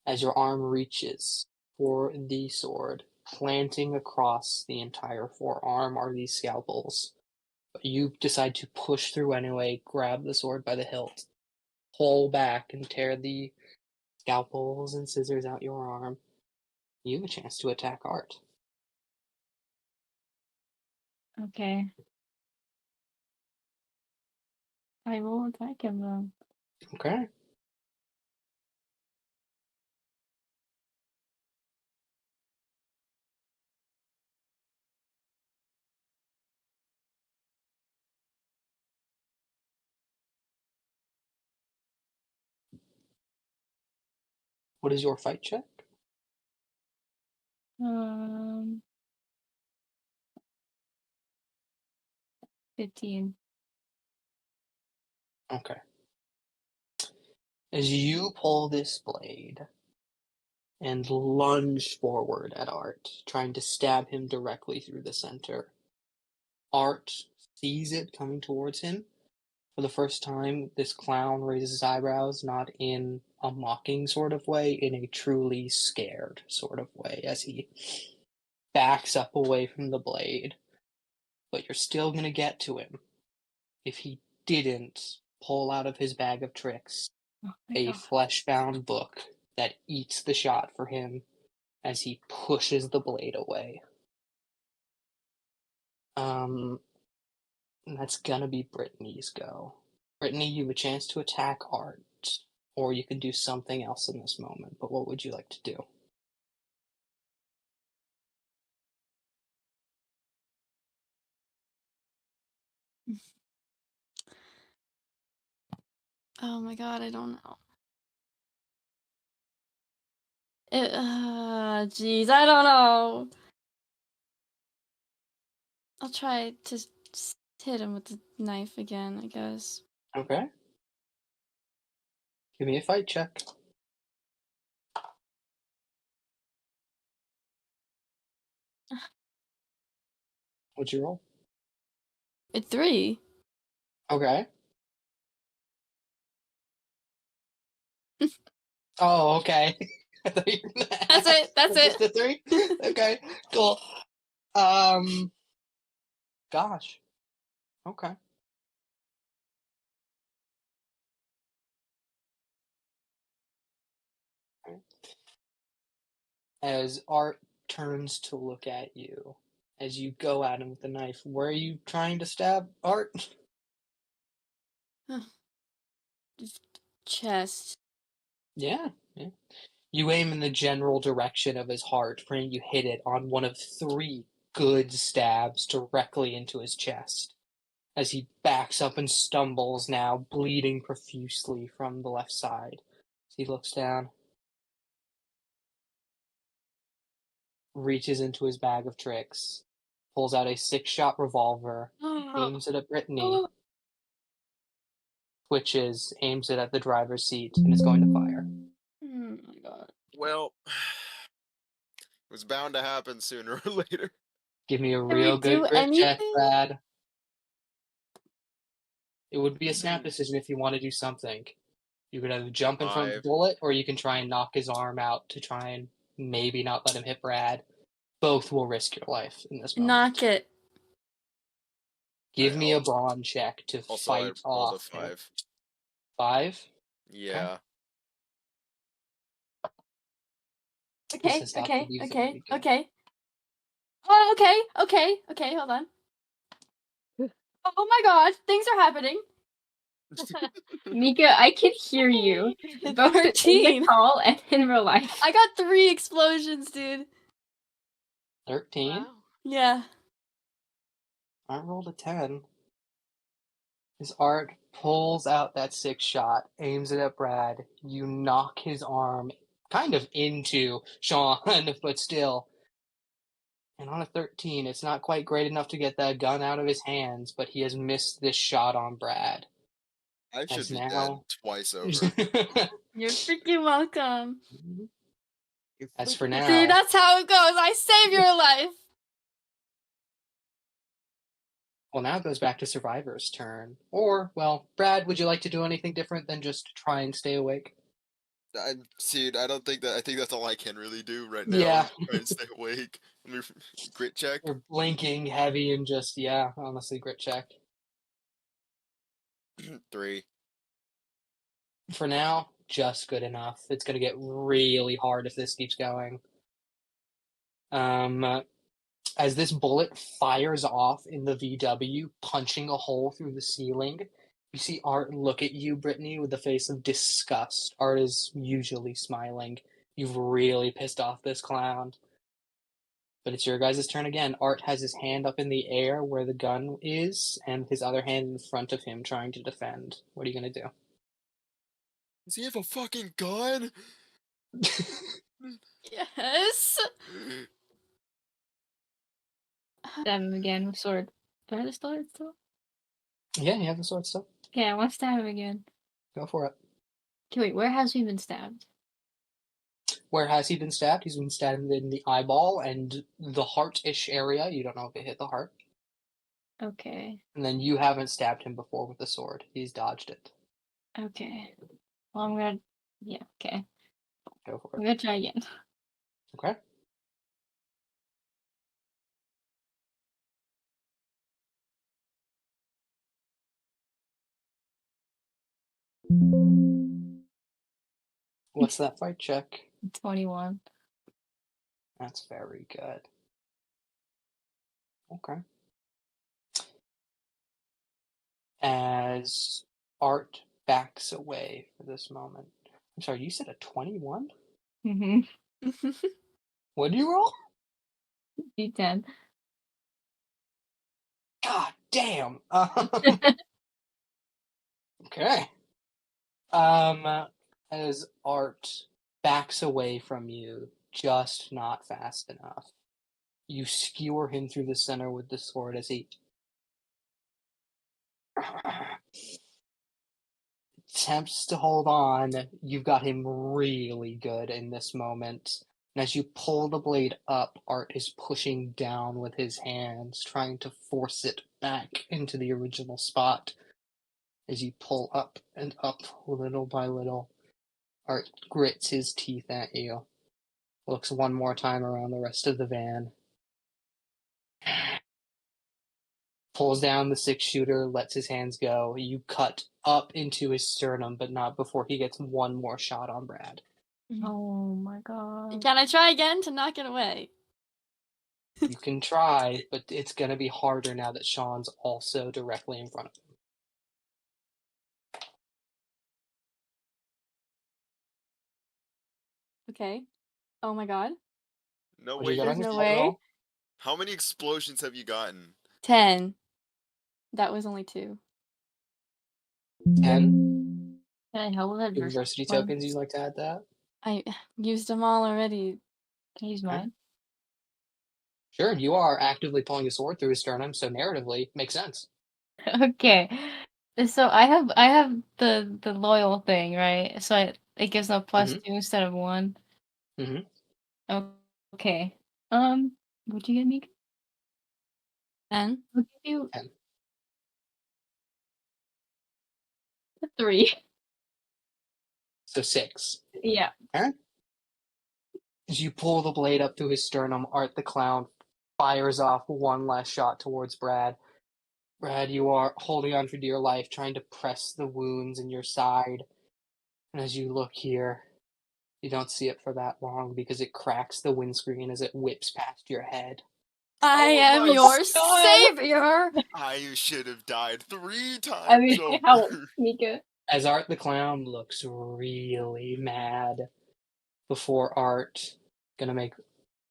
as your arm reaches for the sword. Planting across the entire forearm are these scalpels. But you decide to push through anyway, grab the sword by the hilt, pull back and tear the scalpels and scissors out your arm. You have a chance to attack Art. Okay. I will attack him then. Okay. What is your fight check? 15. Okay. As you pull this blade and lunge forward at Art, trying to stab him directly through the center, Art sees it coming towards him. For the first time, this clown raises his eyebrows, not in a mocking sort of way, in a truly scared sort of way, as he backs up away from the blade. But you're still gonna get to him if he didn't pull out of his bag of tricks Oh my a god. flesh-bound book that eats the shot for him as he pushes the blade away. That's gonna be Brittany's go. Brittany, you have a chance to attack Art, or you can do something else in this moment, but what would you like to do? Oh my god, I don't know. Jeez, I don't know. I'll try to hit him with the knife again, I guess. Okay. Give me a fight check. What'd you roll? At 3. Okay. Oh, okay. I thought you were gonna That's it, that's ask. Just it. a 3? Okay, cool. Gosh. Okay. As Art turns to look at you, as you go at him with the knife, where are you trying to stab, Art? Chest. Yeah. You aim in the general direction of his heart, and you hit it on one of 3 good stabs directly into his chest. As he backs up and stumbles now, bleeding profusely from the left side. As he looks down, reaches into his bag of tricks, pulls out a 6-shot revolver, aims it at Brittany, twitches, aims it at the driver's seat, and is going to fire. Oh my god. Well, it was bound to happen sooner or later. Give me a Can we real good do grit check, anything? Brad. It would be a snap decision if you want to do something. You could either jump in front of the 5. bullet, or you can try and knock his arm out to try and maybe not let him hit Brad. Both will risk your life in this moment. Knock it. Give me a Also, brawn check to I fight rolled a off him. 5. 5? Yeah. This Okay, has got to okay, be okay, very good. okay. Oh, okay, hold on. Oh my god, things are happening. Mika, I can hear you both in the 13. call and in real life. I got 3 explosions, dude. 13? Wow. Yeah. I rolled a 10. His Art pulls out that 6-shot, aims it at Brad. You knock his arm kind of into Sean, but still. And on a 13, it's not quite great enough to get that gun out of his hands, but he has missed this shot on Brad. I should As be dead now. twice over. You're freaking welcome. As for See, now, that's how it goes. I save your life. well, now it goes back to Survivor's turn. Or, well, Brad, would you like to do anything different than just try and stay awake? Dude, I don't think that. I think that's all I can really do right now. Yeah. Is try and stay awake. Let me grit check. You're blinking heavy and just, yeah, honestly, grit check. 3. For now, just good enough. It's going to get really hard if this keeps going. As this bullet fires off in the VW, punching a hole through the ceiling, you see Art look at you, Brittany, with a face of disgust. Art is usually smiling. You've really pissed off this clown. But it's your guys' turn again. Art has his hand up in the air where the gun is, and his other hand in front of him trying to defend. What are you going to do? Does he have a fucking gun? Yes. Stab him again with sword. Do I have the sword still? Yeah, you have the sword still. Okay, I want to stab him again. Go for it. Okay, wait, where has he been stabbed? Where has he been stabbed? He's been stabbed in the eyeball and the heart-ish area. You don't know if it hit the heart. Okay. And then you haven't stabbed him before with the sword. He's dodged it. Okay. Well, I'm gonna. Yeah. Okay. Go for I'm it. gonna try again. Okay. What's that fight check? 21. That's very good. Okay. As Art backs away for this moment. I'm sorry, you said a 21? Mm-hmm. What do you roll? D10. God damn. Okay. As Art backs away from you, just not fast enough, you skewer him through the center with the sword as he attempts to hold on. You've got him really good in this moment. And as you pull the blade up, Art is pushing down with his hands, trying to force it back into the original spot. As you pull up and up little by little, Art grits his teeth at you, looks one more time around the rest of the van, pulls down the 6-shooter, lets his hands go. You cut up into his sternum, but not before he gets one more shot on Brad. Oh my god. Can I try again to knock it away? You can try, but it's going to be harder now that Sean's also directly in front of him. Okay. Oh my god. No What do you way. got There's on your no fight way. roll? How many explosions have you gotten? 10. That was only 2. 10 Can I help with adversity adversity points? tokens you'd like to add that? I used them all already. Can I use Okay. mine? Sure, you are actively pulling a sword through his sternum, so narratively makes sense. Okay. So I have the loyal thing, right? So it gives a +2 instead of 1. Mhm. Okay. What'd you get me? 10. I'll give you 10. a 3. So 6. Yeah. As you pull the blade up through his sternum, Art the Clown fires off one last shot towards Brad. Brad, you are holding on for dear life, trying to press the wounds in your side. And as you look here, you don't see it for that long because it cracks the windscreen as it whips past your head. I Oh am my your son! savior! I should have died 3 I mean, times how over. Mika? As Art the Clown looks really mad before Art gonna make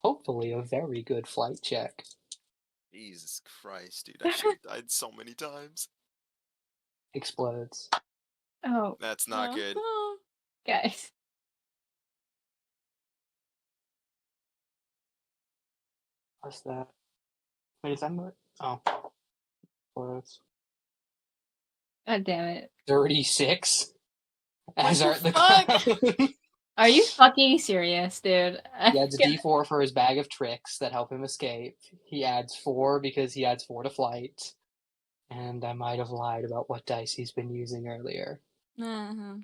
hopefully a very good flight check. Jesus Christ, dude. I should have died so many times. Explodes. Oh, That's not good. guys. What's that? Wait, is that more? Oh. Explodes. God damn it. 36. As the Art the fuck? Clown. Are you fucking serious, dude? He adds a d4 for his bag of tricks that help him escape. He adds 4 because he adds 4 to flight. And I might have lied about what dice he's been using earlier. Uh-huh.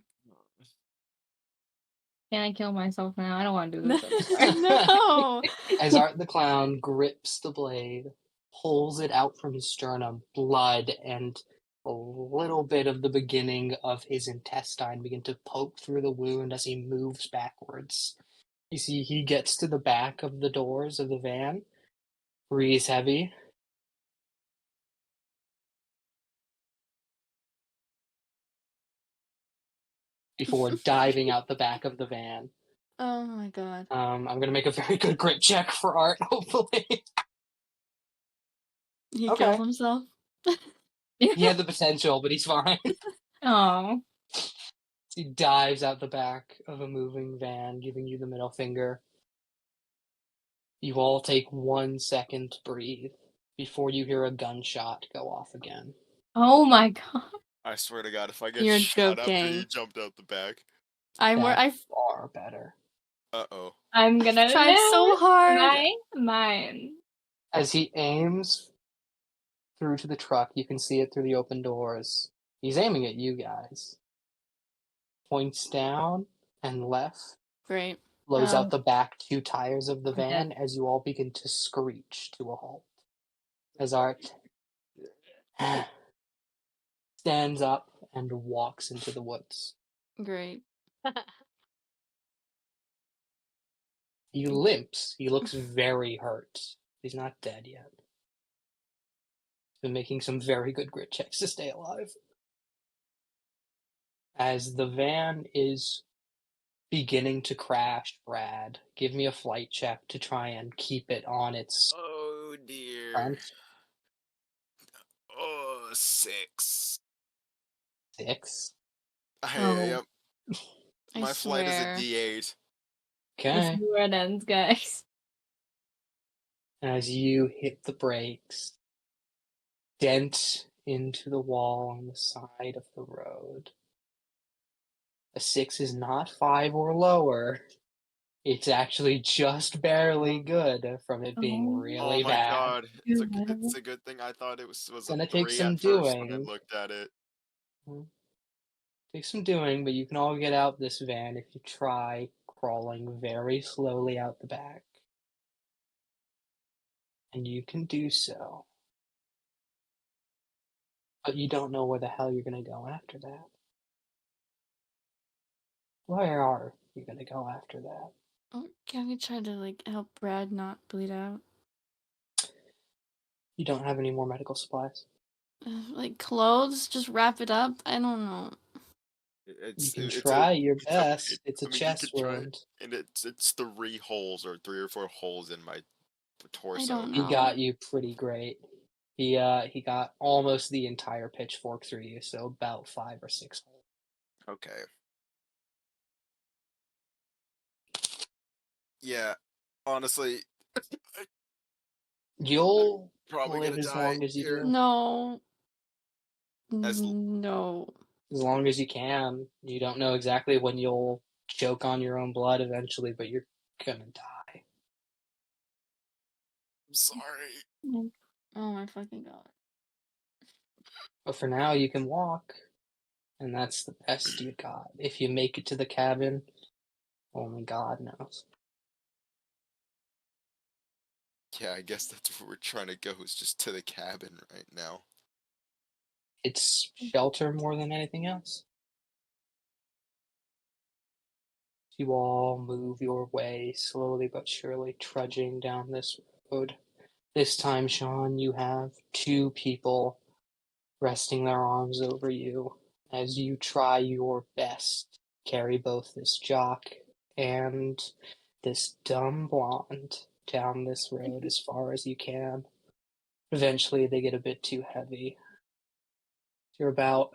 Can I kill myself now? I don't want to do this anymore. No! As Art the Clown grips the blade, pulls it out from his sternum, blood and a little bit of the beginning of his intestine begin to poke through the wound as he moves backwards. You see, he gets to the back of the doors of the van, breathes heavy, before diving out the back of the van. Oh my god. I'm going to make a very good grit check for Art, hopefully. He Okay. killed himself? He had the potential, but he's fine. Oh. He dives out the back of a moving van, giving you the middle finger. You all take 1 second to breathe before you hear a gunshot go off again. Oh my god. I swear to God, if I get You're shot after joking. you jumped out the back. That's far better. Uh-oh. I'm gonna tried so lose hard. my mind. As he aims through to the truck. You can see it through the open doors. He's aiming at you guys. Points down and left. Great. Blows out the back 2 tires of the Okay. van as you all begin to screech to a halt. As Art stands up and walks into the woods. Great. He limps. He looks very hurt. He's not dead yet. He's been making some very good grit checks to stay alive. As the van is beginning to crash, Brad, give me a flight check to try and keep it on its Oh dear. front. Oh, 6. 6. Oh. Yep. I My flight is a swear. D8. Let's Okay. see where it ends, guys. As you hit the brakes, dent into the wall on the side of the road. A 6 is not 5 or lower. It's actually just barely good from it being Oh. really Oh my bad. god. It's a good thing I thought it was a Gonna take 3 some at first when I doing. looked at it. Take some doing, but you can all get out this van if you try crawling very slowly out the back. And you can do so. But you don't know where the hell you're gonna go after that. Where are you gonna go after that? Oh, can we try to like help Brad not bleed out? You don't have any more medical supplies. Like clothes, just wrap it up. I don't know. You can It's a try your it's a best. It's a I mean you chest could try wound. and it's 3 holes or 3 or 4 holes in my torso. don't He know. got you pretty great. He got almost the entire pitchfork through you, so about 5 or 6 holes. Okay. Yeah. Honestly, You'll probably live gonna as die long as you here. do. No. As l- No. As long as you can. You don't know exactly when you'll choke on your own blood eventually, but you're gonna die. I'm sorry. Oh my fucking god. But for now, you can walk, and that's the best you got. If you make it to the cabin, only God knows. Yeah, I guess that's where we're trying to go, is just to the cabin right now. It's shelter more than anything else. You all move your way slowly but surely, trudging down this road. This time, Sean, you have 2 people resting their arms over you as you try your best to carry both this jock and this dumb blonde down this road as far as you can. Eventually, they get a bit too heavy. You're about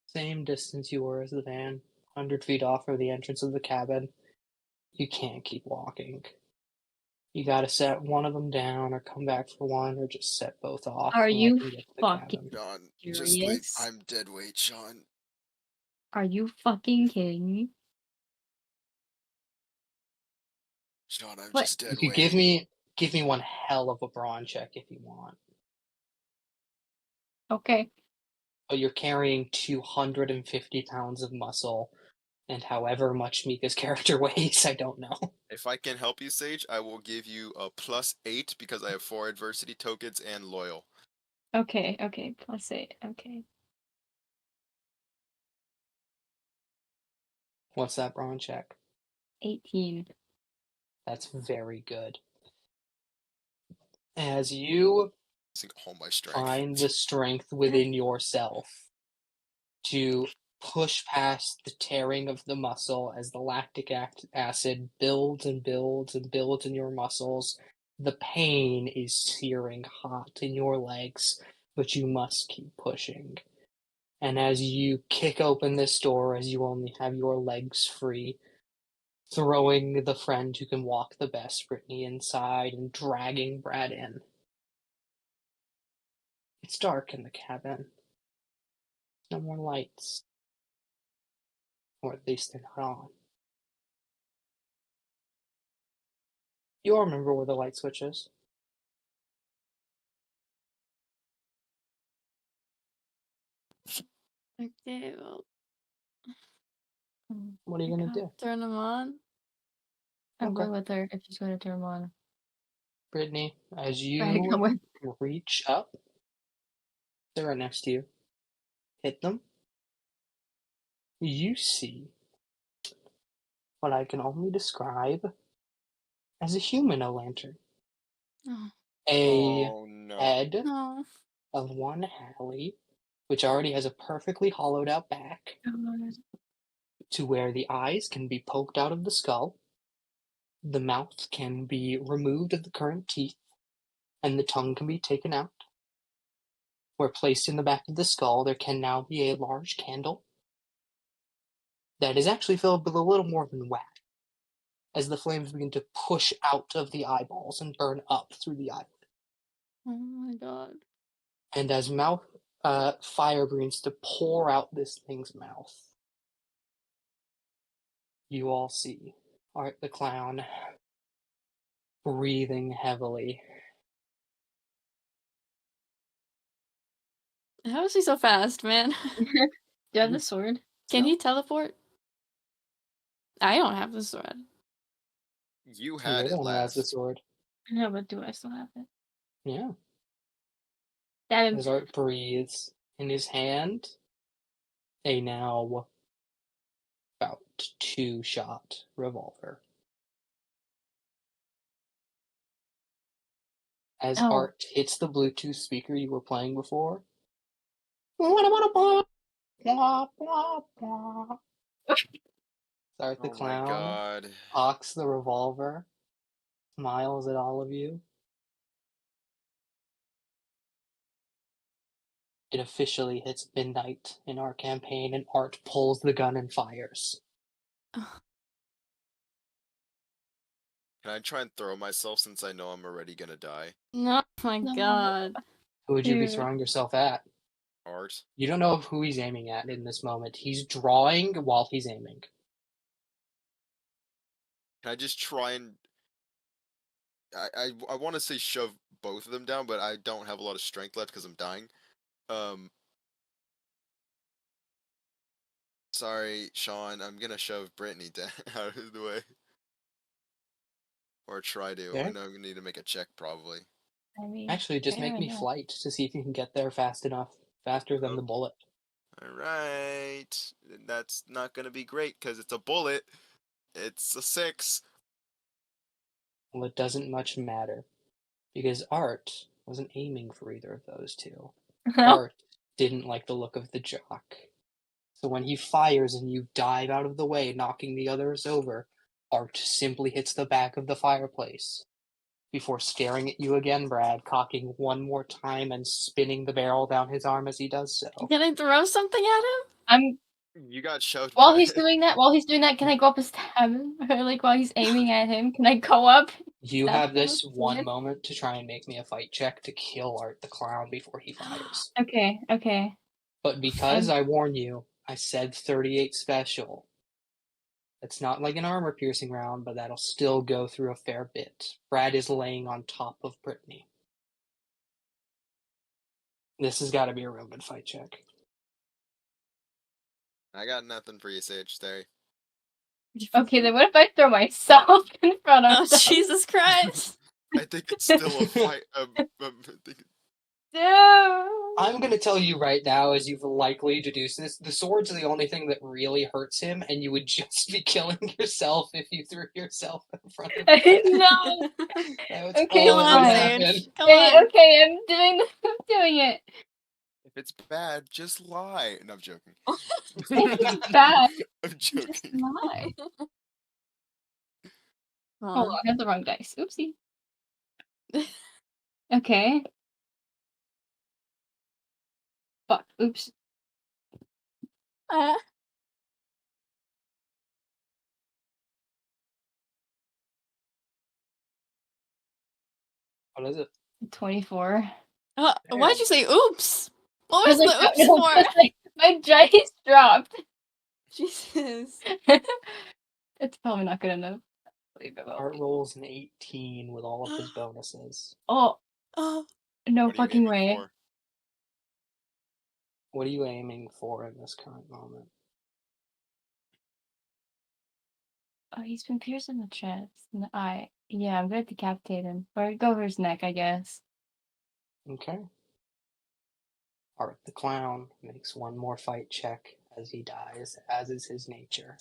same distance you were as the van, 100 feet off of the entrance of the cabin. You can't keep walking. You gotta set one of them down or come back for one or just set both off Are and let you them get to the fucking cabin. Sean, just leave. serious? I'm dead weight, Sean. Are you fucking kidding me? Sean, I'm What? just You dead could weight. give me one hell of a brawn check if you want. Okay. But you're carrying 250 pounds of muscle and however much Mika's character weighs, I don't know. If I can help you, Sage, I will give you a +8 because I have 4 adversity tokens and loyal. Okay. Okay. +8. Okay. What's that brawn check? 18. That's very good. As you Using all my strength. find the strength within yourself to push past the tearing of the muscle as the lactic acid builds and builds and builds in your muscles. The pain is searing hot in your legs, but you must keep pushing. And as you kick open this door, as you only have your legs free, throwing the friend who can walk the best, Brittany, inside and dragging Brad in. It's dark in the cabin. No more lights. Or at least they're not on. You all remember where the light switch is? Okay, well, What are you gonna Okay. do? turn them on. I'm Okay. going with her if she's going to turn them on. Brittany, as Try to you come with. reach up, they're right next to you. Hit them. You see what I can only describe as a human lantern. Oh, A Oh no. head no. of one Hallie, which already has a perfectly hollowed out back, to where the eyes can be poked out of the skull, the mouth can be removed of the current teeth, and the tongue can be taken out. Where placed in the back of the skull, there can now be a large candle that is actually filled with a little more than wax, as the flames begin to push out of the eyeballs and burn up through the eye. Oh my god. And as fire begins to pour out this thing's mouth, you all see Art the Clown breathing heavily. How is he so fast, man? Do you have the sword? Can No. he teleport? I don't have the sword. You You're had the it one who has the last. sword. No, but do I still have it? Yeah. That As Art breathes, in his hand, a now about 2-shot revolver. As Oh. Art hits the Bluetooth speaker you were playing before, Art the Oh my Clown god. cocks the revolver, smiles at all of you. It officially hits midnight in our campaign, and Art pulls the gun and fires. Can I try and throw myself since I know I'm already gonna die? No, my No. god. Who would you be Dude. throwing yourself at? Art? You don't know who he's aiming at in this moment. He's drawing while he's aiming. Can I just try and I want to say shove both of them down, but I don't have a lot of strength left because I'm dying. Sorry, Sean. I'm gonna shove Brittany down out of the way, or try to. Okay. I know I'm gonna need to make a check probably. I mean, Actually, just fair make me enough. flight to see if you can get there fast enough. Faster than Oh. the bullet. All right, that's not gonna be great because it's a bullet. It's a 6. Well, it doesn't much matter. Because Art wasn't aiming for either of those two. Art didn't like the look of the jock. So when he fires and you dive out of the way, knocking the others over, Art simply hits the back of the fireplace. Before staring at you again, Brad, cocking one more time and spinning the barrel down his arm as he does so. Can I throw something at him? I'm You got shoved. while he's doing that, can I go up and stab him? Or like while he's aiming at him, can I go up? You Stab have this him? one moment to try and make me a fight check to kill Art the Clown before he fires. Okay. But because I warn you, I said 38 special. It's not like an armor-piercing round, but that'll still go through a fair bit. Brad is laying on top of Brittany. This has got to be a real good fight check. I got nothing for you, Sage. Sorry. Okay, then what if I throw myself in front of Oh, them? Jesus Christ. I think it's still a fight. I think No. I'm going to tell you right now, as you've likely deduced this, the sword's the only thing that really hurts him, and you would just be killing yourself if you threw yourself in front of him. No. That's Okay, all that Come would on, fine. happen. Sage. Come on. Okay, I'm doing it. if it's bad, just lie. No, I'm joking. If it's bad, I'm just joking. lie. Come Oh, on. I have the wrong dice. Oopsie. Okay. Fuck. Oops. Ah. What is it? 24. Why'd you say oops? What I was was the like, oops no, for? 'cause, like, my dice dropped. Jesus. It's probably not good enough. Leave it Art alone. rolls an 18 with all of his bonuses. Oh, Oh. no What are you fucking aiming way. for? What are you aiming for in this current moment? Oh, he's been pierced in the chest. In the eye. Yeah, I'm gonna decapitate him. Or go over his neck, I guess. Okay. Art the Clown makes one more fight check as he dies, as is his nature.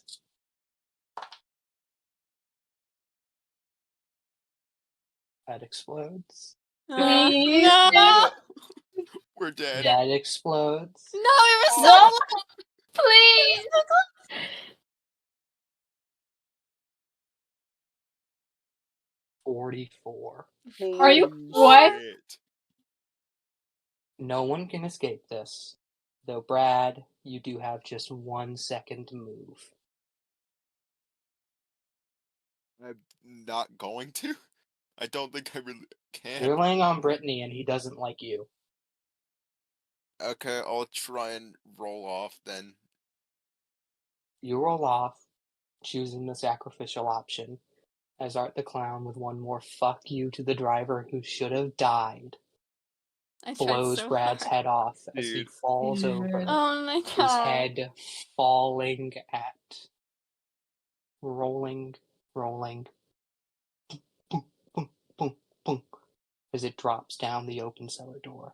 That explodes. Please. No! We're dead. That explodes. No, it was so No! close. Please! 44. Are you Holy what? shit. No one can escape this. Though, Brad, you do have just 1 second to move. I'm not going to? I don't think I really can. You're laying on Brittany and he doesn't like you. Okay, I'll try and roll off then. You roll off, choosing the sacrificial option, as Art the Clown, with one more fuck you to the driver who should have died, I tried blows so Brad's hard. head off as he Dude. falls Dude. over, Oh my his god. head falling at, rolling, boom, boom, boom, boom, as it drops down the open cellar door.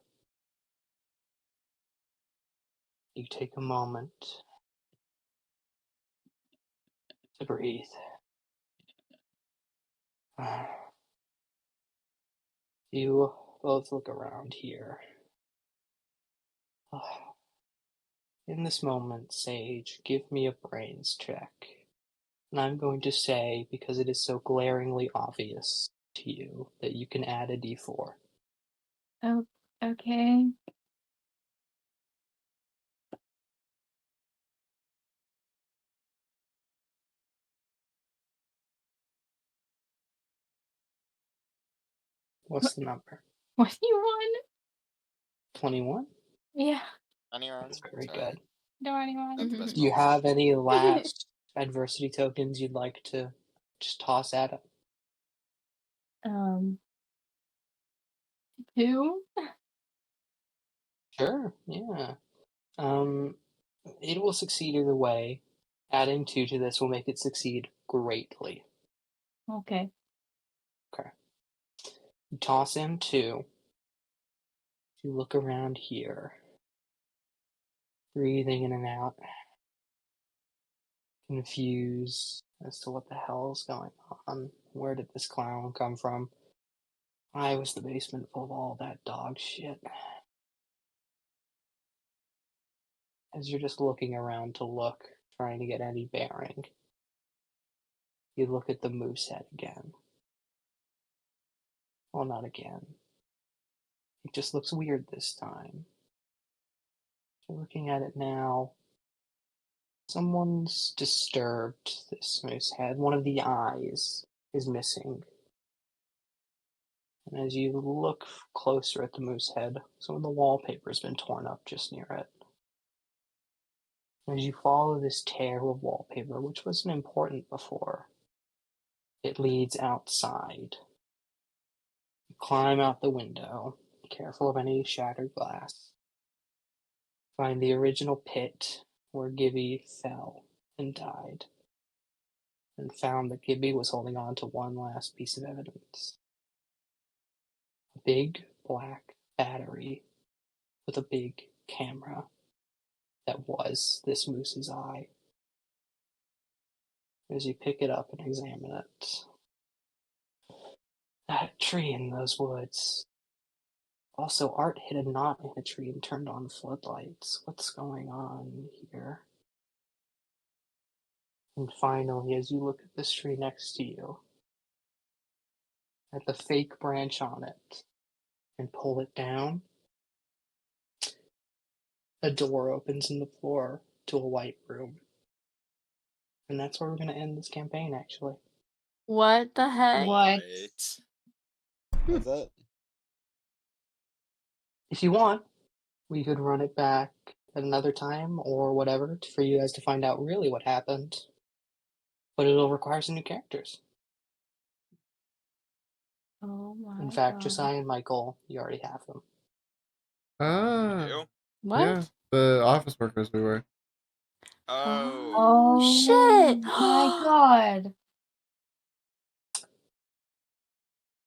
You take a moment to breathe. You both look around here. In this moment, Sage, give me a brains check. And I'm going to say, because it is so glaringly obvious to you, that you can add a d4. Oh, okay. What's the number? What do you want? 21? Yeah, That's very Sorry. good. don't anyone. Not the best Do you rolls. have any last adversity tokens you'd like to just toss at him? 2? Sure, yeah. It will succeed either way. Adding 2 to this will make it succeed greatly. Okay. Okay. You toss in 2. You look around here. Breathing in and out. Confused as to what the hell is going on. Where did this clown come from? I was the basement full of all that dog shit. As you're just looking around to look, trying to get any bearing, you look at the moose head again. Well, not again. It just looks weird this time. You're looking at it now. Someone's disturbed this moose head. One of the eyes is missing. And as you look closer at the moose head, some of the wallpaper's been torn up just near it. As you follow this tear of wallpaper, which wasn't important before, it leads outside. You climb out the window, careful of any shattered glass. Find the original pit where Gibby fell and died, and found that Gibby was holding on to one last piece of evidence. A big black battery with a big camera that was this moose's eye. As you pick it up and examine it, that tree in those woods. Also, Art hit a knot in a tree and turned on floodlights. What's going on here? And finally, as you look at this tree next to you, at the fake branch on it, and pull it down, a door opens in the floor to a white room. And that's where we're going to end this campaign, actually. What the heck? What? Right. That's it. If you want, we could run it back at another time or whatever for you guys to find out really what happened. But it'll require some new characters. Oh my In fact, god. Josiah and Michael, you already have them. Ah, You? What? yeah. the office workers we were. Oh. Oh, shit. My god.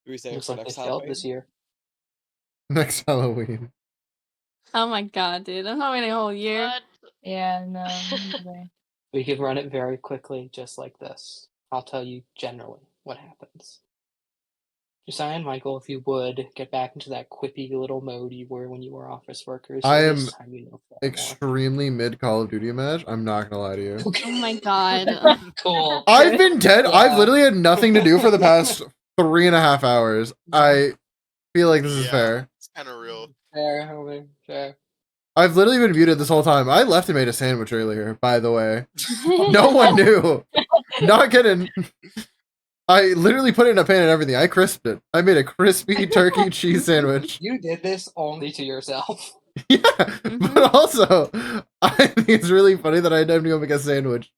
Do we save it Looks for like they next failed Halloween? this year. Next Halloween. Oh my god, dude. I'm not waiting a whole year. What? Yeah, no. neither. We could run it very quickly, just like this. I'll tell you generally what happens. Josiah and Michael, if you would, get back into that quippy little mode you were when you were office workers. So I this am time you know far more. Extremely mid Call of Duty match. I'm not gonna lie to you. Oh my god. Cool. I've been dead. Yeah. I've literally had nothing to do for the past 3.5 hours. I feel like this is Yeah. fair. It's kind of real. Fair, homie, fair. I've literally been muted this whole time. I left and made a sandwich earlier, by the way. No one knew. Not kidding. I literally put it in a pan and everything. I crisped it. I made a crispy turkey cheese sandwich. You did this only to yourself. Yeah, Mhm. but also, I think it's really funny that I had time to go make a sandwich.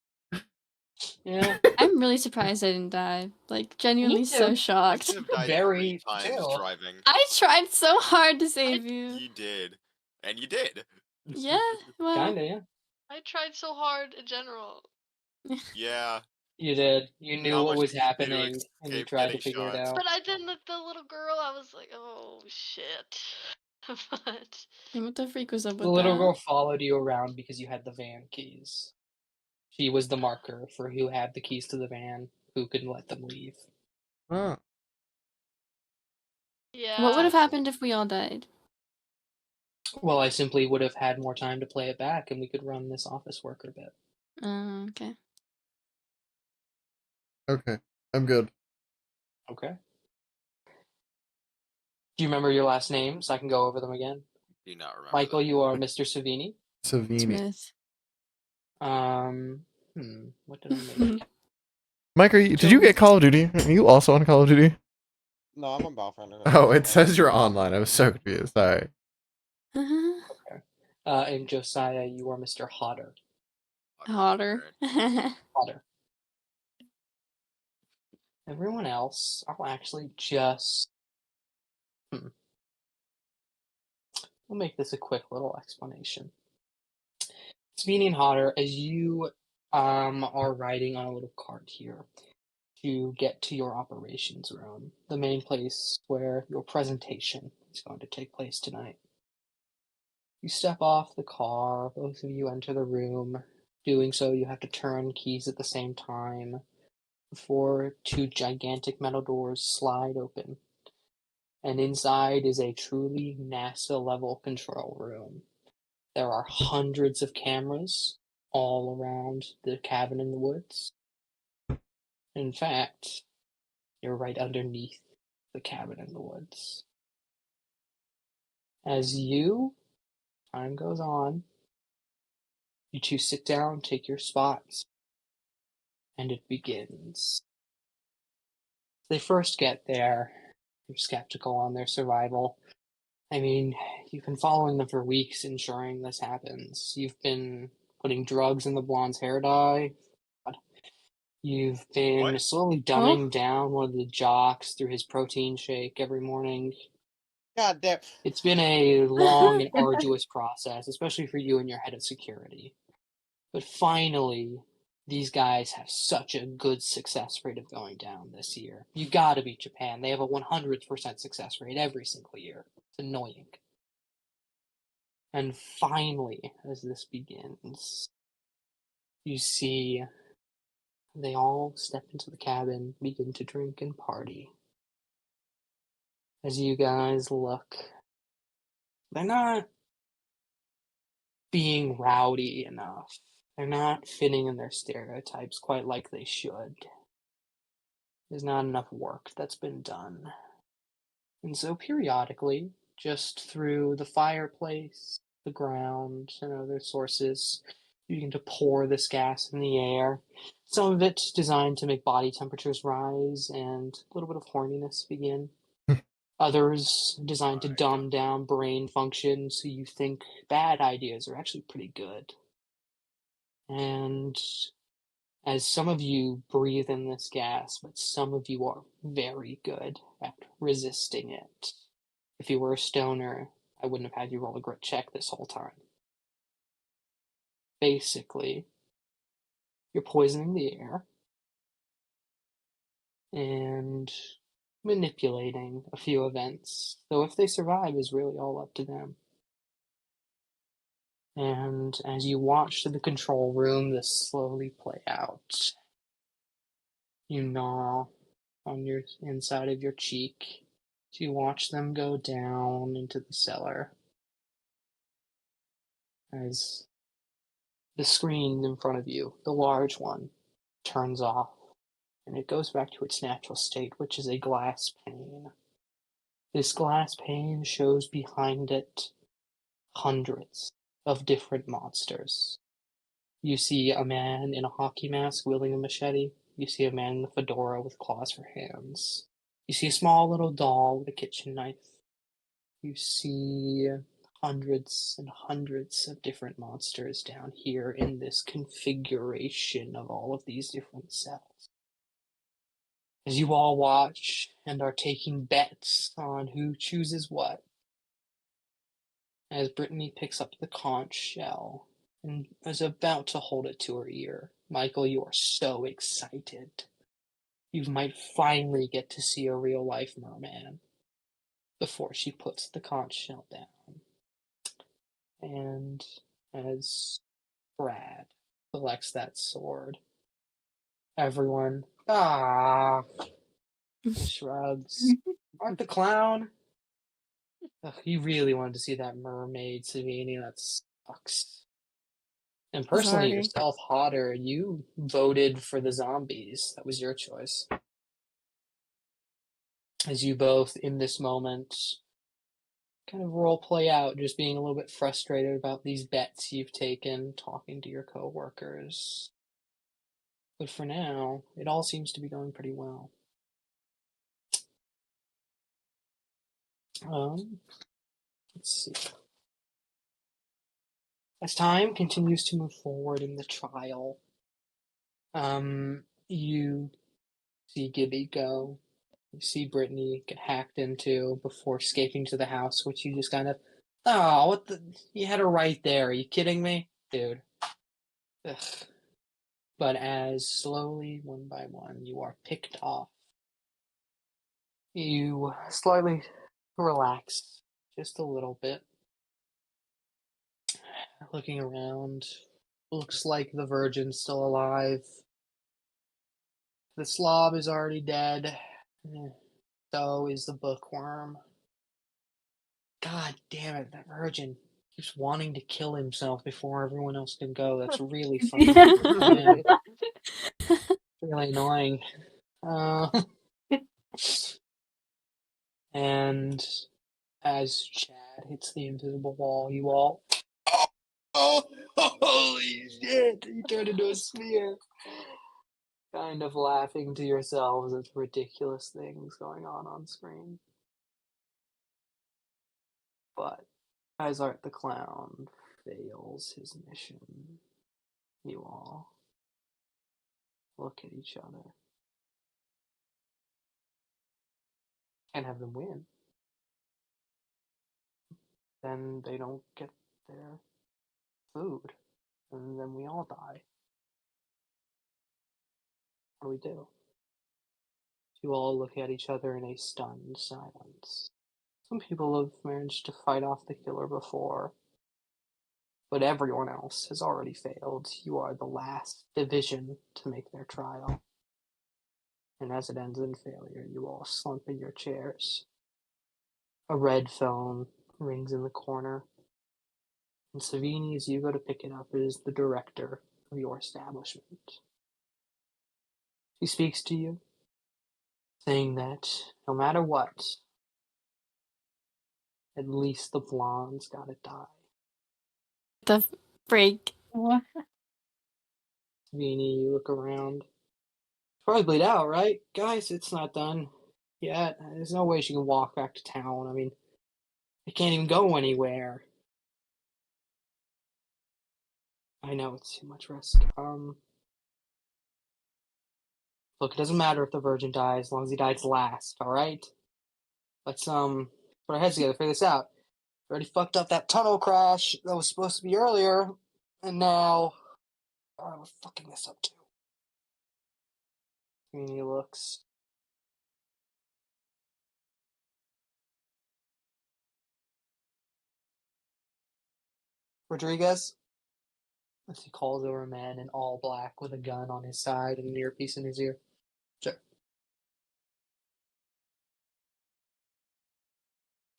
Yeah. I'm really surprised I didn't die. Like, genuinely so too. I shocked. could have died Very 3 times chill. driving. I tried so hard to save you. You did. And you did. Yeah, well. Kinda, yeah. I tried so hard in general. Yeah. You did. You knew Not what much was you could do to happening, and you escape tried to getting figure it shot. out. But I didn't let the little girl. I was like, oh shit. But And what the freak was up with The little that? girl followed you around because you had the van keys. She was the marker for who had the keys to the van, who could let them leave. Oh. yeah. What would have happened if we all died? Well, I simply would have had more time to play it back, and we could run this office worker bit. Okay. Okay, I'm good. Okay. Do you remember your last names? I can go over them again. Do not remember. Michael, that. you are Mr. Savini. Savini. Smith. What did I make? Mike, did you get Call of Duty? Are you also on Call of Duty? No, I'm on Battlefront. Oh, it says you're online. I was so confused. Sorry. And Josiah, you are Mr. Hodder. Hotter. Hodder. Everyone else, I'll actually just... We'll make this a quick little explanation. Savini and Hodder, as you are riding on a little cart here to get to your operations room, the main place where your presentation is going to take place tonight. You step off the car, both of you enter the room. Doing so, you have to turn keys at the same time before 2 gigantic metal doors slide open. And inside is a truly NASA-level control room. There are hundreds of cameras all around the cabin in the woods. In fact, you're right underneath the cabin in the woods. As time goes on, you two sit down, take your spots, and it begins. They first get there, you're skeptical on their survival. I mean, you've been following them for weeks, ensuring this happens. You've been putting drugs in the blonde's hair dye. You've been What? slowly dumbing down one of the jocks through his protein shake every morning. God damn. It's been a long and arduous process, especially for you and your head of security. But finally, these guys have such a good success rate of going down this year. You gotta beat Japan. They have a 100% success rate every single year. It's annoying. And finally, as this begins, you see they all step into the cabin, begin to drink and party. As you guys look, they're not being rowdy enough. They're not fitting in their stereotypes quite like they should. There's not enough work that's been done. And so periodically, just through the fireplace, the ground, and other sources, you begin to pour this gas in the air. Some of it designed to make body temperatures rise and a little bit of horniness begin. Others designed to dumb down brain function so you think bad ideas are actually pretty good. And as some of you breathe in this gas, but some of you are very good at resisting it. If you were a stoner, I wouldn't have had you roll a grit check this whole time. basically, you're poisoning the air and manipulating a few events. So if they survive is really all up to them. And as you watch the control room this slowly play out, you gnaw on your inside of your cheek as you watch them go down into the cellar. As the screen in front of you, the large one, turns off and it goes back to its natural state, which is a glass pane. This glass pane shows behind it hundreds of different monsters. You see a man in a hockey mask wielding a machete. You see a man in a fedora with claws for hands. You see a small little doll with a kitchen knife. You see hundreds and hundreds of different monsters down here in this configuration of all of these different cells. As you all watch and are taking bets on who chooses what, as Brittany picks up the conch shell and is about to hold it to her ear. Michael, you are so excited. You might finally get to see a real-life merman before she puts the conch shell down. And as Brad selects that sword, everyone, shrugs. Aren't the clown? Ugh, you really wanted to see that mermaid, Savini. That sucks. And personally, Sorry. yourself, Hodder, you voted for the zombies. That was your choice. As you both, in this moment, kind of role play out, just being a little bit frustrated about these bets you've taken, talking to your coworkers. But for now, it all seems to be going pretty well. Let's see. As time continues to move forward in the trial, you see Gibby go. You see Brittany get hacked into before escaping to the house, which you just kind of, oh, what the? You had her right there. Are you kidding me? Dude. Ugh. But as slowly, one by one, you are picked off, you slightly relax just a little bit. Looking around, looks like the Virgin's still alive. The slob is already dead. So is the bookworm. God damn it, that Virgin keeps wanting to kill himself before everyone else can go. That's really fucking man. It's really annoying. And as Chad hits the invisible wall, you all, oh, holy shit! You turned into a sphere. Kind of laughing to yourselves at ridiculous things going on screen. But as Art the Clown fails his mission, you all look at each other and have them win. Then they don't get their food, and then we all die. What do we do? You all look at each other in a stunned silence. Some people have managed to fight off the killer before, but everyone else has already failed. You are the last division to make their trial. And as it ends in failure, you all slump in your chairs. A red phone rings in the corner, and Savini, as you go to pick it up, is the director of your establishment. He speaks to you, saying that no matter what, at least the blonde's gotta die. The freak. What? Savini, you look around. Probably bleed out, right? Guys, it's not done yet. There's no way she can walk back to town. I mean, they can't even go anywhere. I know it's too much risk. Look, it doesn't matter if the Virgin dies, as long as he dies last, alright? Let's, put our heads together, figure this out. We already fucked up that tunnel crash that was supposed to be earlier. And now, oh, we're fucking this up too. And he looks. Rodriguez? As he calls over a man in all black with a gun on his side and an earpiece in his ear. Sure.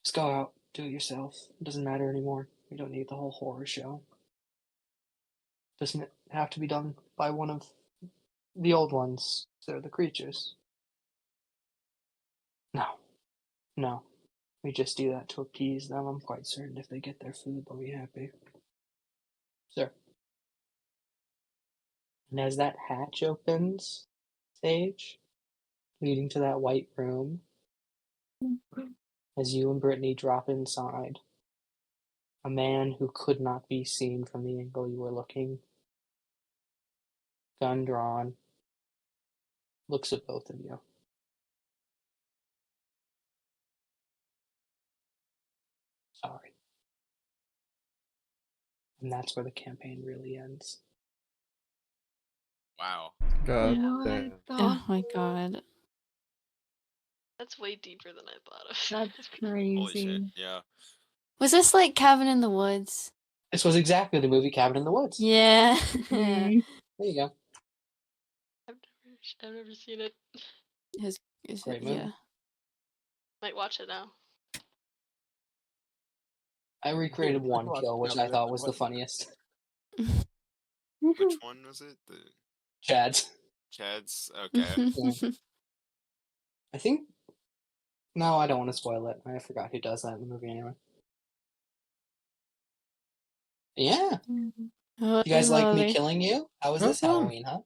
Just go out, do it yourself. It doesn't matter anymore. We don't need the whole horror show. Doesn't it have to be done by one of the old ones? They're the creatures. No. No. We just do that to appease them. I'm quite certain if they get their food, they'll be happy. Sir. And as that hatch opens, Sage, leading to that white room, as you and Brittany drop inside, a man who could not be seen from the angle you were looking, gun drawn, looks at both of you. Sorry. And that's where the campaign really ends. Wow. God What damn. the- Oh my god. That's way deeper than I thought of. That's Holy shit. crazy. Yeah. Was this like Cabin in the Woods? This was exactly the movie Cabin in the Woods. Yeah. Mm. There you go. I've never seen it. Great movie. Yeah. Might watch it now. I recreated one Watch kill, which Cabin I in thought the was the Woods. funniest. Which one was it? The Chad's. Chad's? Okay. I think. No, I don't want to spoil it. I forgot who does that in the movie anyway. Yeah. You guys like me killing you? How was this Okay. Halloween, huh?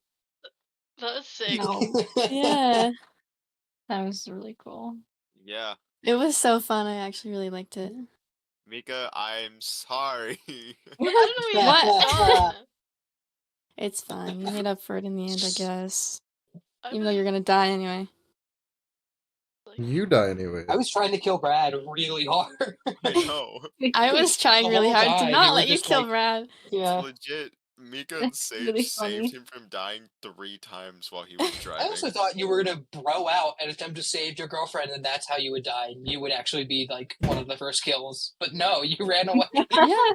That was sick. No, Yeah. that was really cool. Yeah. It was so fun. I actually really liked it. Mika, I'm sorry. How did we have What? fun? It's fine. You made up for it in the end, I guess. I Even though you're gonna die anyway. You die anyway. I was trying to kill Brad really hard. I know. I was trying The really whole hard to time, not you were let you just kill like- Brad. Yeah. Legit. Mika That's saved really funny. him from dying 3 times while he was I driving. also thought you were gonna bro out and attempt to save your girlfriend, and that's how you would die. And you would actually be like one of the first kills. But no, you ran away. Yeah.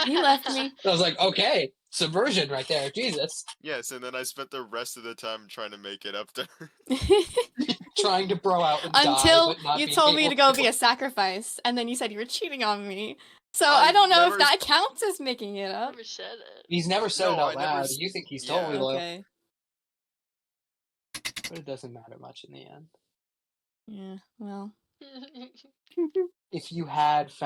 He left me. I was like, okay, subversion right there. Jesus, Yes, and then I spent the rest of the time trying to make it up to her. trying to bro out and die, Until but not you being told me able to go be a sacrifice, and then you said you were cheating on me. So I I don't know never if that counts as making it I up. never said it. He's never said No, it I out never loud. s- You think he's yeah. totally loyal, Okay. but it doesn't matter much in the end. Yeah. Well. If you had found